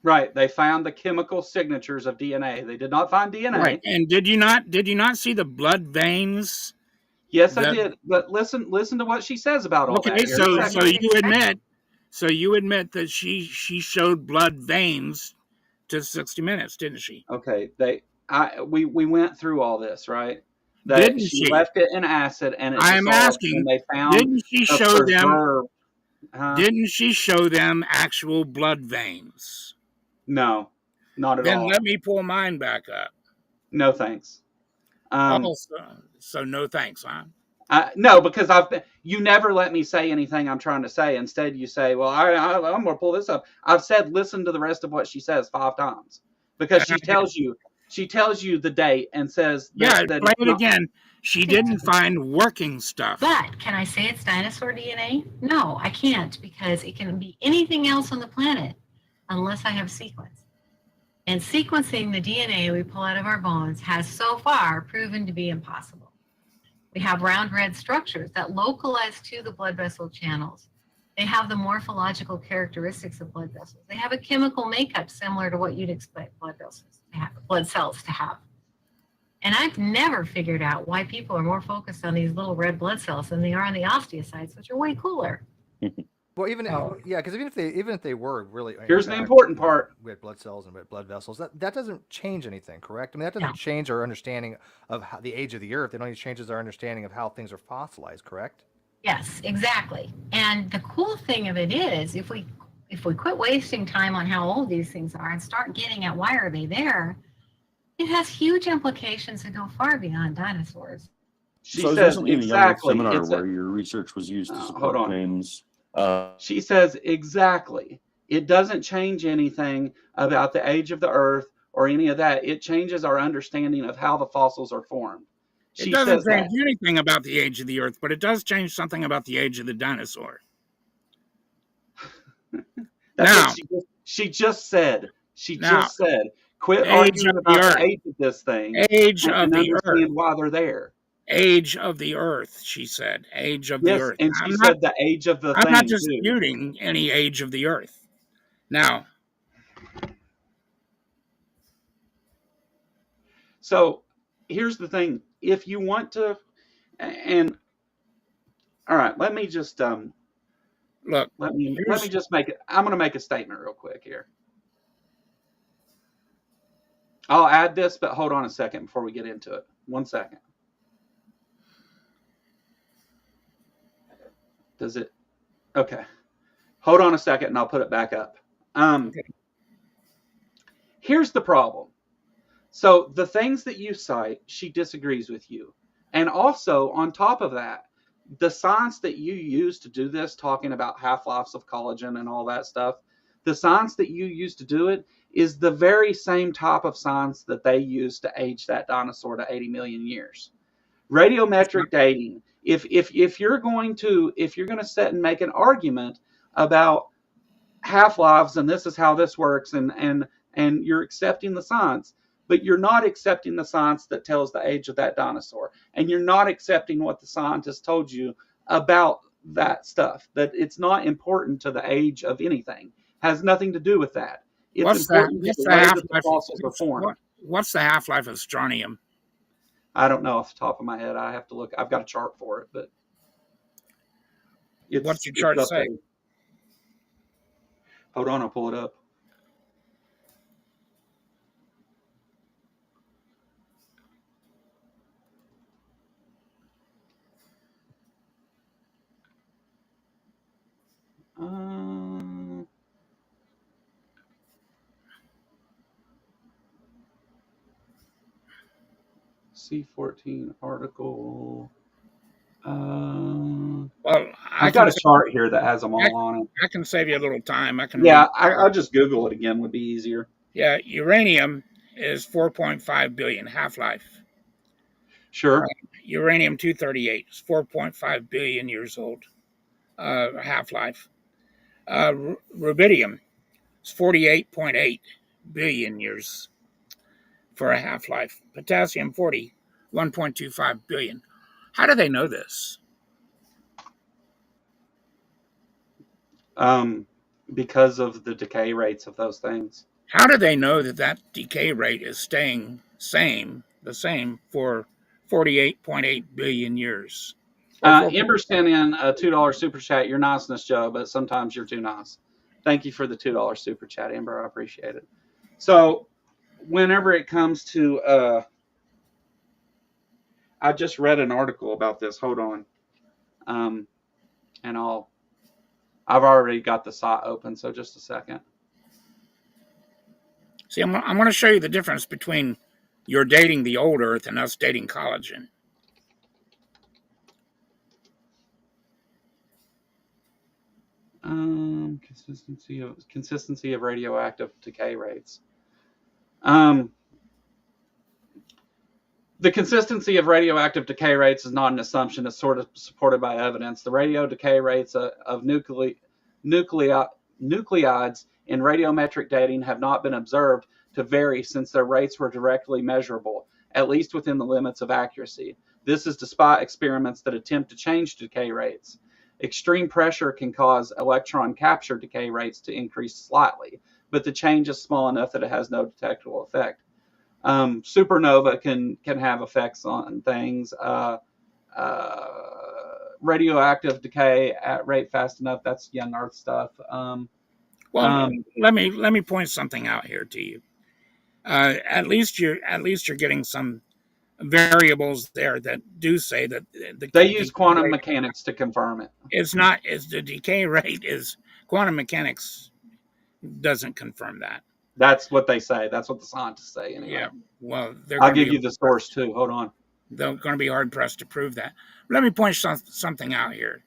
Right. They found the chemical signatures of DNA. They did not find DNA. Right. And did you not see the blood veins? Yes, I did. But listen to what she says about all that. Okay, so you admit that she showed blood veins to 60 Minutes, didn't she? Okay. We went through all this, right? Didn't she left it in acid and it I'm asking, and they found didn't she show them didn't she show them actual blood veins? No, not at all. Then let me pull mine back up. No thanks. So no thanks, huh? No, because you never let me say anything I'm trying to say. Instead, you say, "Well, I'm going to pull this up." I've said, "Listen to the rest of what she says" 5 times because she tells you the date and says, "Yeah, play it again." She didn't find working stuff. But can I say it's dinosaur DNA? No, I can't because it can be anything else on the planet unless I have sequence. And sequencing the DNA we pull out of our bones has so far proven to be impossible. We have round red structures that localize to the blood vessel channels. They have the morphological characteristics of blood vessels. They have a chemical makeup similar to what you'd expect blood cells to have. And I've never figured out why people are more focused on these little red blood cells than they are on the osteocytes, which are way cooler. Well, because even if they were really, here's the important part: we had blood cells and we had blood vessels. That doesn't change anything, correct? I mean, that doesn't change our understanding of the age of the Earth. It only changes our understanding of how things are fossilized, correct? Yes, exactly. And the cool thing of it is, if we quit wasting time on how old these things are and start getting at why are they there, it has huge implications that go far beyond dinosaurs. So I was recently in a Young Earth seminar where your research was used to support claims. She says exactly. It doesn't change anything about the age of the Earth or any of that. It changes our understanding of how the fossils are formed. It doesn't change anything about the age of the Earth, but it does change something about the age of the dinosaur. That's what she just said. She just said, quit arguing about the age of this thing. Age of the Earth. Why they're there. Age of the Earth, she said. Age of the Earth. And she said the age of the thing. I'm not disputing any age of the Earth. Now. So here's the thing. If you want to, and all right, let me just look. Let me just make it. I'm going to make a statement real quick here. I'll add this, but hold on a second before we get into it. 1 second. Does it? Okay. Hold on a second and I'll put it back up. Here's the problem. So the things that you cite, she disagrees with you. And also on top of that, the science that you use to do this, talking about half-lives of collagen and all that stuff, the science that you use to do it is the very same type of science that they use to age that dinosaur to 80 million years. Radiometric dating. If you're going to sit and make an argument about half-lives and this is how this works, and you're accepting the science, but you're not accepting the science that tells the age of that dinosaur, and you're not accepting what the scientists told you about that stuff, that it's not important to the age of anything, has nothing to do with that. It's important to the way that the fossils are formed. What's the half-life of strontium? I don't know off the top of my head. I have to look. I've got a chart for it, but what's your chart say? Hold on, I'll pull it up. C14 article. Well, I've got a chart here that has them all on it. I can save you a little time. I'll just Google it again. Would be easier. Yeah, uranium is 4.5 billion half-life. Sure. Uranium-238 is 4.5 billion years old half-life. Rubidium is 48.8 billion years for a half-life. Potassium-40, 1.25 billion. How do they know this? Because of the decay rates of those things. How do they know that decay rate is staying the same for 48.8 billion years? Ember sent in a $2 super chat. Your niceness, Joe, but sometimes you're too nice. Thank you for the $2 super chat, Ember. I appreciate it. So whenever it comes to I just read an article about this. Hold on. And I've already got the site open, so just a second. See, I'm going to show you the difference between you're dating the old Earth and us dating collagen. Consistency of radioactive decay rates. The consistency of radioactive decay rates is not an assumption. It's sort of supported by evidence. The radio decay rates of nucleides in radiometric dating have not been observed to vary since their rates were directly measurable, at least within the limits of accuracy. This is despite experiments that attempt to change decay rates. Extreme pressure can cause electron capture decay rates to increase slightly, but the change is small enough that it has no detectable effect. Supernova can have effects on things. Radioactive decay at rate fast enough. That's young Earth stuff. Let me point something out here to you. At least you're getting some variables there that do say that they use quantum mechanics to confirm it. It's not. It's the decay rate is quantum mechanics doesn't confirm that. That's what they say. That's what the scientists say. Anyway. Yeah. Well, I'll give you the source too. Hold on. They're going to be hard pressed to prove that. Let me point something out here.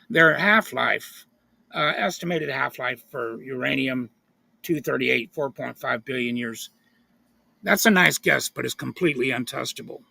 Their half-life, estimated half-life for uranium-238, 4.5 billion years. That's a nice guess, but it's completely untestable.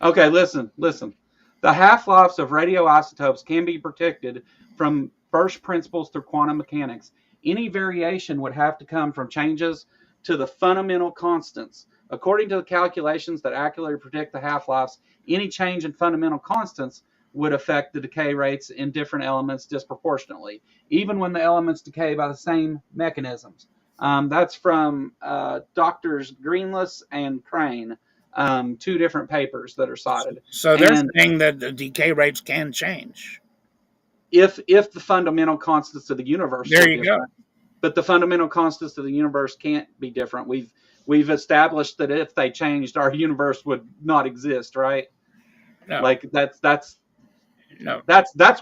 Okay, listen. The half-lives of radioisotopes can be predicted from first principles through quantum mechanics. Any variation would have to come from changes to the fundamental constants. According to the calculations that accurately predict the half-lives, any change in fundamental constants would affect the decay rates in different elements disproportionately, even when the elements decay by the same mechanisms. That's from Drs. Greenless and Crane, two different papers that are cited. So they're saying that the decay rates can change. If the fundamental constants of the universe there you go. But the fundamental constants of the universe can't be different. We've established that if they changed, our universe would not exist, right? No. Like that's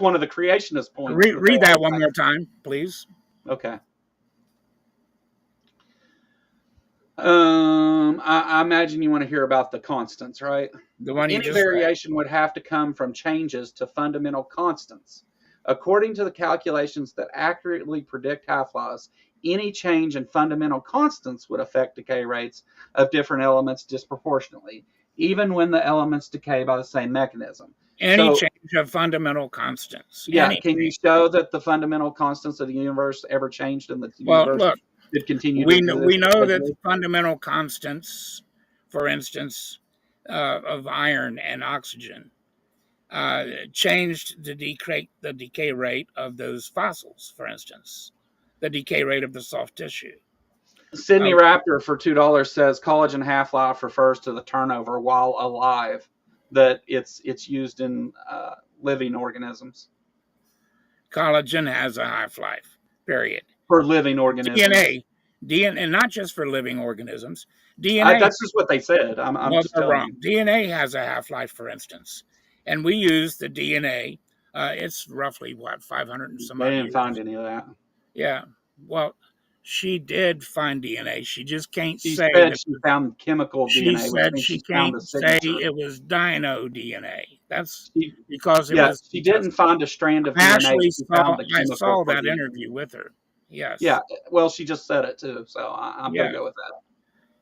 one of the creationist points. Read that one more time, please. Okay. I imagine you want to hear about the constants, right? The one Any variation would have to come from changes to fundamental constants. According to the calculations that accurately predict half-lives, any change in fundamental constants would affect decay rates of different elements disproportionately, even when the elements decay by the same mechanism. Any change of fundamental constants. Yeah, can you show that the fundamental constants of the universe ever changed and that the universe look, could continue to we exist? know that the fundamental constants, for instance, of iron and oxygen, changed the decay rate of those fossils, for instance, the decay rate of the soft tissue. Sydney Raptor for $2 says collagen half-life refers to the turnover while alive, that it's used in living organisms. Collagen has a half-life, period. For living organisms. DNA, and not just for living organisms. DNA. That's just what they said. I'm just telling wrong. You. DNA has a half-life, for instance, and we use the DNA. It's roughly 500 and some. They didn't find any of that. Yeah. Well, she did find DNA. She just can't she say said she found chemical she DNA. Said she can't say it was dino DNA. That's because it was. She didn't find a strand of DNA. I saw that interview with her. Yes. Yeah. Well, she just said it too, so I'm gonna go with that.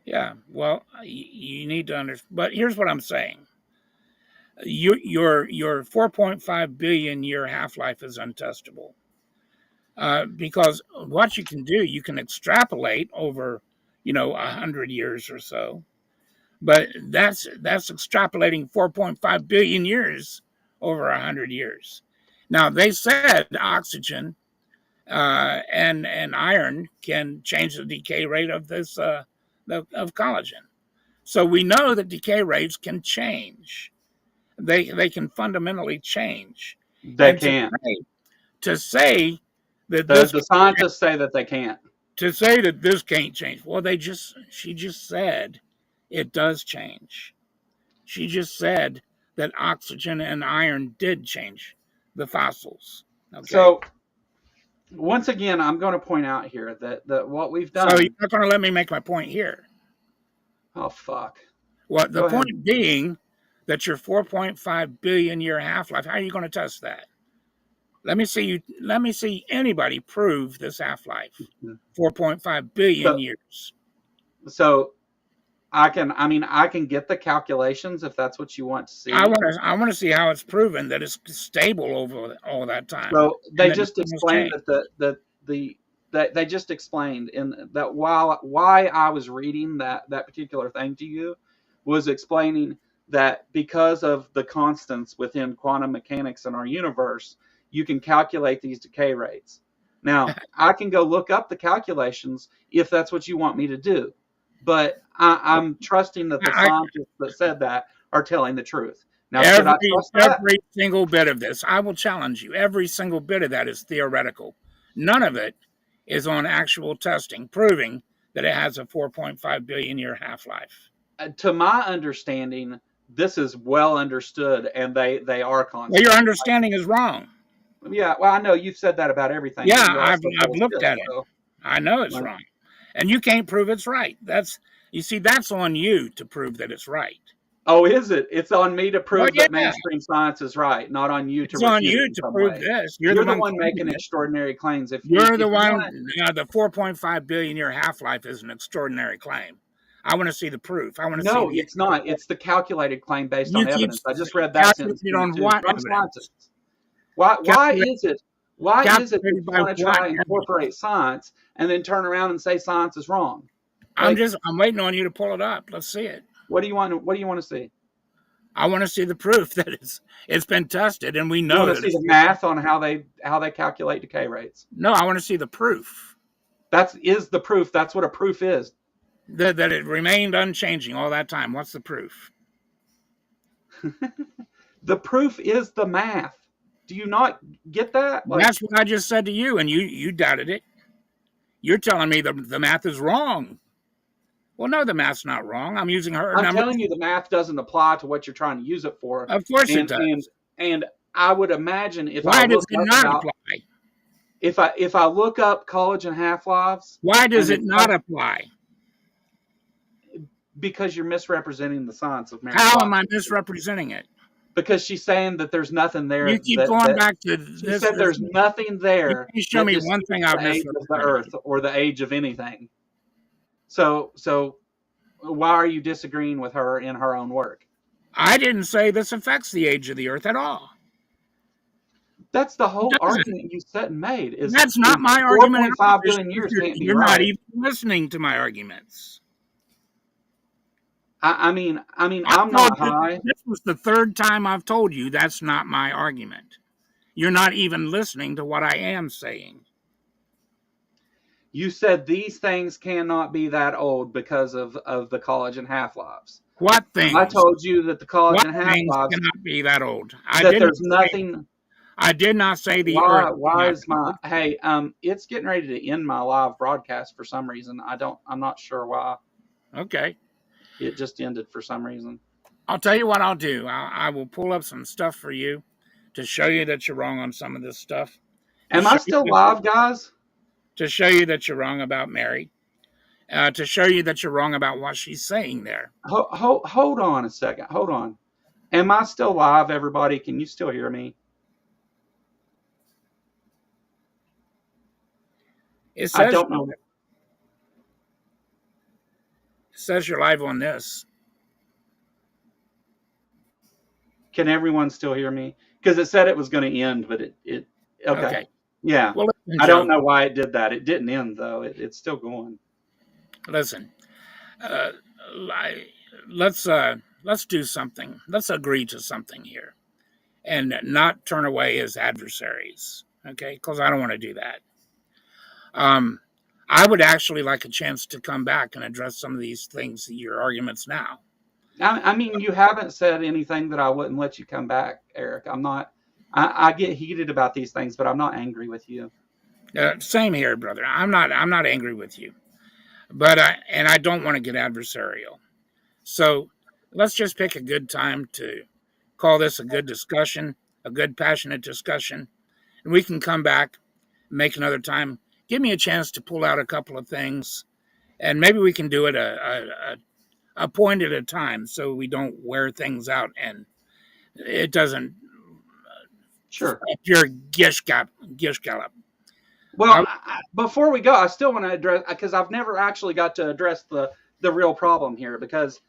Yeah. Well, you need to understand. But here's what I'm saying. Your 4.5 billion year half-life is untestable. Because what you can do, you can extrapolate over, 100 years or so, but that's extrapolating 4.5 billion years over 100 years. Now they said oxygen and iron can change the decay rate of this of collagen, so we know that decay rates can change. They can fundamentally change. They can. To say that the scientists say that they can't. To say that this can't change. Well, she just said it does change. She just said that oxygen and iron did change the fossils. Okay. So once again, I'm going to point out here that what we've done. So you're not going to let me make my point here. Oh, fuck. Well, the point being that your 4.5 billion year half-life, how are you going to test that? Let me see anybody prove this half-life. 4.5 billion years. So I can get the calculations if that's what you want to see. I want to see how it's proven that it's stable over all that time. So they just explained that they just explained in that why I was reading that particular thing to you was explaining that because of the constants within quantum mechanics in our universe, you can calculate these decay rates. Now, I can go look up the calculations if that's what you want me to do. But I'm trusting that the scientists that said that are telling the truth. Now, should I trust that? Every single bit of this, I will challenge you. Every single bit of that is theoretical. None of it is on actual testing, proving that it has a 4.5 billion year half-life. To my understanding, this is well understood, and they are constant. Well, your understanding is wrong. Yeah, well, I know you've said that about everything. Yeah, I've looked at it. I know it's wrong, and you can't prove it's right. That's on you to prove that it's right. Oh, is it? It's on me to prove that mainstream science is right, not on you to. It's on you to prove this. You're the one making extraordinary claims. If you're the one, the 4.5 billion year half-life is an extraordinary claim. I want to see the proof. I want to see. No, it's not. It's the calculated claim based on evidence. I just read that sentence. On what evidence? Why is it that you want to try and incorporate science and then turn around and say science is wrong? I'm waiting on you to pull it up. Let's see it. What do you want to see? I want to see the proof that it's been tested and we know. You want to see the math on how they calculate decay rates? No, I want to see the proof. That is the proof. That's what a proof is. That it remained unchanging all that time. What's the proof? The proof is the math. Do you not get that? That's what I just said to you, and you doubted it. You're telling me the math is wrong. Well, no, the math's not wrong. I'm using her numbers. I'm telling you the math doesn't apply to what you're trying to use it for. Of course it does. And I would imagine if why does it not apply? If I look up collagen half-lives. Why does it not apply? Because you're misrepresenting the science of marijuana. How am I misrepresenting it? Because she's saying that there's nothing there. You keep going back to this. She said there's nothing there. Can you show me one thing I've missed of the Earth or the age of anything. So why are you disagreeing with her in her own work? I didn't say this affects the age of the Earth at all. That's the whole argument you set and made. Is that's not my argument. 4.5 billion years can't be You're right. not even listening to my arguments. I mean, I'm not high. This was the third time I've told you that's not my argument. You're not even listening to what I am saying. You said these things cannot be that old because of the collagen half-lives. What things? I told you that the collagen half-lives cannot be that old. There's nothing. I did not say the Why? Earth. Why is my it's getting ready to end my live broadcast for some reason. I'm not sure why. Okay. It just ended for some reason. I'll tell you what I'll do. I will pull up some stuff for you to show you that you're wrong on some of this stuff. Am I still live, guys? To show you that you're wrong about Mary. To show you that you're wrong about what she's saying there. Hold on a second. Hold on. Am I still live, everybody? Can you still hear me? It says, I don't know. It says you're live on this. Can everyone still hear me? Because it said it was going to end, but it okay. Yeah. Well, listen, I don't know why it did that. It didn't end though. It's still going. Listen, let's do something. Let's agree to something here, and not turn away as adversaries. Okay, because I don't want to do that. I would actually like a chance to come back and address some of these things, your arguments now. I mean, you haven't said anything that I wouldn't let you come back, Eric. I'm not. I get heated about these things, but I'm not angry with you. Same here, brother. I'm not angry with you, but I don't want to get adversarial. So let's just pick a good time to call this a good discussion, a good passionate discussion, and we can come back, make another time. Give me a chance to pull out a couple of things, and maybe we can do it a point at a time, so we don't wear things out and it doesn't. Sure. Pure gish gallop. Well, before we go, I still want to address, because I've never actually got to address the real problem here, because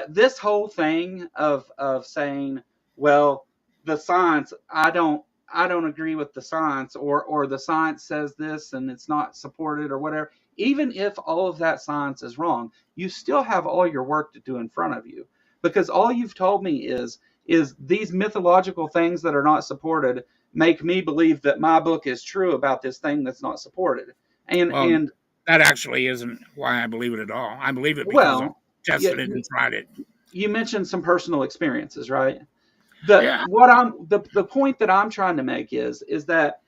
this whole thing of saying, well, the science, I don't agree with the science, or the science says this and it's not supported or whatever. Even if all of that science is wrong, you still have all your work to do in front of you, because all you've told me is these mythological things that are not supported make me believe that my book is true about this thing that's not supported. And that actually isn't why I believe it at all. I believe it because I tested it and tried it. You mentioned some personal experiences, right? The point that I'm trying to make is that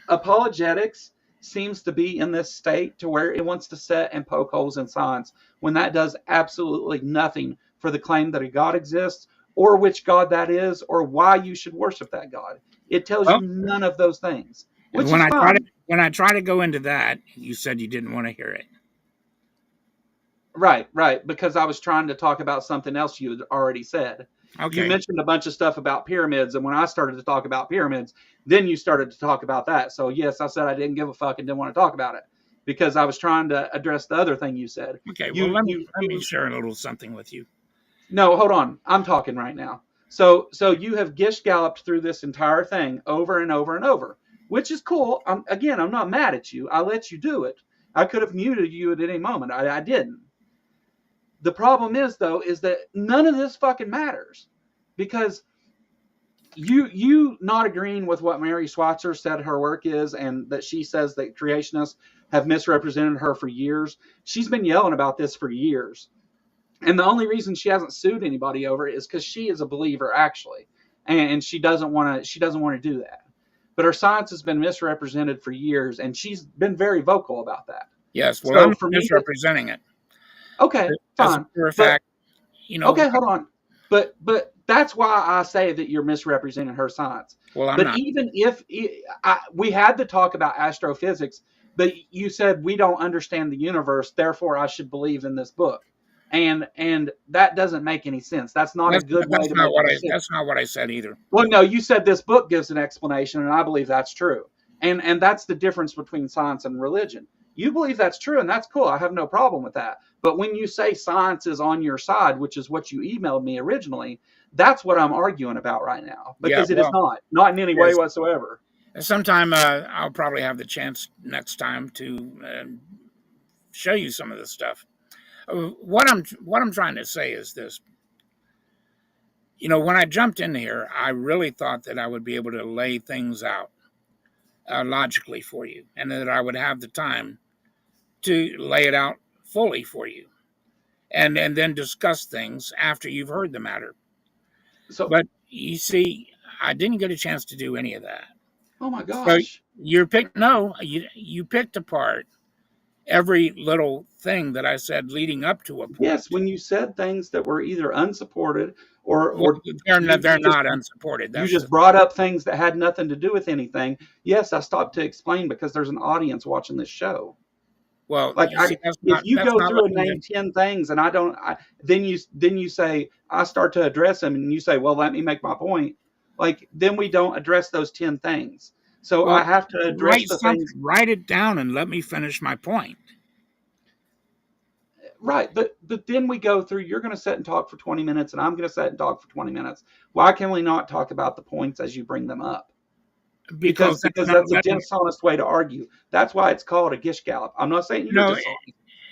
apologetics seems to be in this state to where it wants to set and poke holes in science, when that does absolutely nothing for the claim that a God exists, or which God that is, or why you should worship that God. It tells you none of those things. When I try to go into that, you said you didn't want to hear it. Right, because I was trying to talk about something else you had already said. Okay. You mentioned a bunch of stuff about pyramids, and when I started to talk about pyramids, then you started to talk about that. So yes, I said I didn't give a fuck and didn't want to talk about it, because I was trying to address the other thing you said. Okay, well, let me share a little something with you. No, hold on. I'm talking right now. So you have gish galloped through this entire thing over and over and over, which is cool. I'm not mad at you. I let you do it. I could have muted you at any moment. I didn't. The problem is, though, is that none of this fucking matters, because you not agreeing with what Mary Schweitzer said her work is, and that she says that creationists have misrepresented her for years. She's been yelling about this for years. And the only reason she hasn't sued anybody over it is because she is a believer, actually, and she doesn't want to do that. But her science has been misrepresented for years, and she's been very vocal about that. Yes, well, I'm misrepresenting it. Okay, fine. For a fact, Okay, hold on. But that's why I say that you're misrepresenting her science. Well, I'm not. Even if we had to talk about astrophysics, but you said we don't understand the universe, therefore I should believe in this book. And that doesn't make any sense. That's not a good way to make sense. That's not what I said either. Well, no, you said this book gives an explanation, and I believe that's true. And that's the difference between science and religion. You believe that's true, and that's cool. I have no problem with that. But when you say science is on your side, which is what you emailed me originally, that's what I'm arguing about right now, because it is not in any way whatsoever. Sometime I'll probably have the chance next time to show you some of this stuff. What I'm trying to say is this. You know, when I jumped in here, I really thought that I would be able to lay things out logically for you, and that I would have the time to lay it out fully for you, and then discuss things after you've heard the matter. But you see, I didn't get a chance to do any of that. Oh my gosh! So you picked apart every little thing that I said leading up to a point. Yes, when you said things that were either unsupported or they're not unsupported. You just brought up things that had nothing to do with anything. Yes, I stopped to explain because there's an audience watching this show. Well, like if you go through and name 10 things and I don't, then you say I start to address them and you say, well, let me make my point. Like then we don't address those 10 things. So I have to address the things. Write it down and let me finish my point. Right, but then we go through. You're going to sit and talk for 20 minutes, and I'm going to sit and talk for 20 minutes. Why can we not talk about the points as you bring them up? Because that's a dishonest way to argue. That's why it's called a gish gallop. I'm not saying you're dishonest.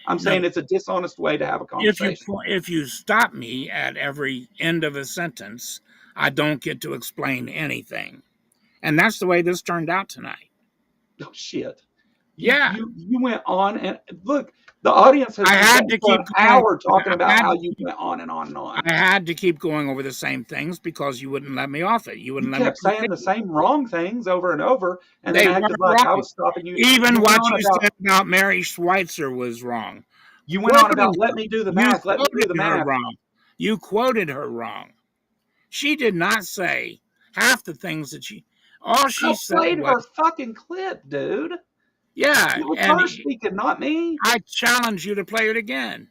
I'm saying it's a dishonest way to have a conversation. If you stop me at every end of a sentence, I don't get to explain anything, and that's the way this turned out tonight. Oh shit! Yeah, you went on and look. The audience has had to keep an hour talking about how you went on and on and on. I had to keep going over the same things because you wouldn't let me off it. You wouldn't let me. Kept saying the same wrong things over and over, and they acted like I was stopping you. Even what you said about Mary Schweitzer was wrong. You went on about let me do the math. Let me do the math. Wrong. You quoted her wrong. She did not say half the things that all she said played her fucking clip, dude. Yeah, it was her speaking, not me. I challenge you to play it again.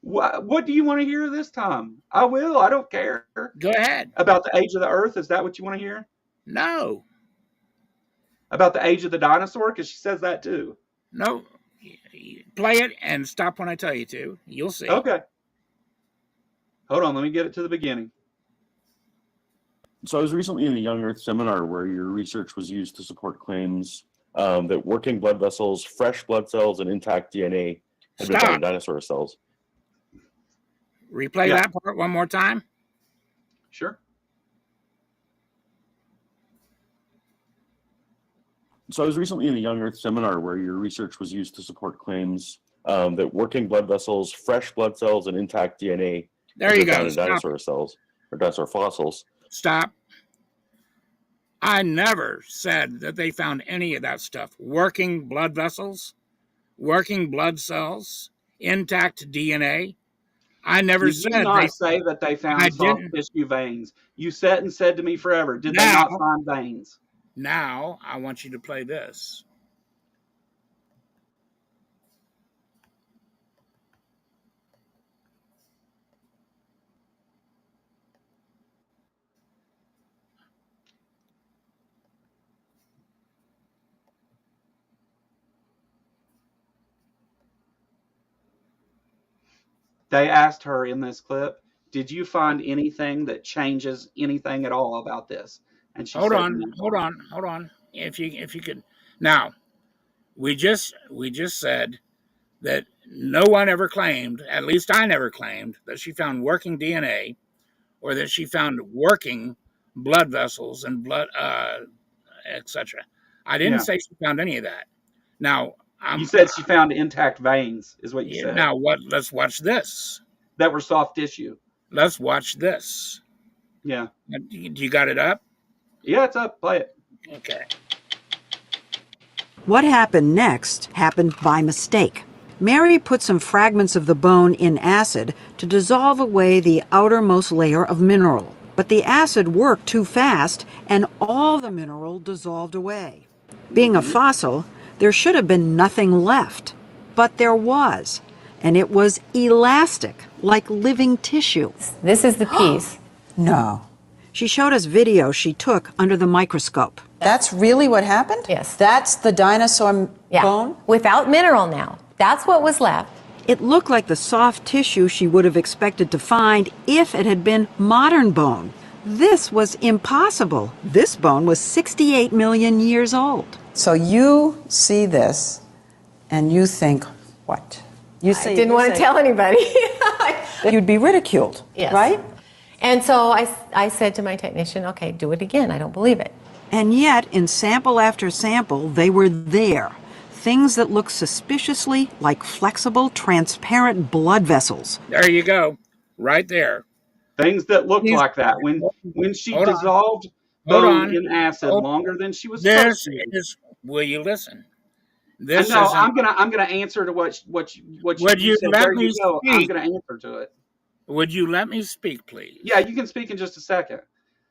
What do you want to hear this time? I will. I don't care. Go ahead. About the age of the Earth? Is that what you want to hear? No. About the age of the dinosaur? Because she says that too. No. Play it and stop when I tell you to. You'll see. Okay. Hold on. Let me get it to the beginning. So I was recently in a Young Earth seminar where your research was used to support claims that working blood vessels, fresh blood cells, and intact DNA had been found in dinosaur cells. Replay that part one more time. Sure. So I was recently in a Young Earth seminar where your research was used to support claims that working blood vessels, fresh blood cells, and intact DNA had been found in dinosaur cells or dinosaur fossils. Stop. I never said that they found any of that stuff. Working blood vessels, working blood cells, intact DNA. I never said. Did you not say that they found soft tissue veins? You said to me forever, did they not find veins? Now, I want you to play this. They asked her in this clip, did you find anything that changes anything at all about this? And she said, no. Hold on. If you could. Now, we just said that no one ever claimed, at least I never claimed, that she found working DNA or that she found working blood vessels and blood, etc. I didn't say she found any of that. Now, you said she found intact veins, is what you said. Now, let's watch this. That were soft tissue. Let's watch this. Yeah. You got it up? Yeah, it's up. Play it. Okay. What happened next happened by mistake. Mary put some fragments of the bone in acid to dissolve away the outermost layer of mineral. But the acid worked too fast, and all the mineral dissolved away. Being a fossil, there should have been nothing left. But there was. And it was elastic, like living tissue. This is the piece. No. She showed us video she took under the microscope. That's really what happened? Yes. That's the dinosaur Yeah. Bone? Without mineral now. That's what was left. It looked like the soft tissue she would have expected to find if it had been modern bone. This was impossible. This bone was 68 million years old. So you see this and you think, what? You I didn't want to tell anybody. You'd be ridiculed, Yes. right? And so I said to my technician, okay, do it again. I don't believe it. And yet, in sample after sample, they were there. Things that looked suspiciously like flexible, transparent blood vessels. There you go. Right there. Things that looked like that. When she dissolved bone in acid longer than she was supposed to. Will you listen? I'm gonna answer to what you said. There you go. I'm gonna answer to it. Would you let me speak, please? Yeah, you can speak in just a second.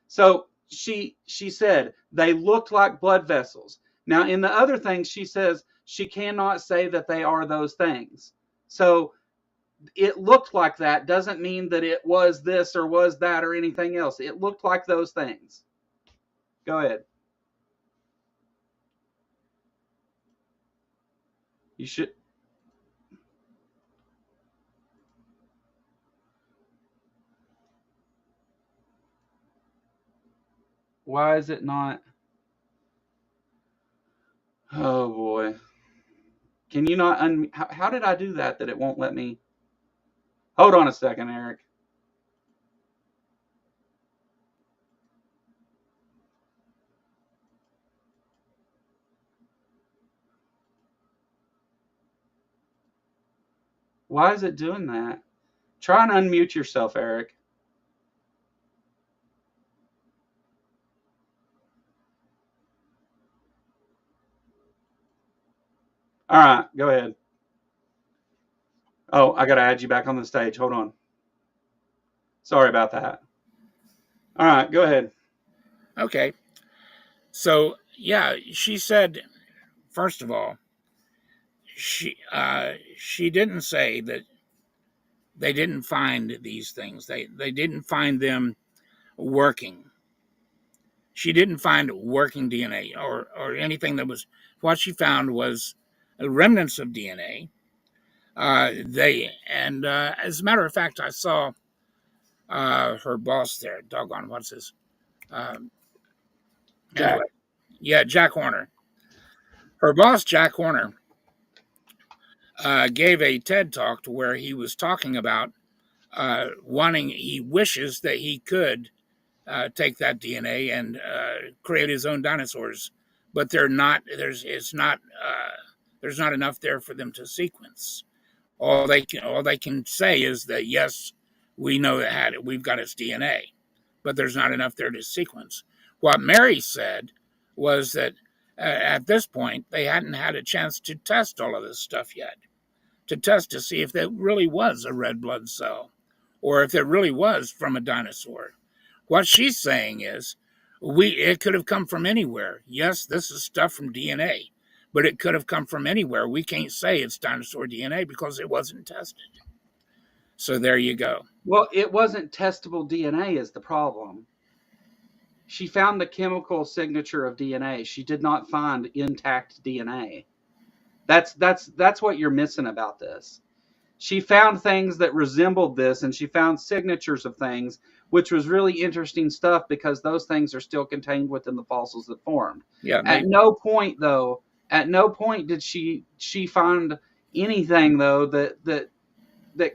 So she said they looked like blood vessels. Now, in the other things, she says she cannot say that they are those things. So it looked like that doesn't mean that it was this or was that or anything else. It looked like those things. Go ahead. You should. Why is it not? Oh boy. Can you not how did I do that it won't let me? Hold on a second, Eric. Why is it doing that? Try and unmute yourself, Eric. All right, go ahead. Oh, I got to add you back on the stage. Hold on. Sorry about that. All right, go ahead. Okay. So, yeah, she said, first of all, she didn't say that they didn't find these things. They didn't find them working. She didn't find working DNA or anything that was. What she found was remnants of DNA. As a matter of fact, I saw her boss there. Doggone, what's his? Jack. Yeah, Jack Horner. Her boss, Jack Horner, gave a TED talk to where he was talking about he wishes that he could take that DNA and create his own dinosaurs, but there's not enough there for them to sequence. All they can say is that yes, we know that we've got its DNA, but there's not enough there to sequence. What Mary said was that at this point they hadn't had a chance to test all of this stuff yet, to see if it really was a red blood cell, or if it really was from a dinosaur. What she's saying is, it could have come from anywhere. Yes, this is stuff from DNA, but it could have come from anywhere. We can't say it's dinosaur DNA because it wasn't tested. So there you go. Well, it wasn't testable DNA is the problem. She found the chemical signature of DNA. She did not find intact DNA. That's what you're missing about this. She found things that resembled this, and she found signatures of things, which was really interesting stuff because those things are still contained within the fossils that formed. Yeah. At no point did she find anything though that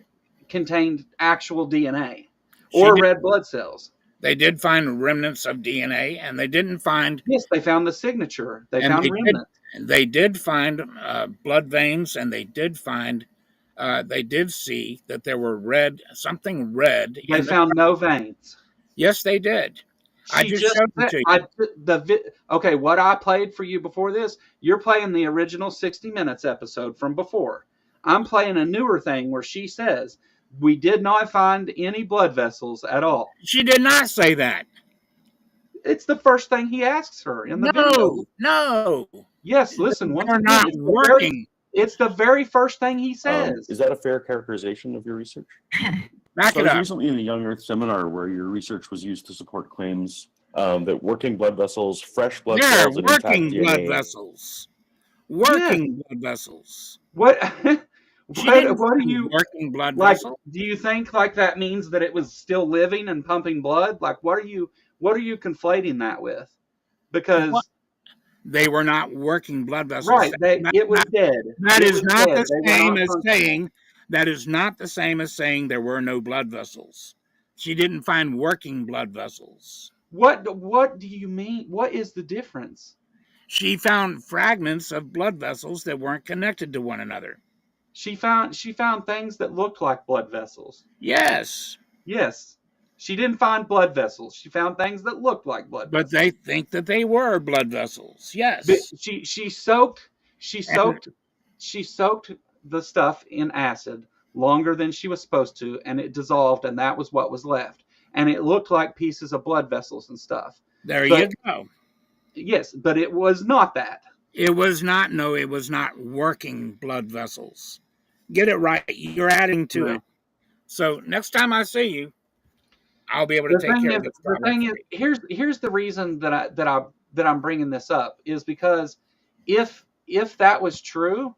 contained actual DNA or red blood cells. They did find remnants of DNA, and they didn't find. Yes, they found the signature. They found remnants. They did find blood veins, and they did find. They did see that there were something red. They found no veins. Yes, they did. I just showed it to you. Okay, what I played for you before this, you're playing the original 60 Minutes episode from before. I'm playing a newer thing where she says, we did not find any blood vessels at all. She did not say that. It's the first thing he asks her in the video. No. Yes, listen. They're not working. It's the very first thing he says. Is that a fair characterization of your research? Back it up. I was recently in a Young Earth seminar where your research was used to support claims that working blood vessels, fresh blood cells, and intact DNA. Working blood vessels. working blood vessels. What? She didn't What do find you working blood like? vessels. Do you think like that means that it was still living and pumping blood? Like, what are you conflating that with? Because they were not working blood vessels. Right, it was dead. That it is was not dead. the same as saying. That is not the same as saying there were no blood vessels. She didn't find working blood vessels. What do you mean? What is the difference? She found fragments of blood vessels that weren't connected to one another. She found things that looked like blood vessels. Yes. Yes. She didn't find blood vessels. She found things that looked like blood vessels. But they think that they were blood vessels. Yes. But she soaked the stuff in acid longer than she was supposed to, and it dissolved, and that was what was left. And it looked like pieces of blood vessels and stuff. You go. Yes, but it was not that. It was not working blood vessels. Get it right. You're adding to it. So next time I see you, I'll be able to take care of this problem. The thing is, here's the reason that I'm bringing this up is because if that was true,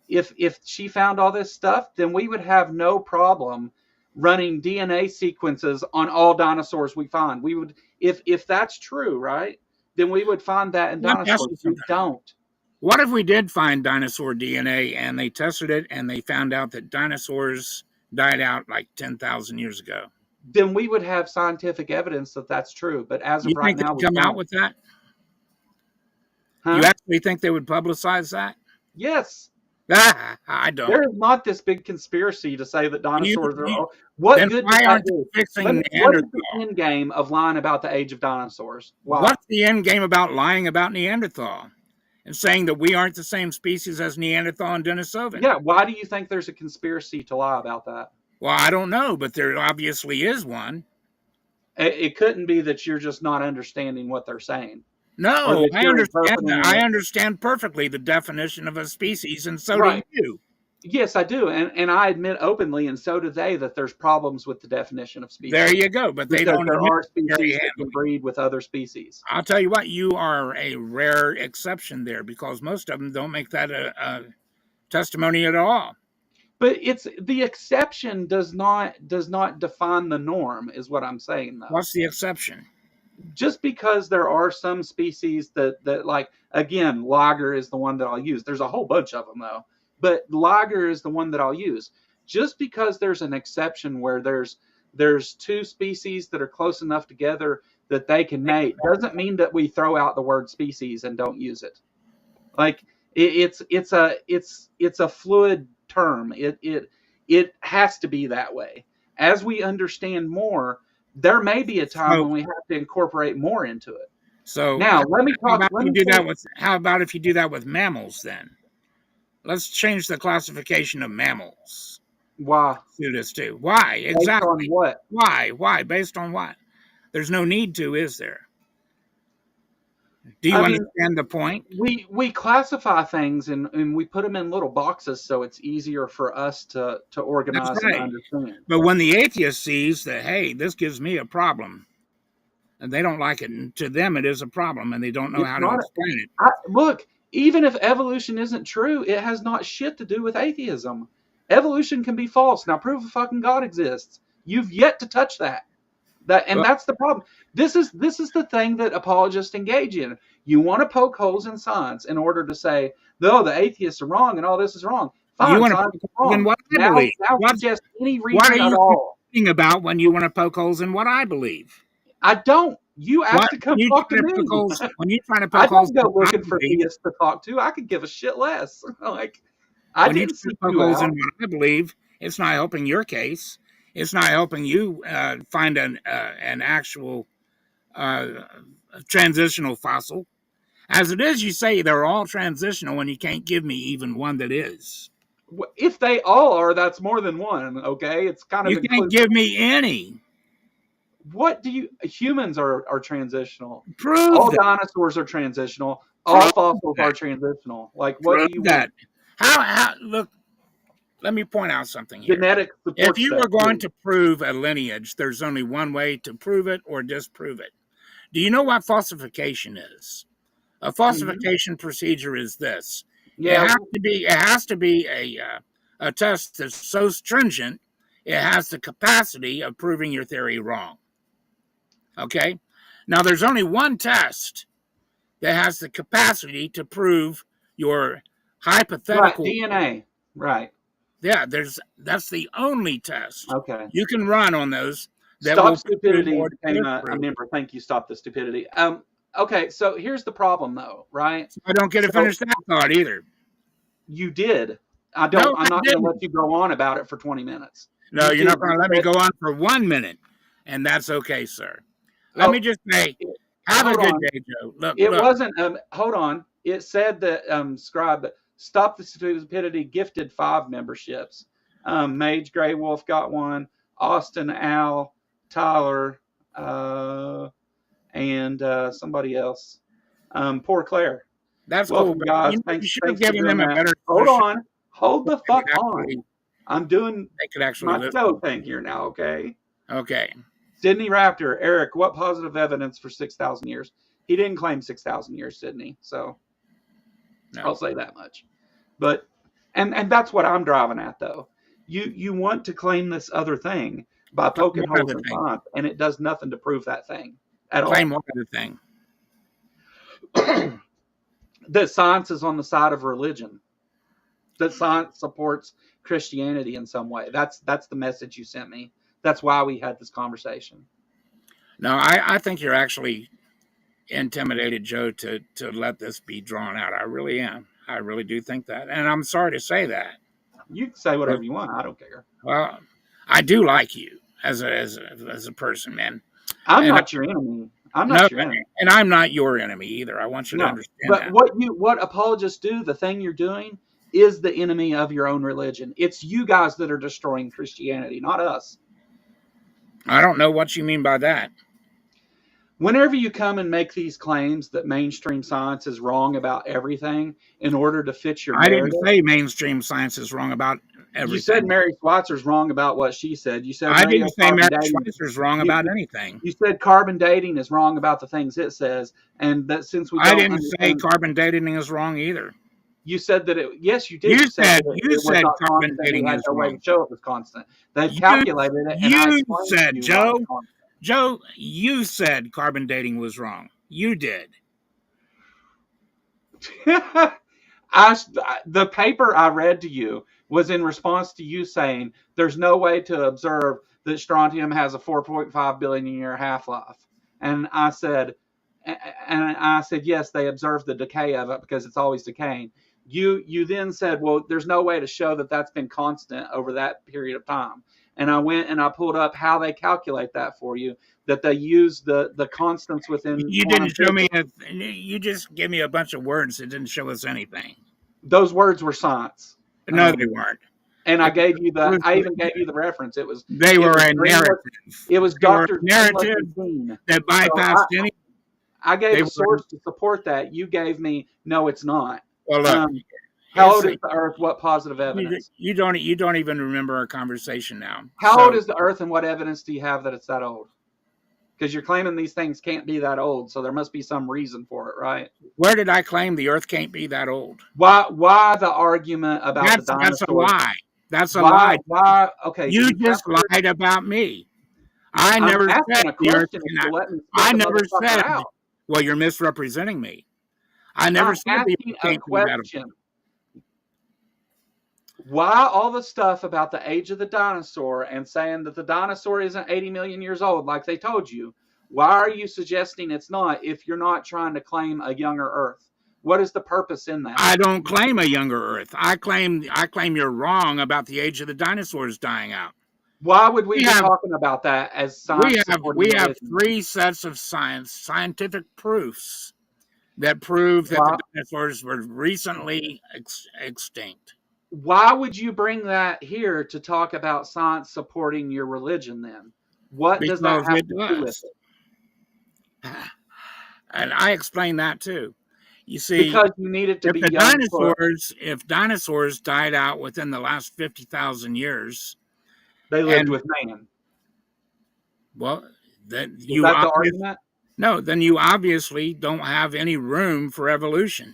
if she found all this stuff, then we would have no problem running DNA sequences on all dinosaurs we find. We would, if that's true, right? Then we would find that in dinosaurs. We don't. What if we did find dinosaur DNA and they tested it and they found out that dinosaurs died out like 10,000 years ago? Then we would have scientific evidence that that's true. But as of right now, we come out with that? Huh? You actually think they would publicize that? Yes. I don't. There is not this big conspiracy to say that dinosaurs are. What good does that do? What is the end game of lying about the age of dinosaurs? Why? What's the end game about lying about Neanderthal and saying that we aren't the same species as Neanderthal and Denisovan? Yeah. Why do you think there's a conspiracy to lie about that? Well, I don't know, but there obviously is one. It couldn't be that you're just not understanding what they're saying. No, I understand that. I understand perfectly the definition of a species, and so do you. Yes, I do, and I admit openly, and so do they, that there's problems with the definition of species. There you go, but they don't. There are species that can breed with other species. I'll tell you what, you are a rare exception there, because most of them don't make that a testimony at all. But it's the exception does not define the norm, is what I'm saying, though. What's the exception? Just because there are some species that like, again, lager is the one that I'll use. There's a whole bunch of them, though. But lager is the one that I'll use. Just because there's an exception where there's two species that are close enough together that they can mate doesn't mean that we throw out the word species and don't use it. Like it's a fluid term. It has to be that way. As we understand more, there may be a time when we have to incorporate more into it. So now let me talk. How about if you do that with mammals then? Let's change the classification of mammals. Why? Do this too. Why? Exactly. Based on what? Why? Based on what? There's no need to, is there? Do you understand the point? We classify things and we put them in little boxes so it's easier for us to organize and understand. But when the atheist sees that, hey, this gives me a problem, and they don't like it, and to them it is a problem, and they don't know how to explain it. Look, even if evolution isn't true, it has not shit to do with atheism. Evolution can be false. Now prove a fucking God exists. You've yet to touch that. That's the problem. This is the thing that apologists engage in. You want to poke holes in science in order to say, no, the atheists are wrong and all this is wrong. Fine, you want science to poke in what I believe. Suggest any reason what are you at all. thinking about when you want to poke holes in what I believe? I don't. You asked to come talk to me. When you're trying to poke holes, I don't go looking for theists to talk to. I could give a shit less. I didn't see poke holes in what I believe. It's not helping your case. It's not helping you find an actual transitional fossil. As it is, you say they're all transitional, and you can't give me even one that is. If they all are, that's more than one. Okay, it's kind of. You can't give me any. What do you? Humans are transitional. Prove all that. Dinosaurs are transitional. All fossils are transitional. Like what Prove do you? That. How? Look. Let me point out something here. Genetics. If you were going to prove a lineage, there's only one way to prove it or disprove it. Do you know what falsification is? A falsification procedure is this. Yeah. It has to be a test that's so stringent, it has the capacity of proving your theory wrong. Okay? Now, there's only one test that has the capacity to prove your hypothetical. Right, DNA. Right. Yeah, that's the only test Okay. you can run on those. That Stop will Stupidity became a member. Thank you, Stop the Stupidity. Okay, so here's the problem, though, right? I don't get to finish that thought either. You did. I'm not going to let you go on about it for 20 minutes. No, you're not going to let me go on for 1 minute, and that's okay, sir. Let me just say, have a good day, Joe. Look, wasn't. Hold on. It said that Scribe Stop the Stupidity gifted 5 memberships. Mage Grey Wolf got one. Austin, Al, Tyler, and somebody else. Poor Claire. That's welcome, cool, guys. You should have given them a better. Hold on. Hold the fuck on. I'm doing my show thing here now, okay? Okay. Sydney Raptor, Eric, what positive evidence for 6,000 years? He didn't claim 6,000 years, Sydney. So I'll say that much. But and that's what I'm driving at, though. You want to claim this other thing by poking holes in science, and it does nothing to prove that thing at all. Claim what other thing? That science is on the side of religion. That science supports Christianity in some way. That's the message you sent me. That's why we had this conversation. No, I think you're actually intimidated, Joe, to let this be drawn out. I really am. I really do think that. And I'm sorry to say that. You can say whatever you want. I don't care. Well, I do like you as a person, man. I'm not your enemy. I'm not your enemy. And I'm not your enemy either. I want you to understand that. But what apologists do, the thing you're doing, is the enemy of your own religion. It's you guys that are destroying Christianity, not us. I don't know what you mean by that. Whenever you come and make these claims that mainstream science is wrong about everything in order to fit your narrative. I didn't say mainstream science is wrong about everything. You said Mary Schweitzer's wrong about what she said. You said I didn't say Mary Schweitzer's wrong about anything. You said carbon dating is wrong about the things it says, and that since we I didn't say carbon dating is wrong either. You said that yes, you did. You said carbon dating is wrong. Show it was constant. They calculated it. And you said, Joe, you said carbon dating was wrong. You did. The paper I read to you was in response to you saying there's no way to observe that strontium has a 4.5 billion year half-life. And I said, yes, they observed the decay of it because it's always decaying. You then said, well, there's no way to show that that's been constant over that period of time. And I went and I pulled up how they calculate that for you, that they use the constants within. You didn't show me. You just gave me a bunch of words that didn't show us anything. Those words were science. No, they weren't. And I gave you I even gave you the reference. It was. They were a narrative. It was Dr. narrative that bypassed any. I gave a source to support that. You gave me no, it's not. Well, look. How old is the Earth? What positive evidence? You don't even remember our conversation now. How old is the Earth, and what evidence do you have that it's that old? Because you're claiming these things can't be that old, so there must be some reason for it, right? Where did I claim the Earth can't be that old? Why the argument about the dinosaurs? That's a lie. That's a lie. Why? Okay. You just lied about me. I never said the Earth cannot. I never said. Well, you're misrepresenting me. I never said the Earth can't be that old. Why all the stuff about the age of the dinosaur and saying that the dinosaur isn't 80 million years old like they told you? Why are you suggesting it's not if you're not trying to claim a younger Earth? What is the purpose in that? I don't claim a younger Earth. I claim you're wrong about the age of the dinosaurs dying out. Why would we be talking about that as science? We have 3 sets of scientific proofs that prove that the dinosaurs were recently extinct. Why would you bring that here to talk about science supporting your religion then? What does that have to do with it? And I explained that too. You see, because you need it to be if dinosaurs died out within the last 50,000 years, they lived with man. Well, the argument? No, then you obviously don't have any room for evolution.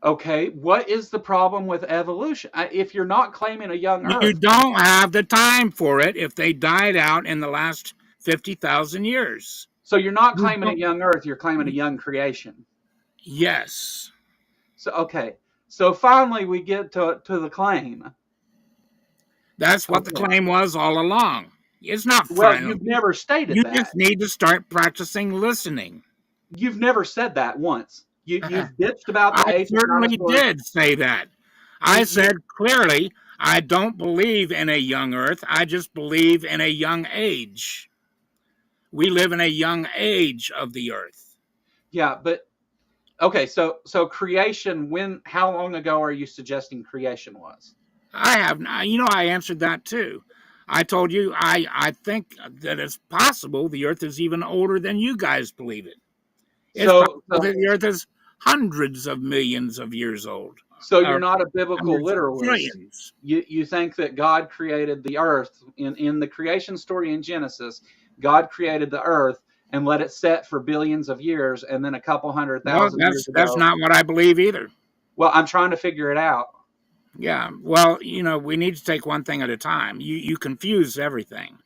Okay, what is the problem with evolution? If you're not claiming a young Earth, you don't have the time for it if they died out in the last 50,000 years. So you're not claiming a young Earth, you're claiming a young creation. Yes. So okay, so finally we get to the claim. That's what the claim was all along. It's not well. final. You've never stated you that. You just need to start practicing listening. You've never said that once. You've bitched about the age. I certainly did say that. I said clearly, I don't believe in a young Earth. I just believe in a young age. We live in a young age of the Earth. Yeah, but okay. So creation. How long ago are you suggesting creation was? I have. I answered that too. I told you I think that it's possible the Earth is even older than you guys believe it. It's possible that the Earth is hundreds of millions of years old. So you're not a biblical literalist. You think that God created the Earth in the creation story in Genesis. God created the Earth and let it set for billions of years, and then a couple 100,000 years ago. That's not what I believe either. Well, I'm trying to figure it out. Yeah, well, we need to take one thing at a time. You confuse everything.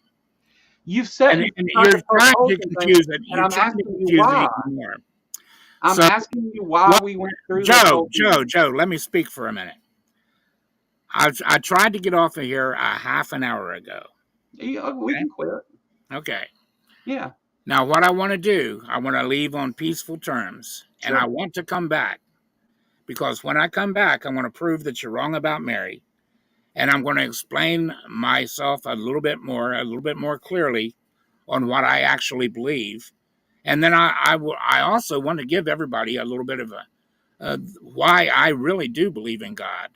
You've said and you're trying to confuse it. You're trying to confuse it even more. I'm asking you why we went through this whole thing. Joe, let me speak for a minute. I tried to get off of here a half an hour ago. We can quit. Okay. Yeah. Now, what I want to do, I want to leave on peaceful terms, and I want to come back. Because when I come back, I want to prove that you're wrong about Mary. And I'm going to explain myself a little bit more clearly on what I actually believe. And then I also want to give everybody a little bit of why I really do believe in God.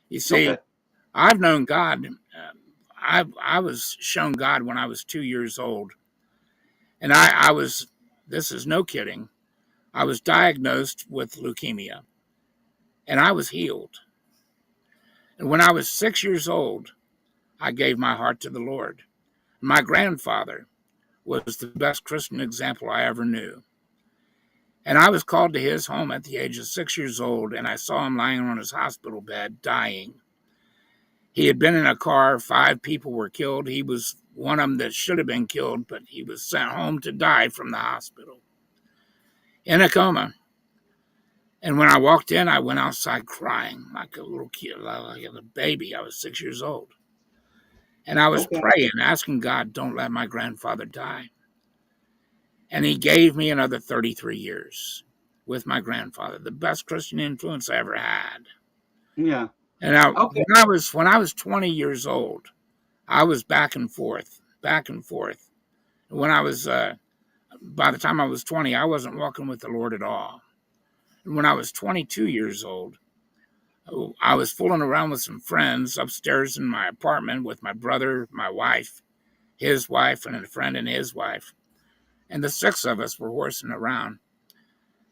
You see, I've known God. I was shown God when I was 2 years old. And I was, this is no kidding, I was diagnosed with leukemia. And I was healed. And when I was 6 years old, I gave my heart to the Lord. My grandfather was the best Christian example I ever knew. And I was called to his home at the age of 6 years old, and I saw him lying on his hospital bed, dying. He had been in a car. 5 people were killed. He was one of them that should have been killed, but he was sent home to die from the hospital in a coma. And when I walked in, I went outside crying like a little kid, like a baby. I was 6 years old. And I was praying, asking God, don't let my grandfather die. And he gave me another 33 years with my grandfather, the best Christian influence I ever had. Yeah. And when I was 20 years old, I was back and forth. When I was, by the time I was 20, I wasn't walking with the Lord at all. When I was 22 years old, I was fooling around with some friends upstairs in my apartment with my brother, my wife, his wife, and a friend and his wife. And the 6 of us were horsing around.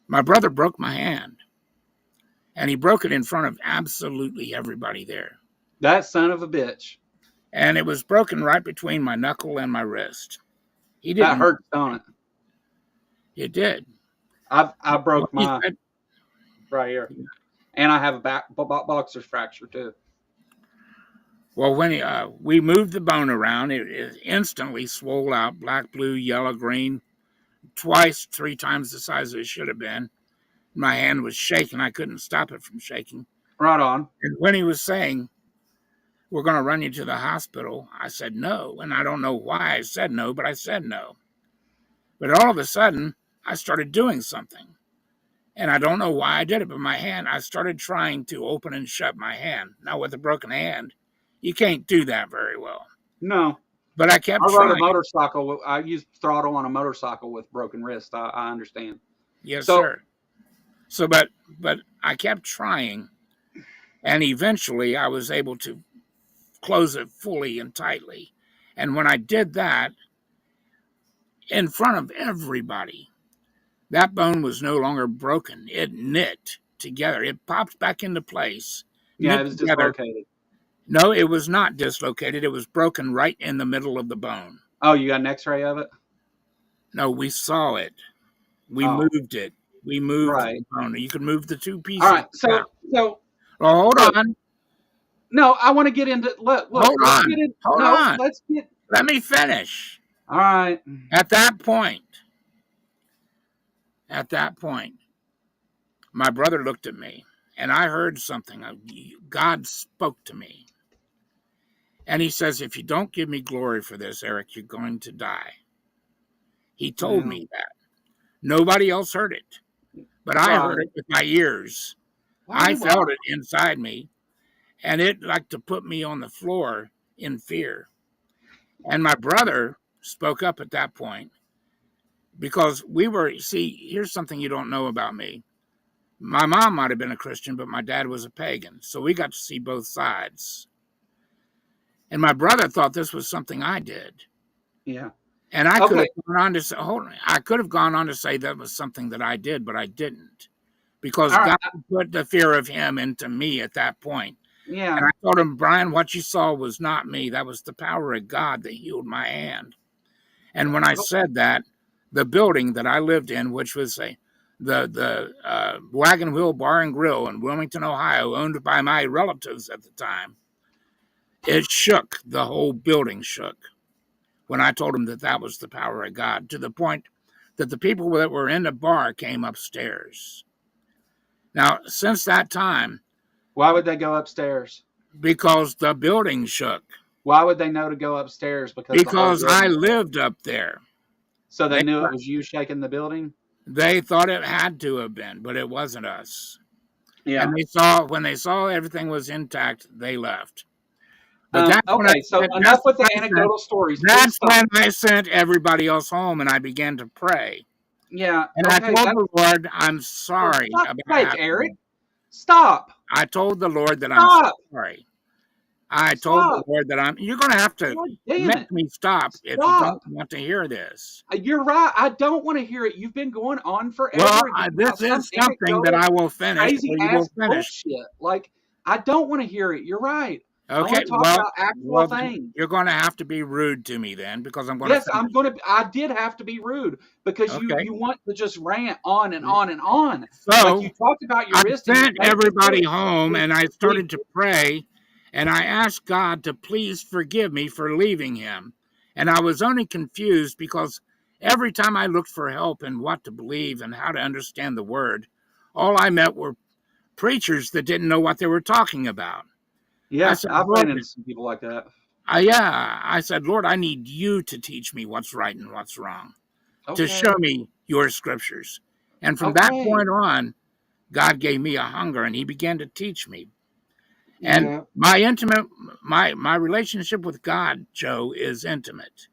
My brother broke my hand. And he broke it in front of absolutely everybody there. That son of a bitch. And it was broken right between my knuckle and my wrist. That hurt, don't it? It did. I broke my right here, and I have a boxer's fracture too. Well, when we moved the bone around, it instantly swelled out, black, blue, yellow, green, 3 times the size it should have been. My hand was shaking. I couldn't stop it from shaking. Right on. And when he was saying, we're going to run you to the hospital, I said no. And I don't know why I said no, but I said no. But all of a sudden, I started doing something. And I don't know why I did it, but my hand, I started trying to open and shut my hand. Now, with a broken hand, you can't do that very well. No. But I kept trying. I rode a motorcycle. I used throttle on a motorcycle with broken wrist. I understand. Yes, sir. So, but I kept trying, and eventually I was able to close it fully and tightly. And when I did that, in front of everybody, that bone was no longer broken. It knit together. It popped back into place. Yeah, it was dislocated. No, it was not dislocated. It was broken right in the middle of the bone. Oh, you got an X-ray of it? No, we saw it. We Oh, moved it. We moved right. the bone. You can move the two pieces. All right. So, well, hold on. No, I want to get into. Look, hold let's on. get in. Hold no, on. Let's get. Let me finish. All right. At that point, my brother looked at me, and I heard something. God spoke to me. And he says, if you don't give me glory for this, Eric, you're going to die. He told me that. Nobody else heard it. But I heard it with my ears. I felt it inside me. And it like to put me on the floor in fear. And my brother spoke up at that point. Because here's something you don't know about me. My mom might have been a Christian, but my dad was a pagan. So we got to see both sides. And my brother thought this was something I did. Yeah. And I could have gone on to say, I could have gone on to say that was something that I did, but I didn't. Because God put the fear of him into me at that point. Yeah. And I told him, Brian, what you saw was not me. That was the power of God that healed my hand. And when I said that, the building that I lived in, which was the Wagon Wheel Bar and Grill in Wilmington, Ohio, owned by my relatives at the time, it shook. The whole building shook when I told him that was the power of God, to the point that the people that were in the bar came upstairs. Now, since that time... Why would they go upstairs? Because the building shook. Why would they know to go upstairs? Because I lived up there. So they knew it was you shaking the building? They thought it had to have been, but it wasn't us. Yeah. And when they saw everything was intact, they left. But so enough with the anecdotal stories. That's when I sent everybody else home and I began to pray. Yeah. And I told the Lord, I'm sorry. Eric. Stop. I told the Lord that I'm sorry. I told the Lord that you're going to have to make me stop if you don't want to hear this. You're right. I don't want to hear it. You've been going on forever. Well, this is something that I will finish. Crazy ass bullshit. Like, I don't want to hear it. You're right. Okay, about actual things. You're going to have to be rude to me then, because I'm going to. Yes, I'm going to. I did have to be rude because you want to just rant on and on and on. So like you talked about your I sent everybody home, and I started to pray, and I asked God to please forgive me for leaving him. And I was only confused because every time I looked for help in what to believe and how to understand the word, all I met were preachers that didn't know what they were talking about. Yes, I've run into some people like that. I said, Lord, I need you to teach me what's right and what's wrong, to show me your scriptures. And from that point on, God gave me a hunger, and he began to teach me. And my relationship with God, Joe, is intimate.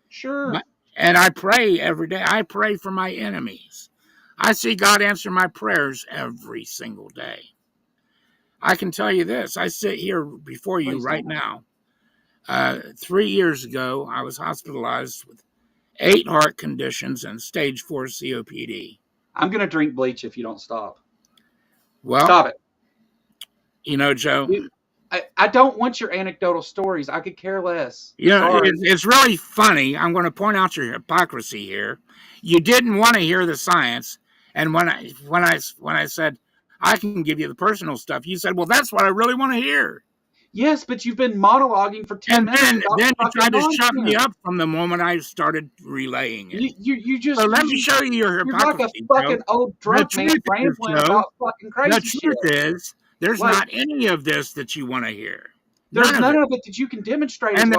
Sure. And I pray every day. I pray for my enemies. I see God answer my prayers every single day. I can tell you this. I sit here before you right now. 3 years ago, I was hospitalized with 8 heart conditions and stage 4 COPD. I'm going to drink bleach if you don't stop. Well, stop it. You know, Joe, I don't want your anecdotal stories. I could care less. Yeah, it's really funny. I'm going to point out your hypocrisy here. You didn't want to hear the science, and when I said I can give you the personal stuff, you said, "Well, that's what I really want to hear." Yes, but you've been monologuing for 10 minutes. And then you tried to shut me up from the moment I started relaying it. You just. So let me show you your hypocrisy. You're like a fucking old drunk man rambling about fucking crazy shit. The truth is, there's not any of this that you want to hear. There's none of it that you can demonstrate. And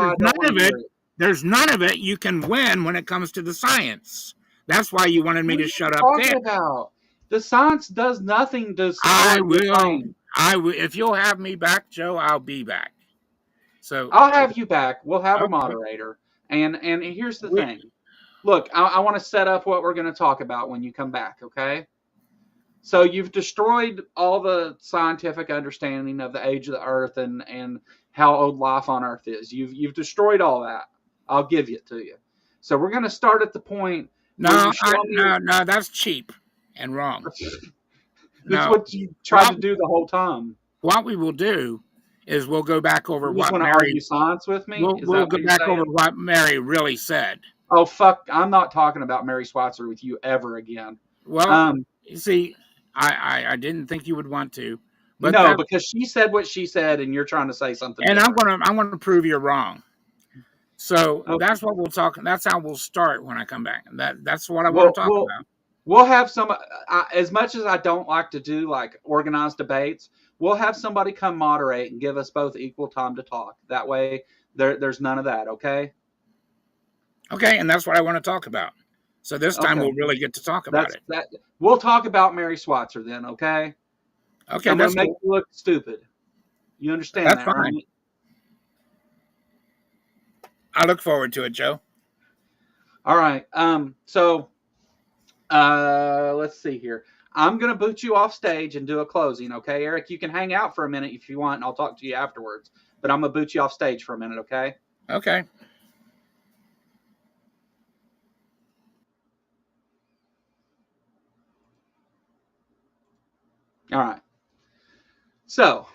there's none of it you can win when it comes to the science. That's why you wanted me to shut up there. The science does nothing to. I will. If you'll have me back, Joe, I'll be back. So I'll have you back. We'll have a moderator. And here's the thing. Look, I want to set up what we're going to talk about when you come back. Okay. So you've destroyed all the scientific understanding of the age of the Earth and how old life on Earth is. You've destroyed all that. I'll give it to you. So we're going to start at the point. No, that's cheap and wrong. That's what you tried to do the whole time. What we will do is we'll go back over what Mary. Argue science with me? We'll go back over what Mary really said. Oh, fuck. I'm not talking about Mary Swatzer with you ever again. Well, you see, I didn't think you would want to, but no, because she said what she said, and you're trying to say something and different. I'm gonna prove you're wrong. So Okay. that's what we'll talk. That's how we'll start when I come back. That's what I want to talk about. We'll have some. As much as I don't like to do like organized debates, we'll have somebody come moderate and give us both equal time to talk. That way, there's none of that. Okay. Okay, and that's what I want to talk about. So this time we'll really get to talk about it. We'll talk about Mary Swatzer then. Okay. Okay, I'm gonna make you look stupid. You understand that's that, fine. right? I look forward to it, Joe. All right. So let's see here. I'm going to boot you off stage and do a closing, okay, Eric? You can hang out for a minute if you want, and I'll talk to you afterwards. But I'm going to boot you off stage for a minute, okay? Okay. All right. So,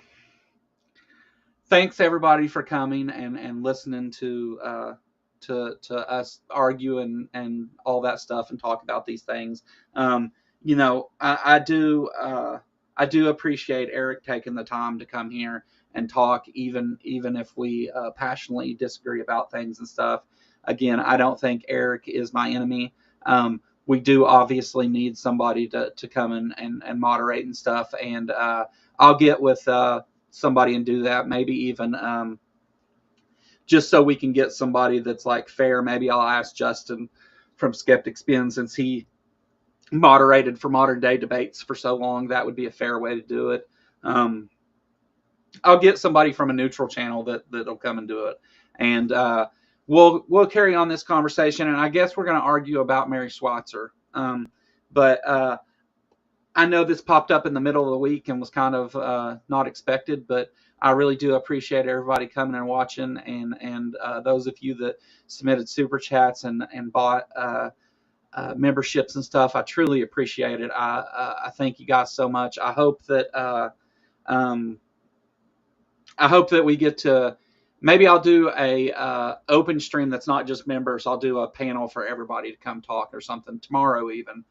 thanks everybody for coming and listening to us argue and all that stuff and talk about these things. You know, I do appreciate Eric taking the time to come here and talk, even if we passionately disagree about things and stuff. Again, I don't think Eric is my enemy. We do obviously need somebody to come in and moderate and stuff, and I'll get with somebody and do that. Maybe even just so we can get somebody that's like fair. Maybe I'll ask Justin from Skeptic Spin, since he moderated for Modern Day Debates for so long. That would be a fair way to do it. I'll get somebody from a neutral channel that'll come and do it, and we'll carry on this conversation. And I guess we're going to argue about Mary Swatzer. But I know this popped up in the middle of the week and was kind of not expected, but I really do appreciate everybody coming and watching, and those of you that submitted super chats and bought memberships and stuff. I truly appreciate it. I thank you guys so much. I hope that we get to, maybe I'll do a open stream that's not just members. I'll do a panel for everybody to come talk or something tomorrow even.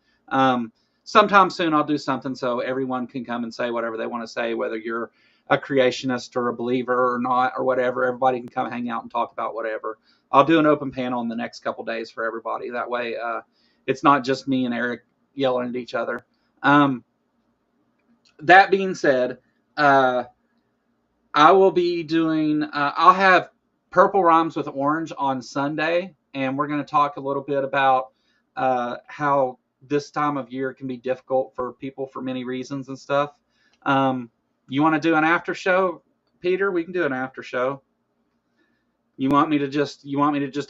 Sometime soon I'll do something so everyone can come and say whatever they want to say, whether you're a creationist or a believer or not or whatever. Everybody can come hang out and talk about whatever. I'll do an open panel in the next couple days for everybody. That way it's not just me and Eric yelling at each other. That being said, I will be doing, I'll have Purple Rhymes with Orange on Sunday, and we're going to talk a little bit about how this time of year can be difficult for people for many reasons and stuff. You want to do an after show, Peter? We can do an after show. You want me to just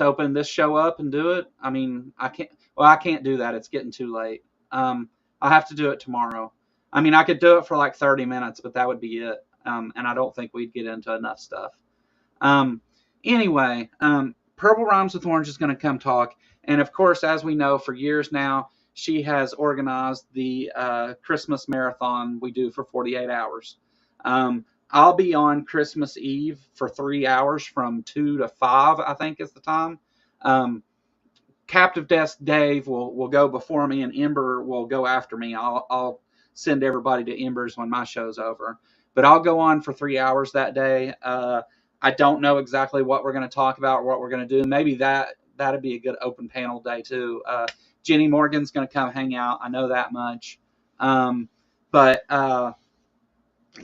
open this show up and do it? I mean, I can't do that. It's getting too late. I'll have to do it tomorrow. I mean, I could do it for like 30 minutes, but that would be it. And I don't think we'd get into enough stuff. Anyway, Purple Rhymes with Orange is going to come talk. And of course, as we know, for years now, she has organized the Christmas marathon we do for 48 hours. I'll be on Christmas Eve for 3 hours from 2 to 5, I think is the time. Captive Desk Dave will go before me, and Ember will go after me. I'll send everybody to Ember's when my show's over. But I'll go on for 3 hours that day. I don't know exactly what we're going to talk about or what we're going to do. Maybe that'd be a good open panel day too. Jenny Morgan's going to come hang out. I know that much. But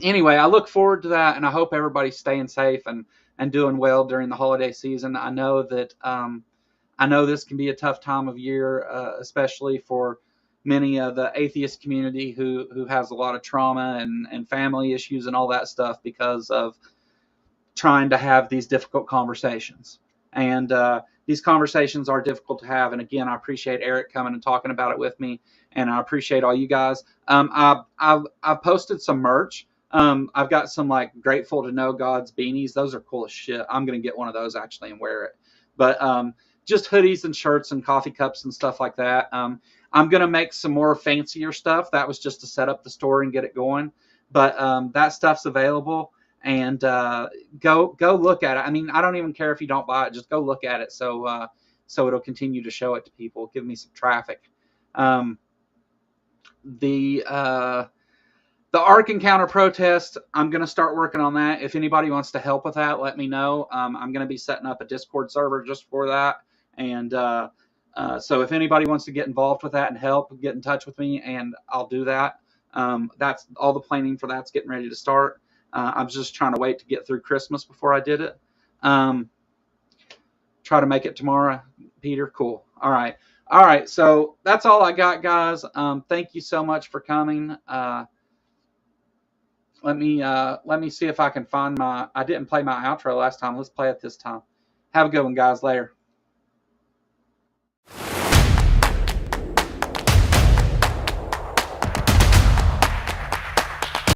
anyway, I look forward to that, and I hope everybody's staying safe and doing well during the holiday season. I know that I know this can be a tough time of year, especially for many of the atheist community who has a lot of trauma and family issues and all that stuff because of trying to have these difficult conversations. And these conversations are difficult to have. And again, I appreciate Eric coming and talking about it with me, and I appreciate all you guys. I've posted some merch. I've got some like Grateful to Know God's beanies. Those are cool as shit. I'm gonna get one of those actually and wear it. But just hoodies and shirts and coffee cups and stuff like that. I'm gonna make some more fancier stuff. That was just to set up the store and get it going. But that stuff's available, and go look at it. I mean, I don't even care if you don't buy it. Just go look at it. So so it'll continue to show it to people, give me some traffic. The Ark Encounter protest, I'm going to start working on that. If anybody wants to help with that, let me know. I'm going to be setting up a Discord server just for that. And so if anybody wants to get involved with that and help, get in touch with me, and I'll do that. That's all the planning for that's getting ready to start. I'm just trying to wait to get through Christmas before I did it. Try to make it tomorrow, Peter. Cool. All right. So that's all I got, guys. Thank you so much for coming. Let me see if I can find I didn't play my outro last time. Let's play it this time. Have a good one, guys. Later.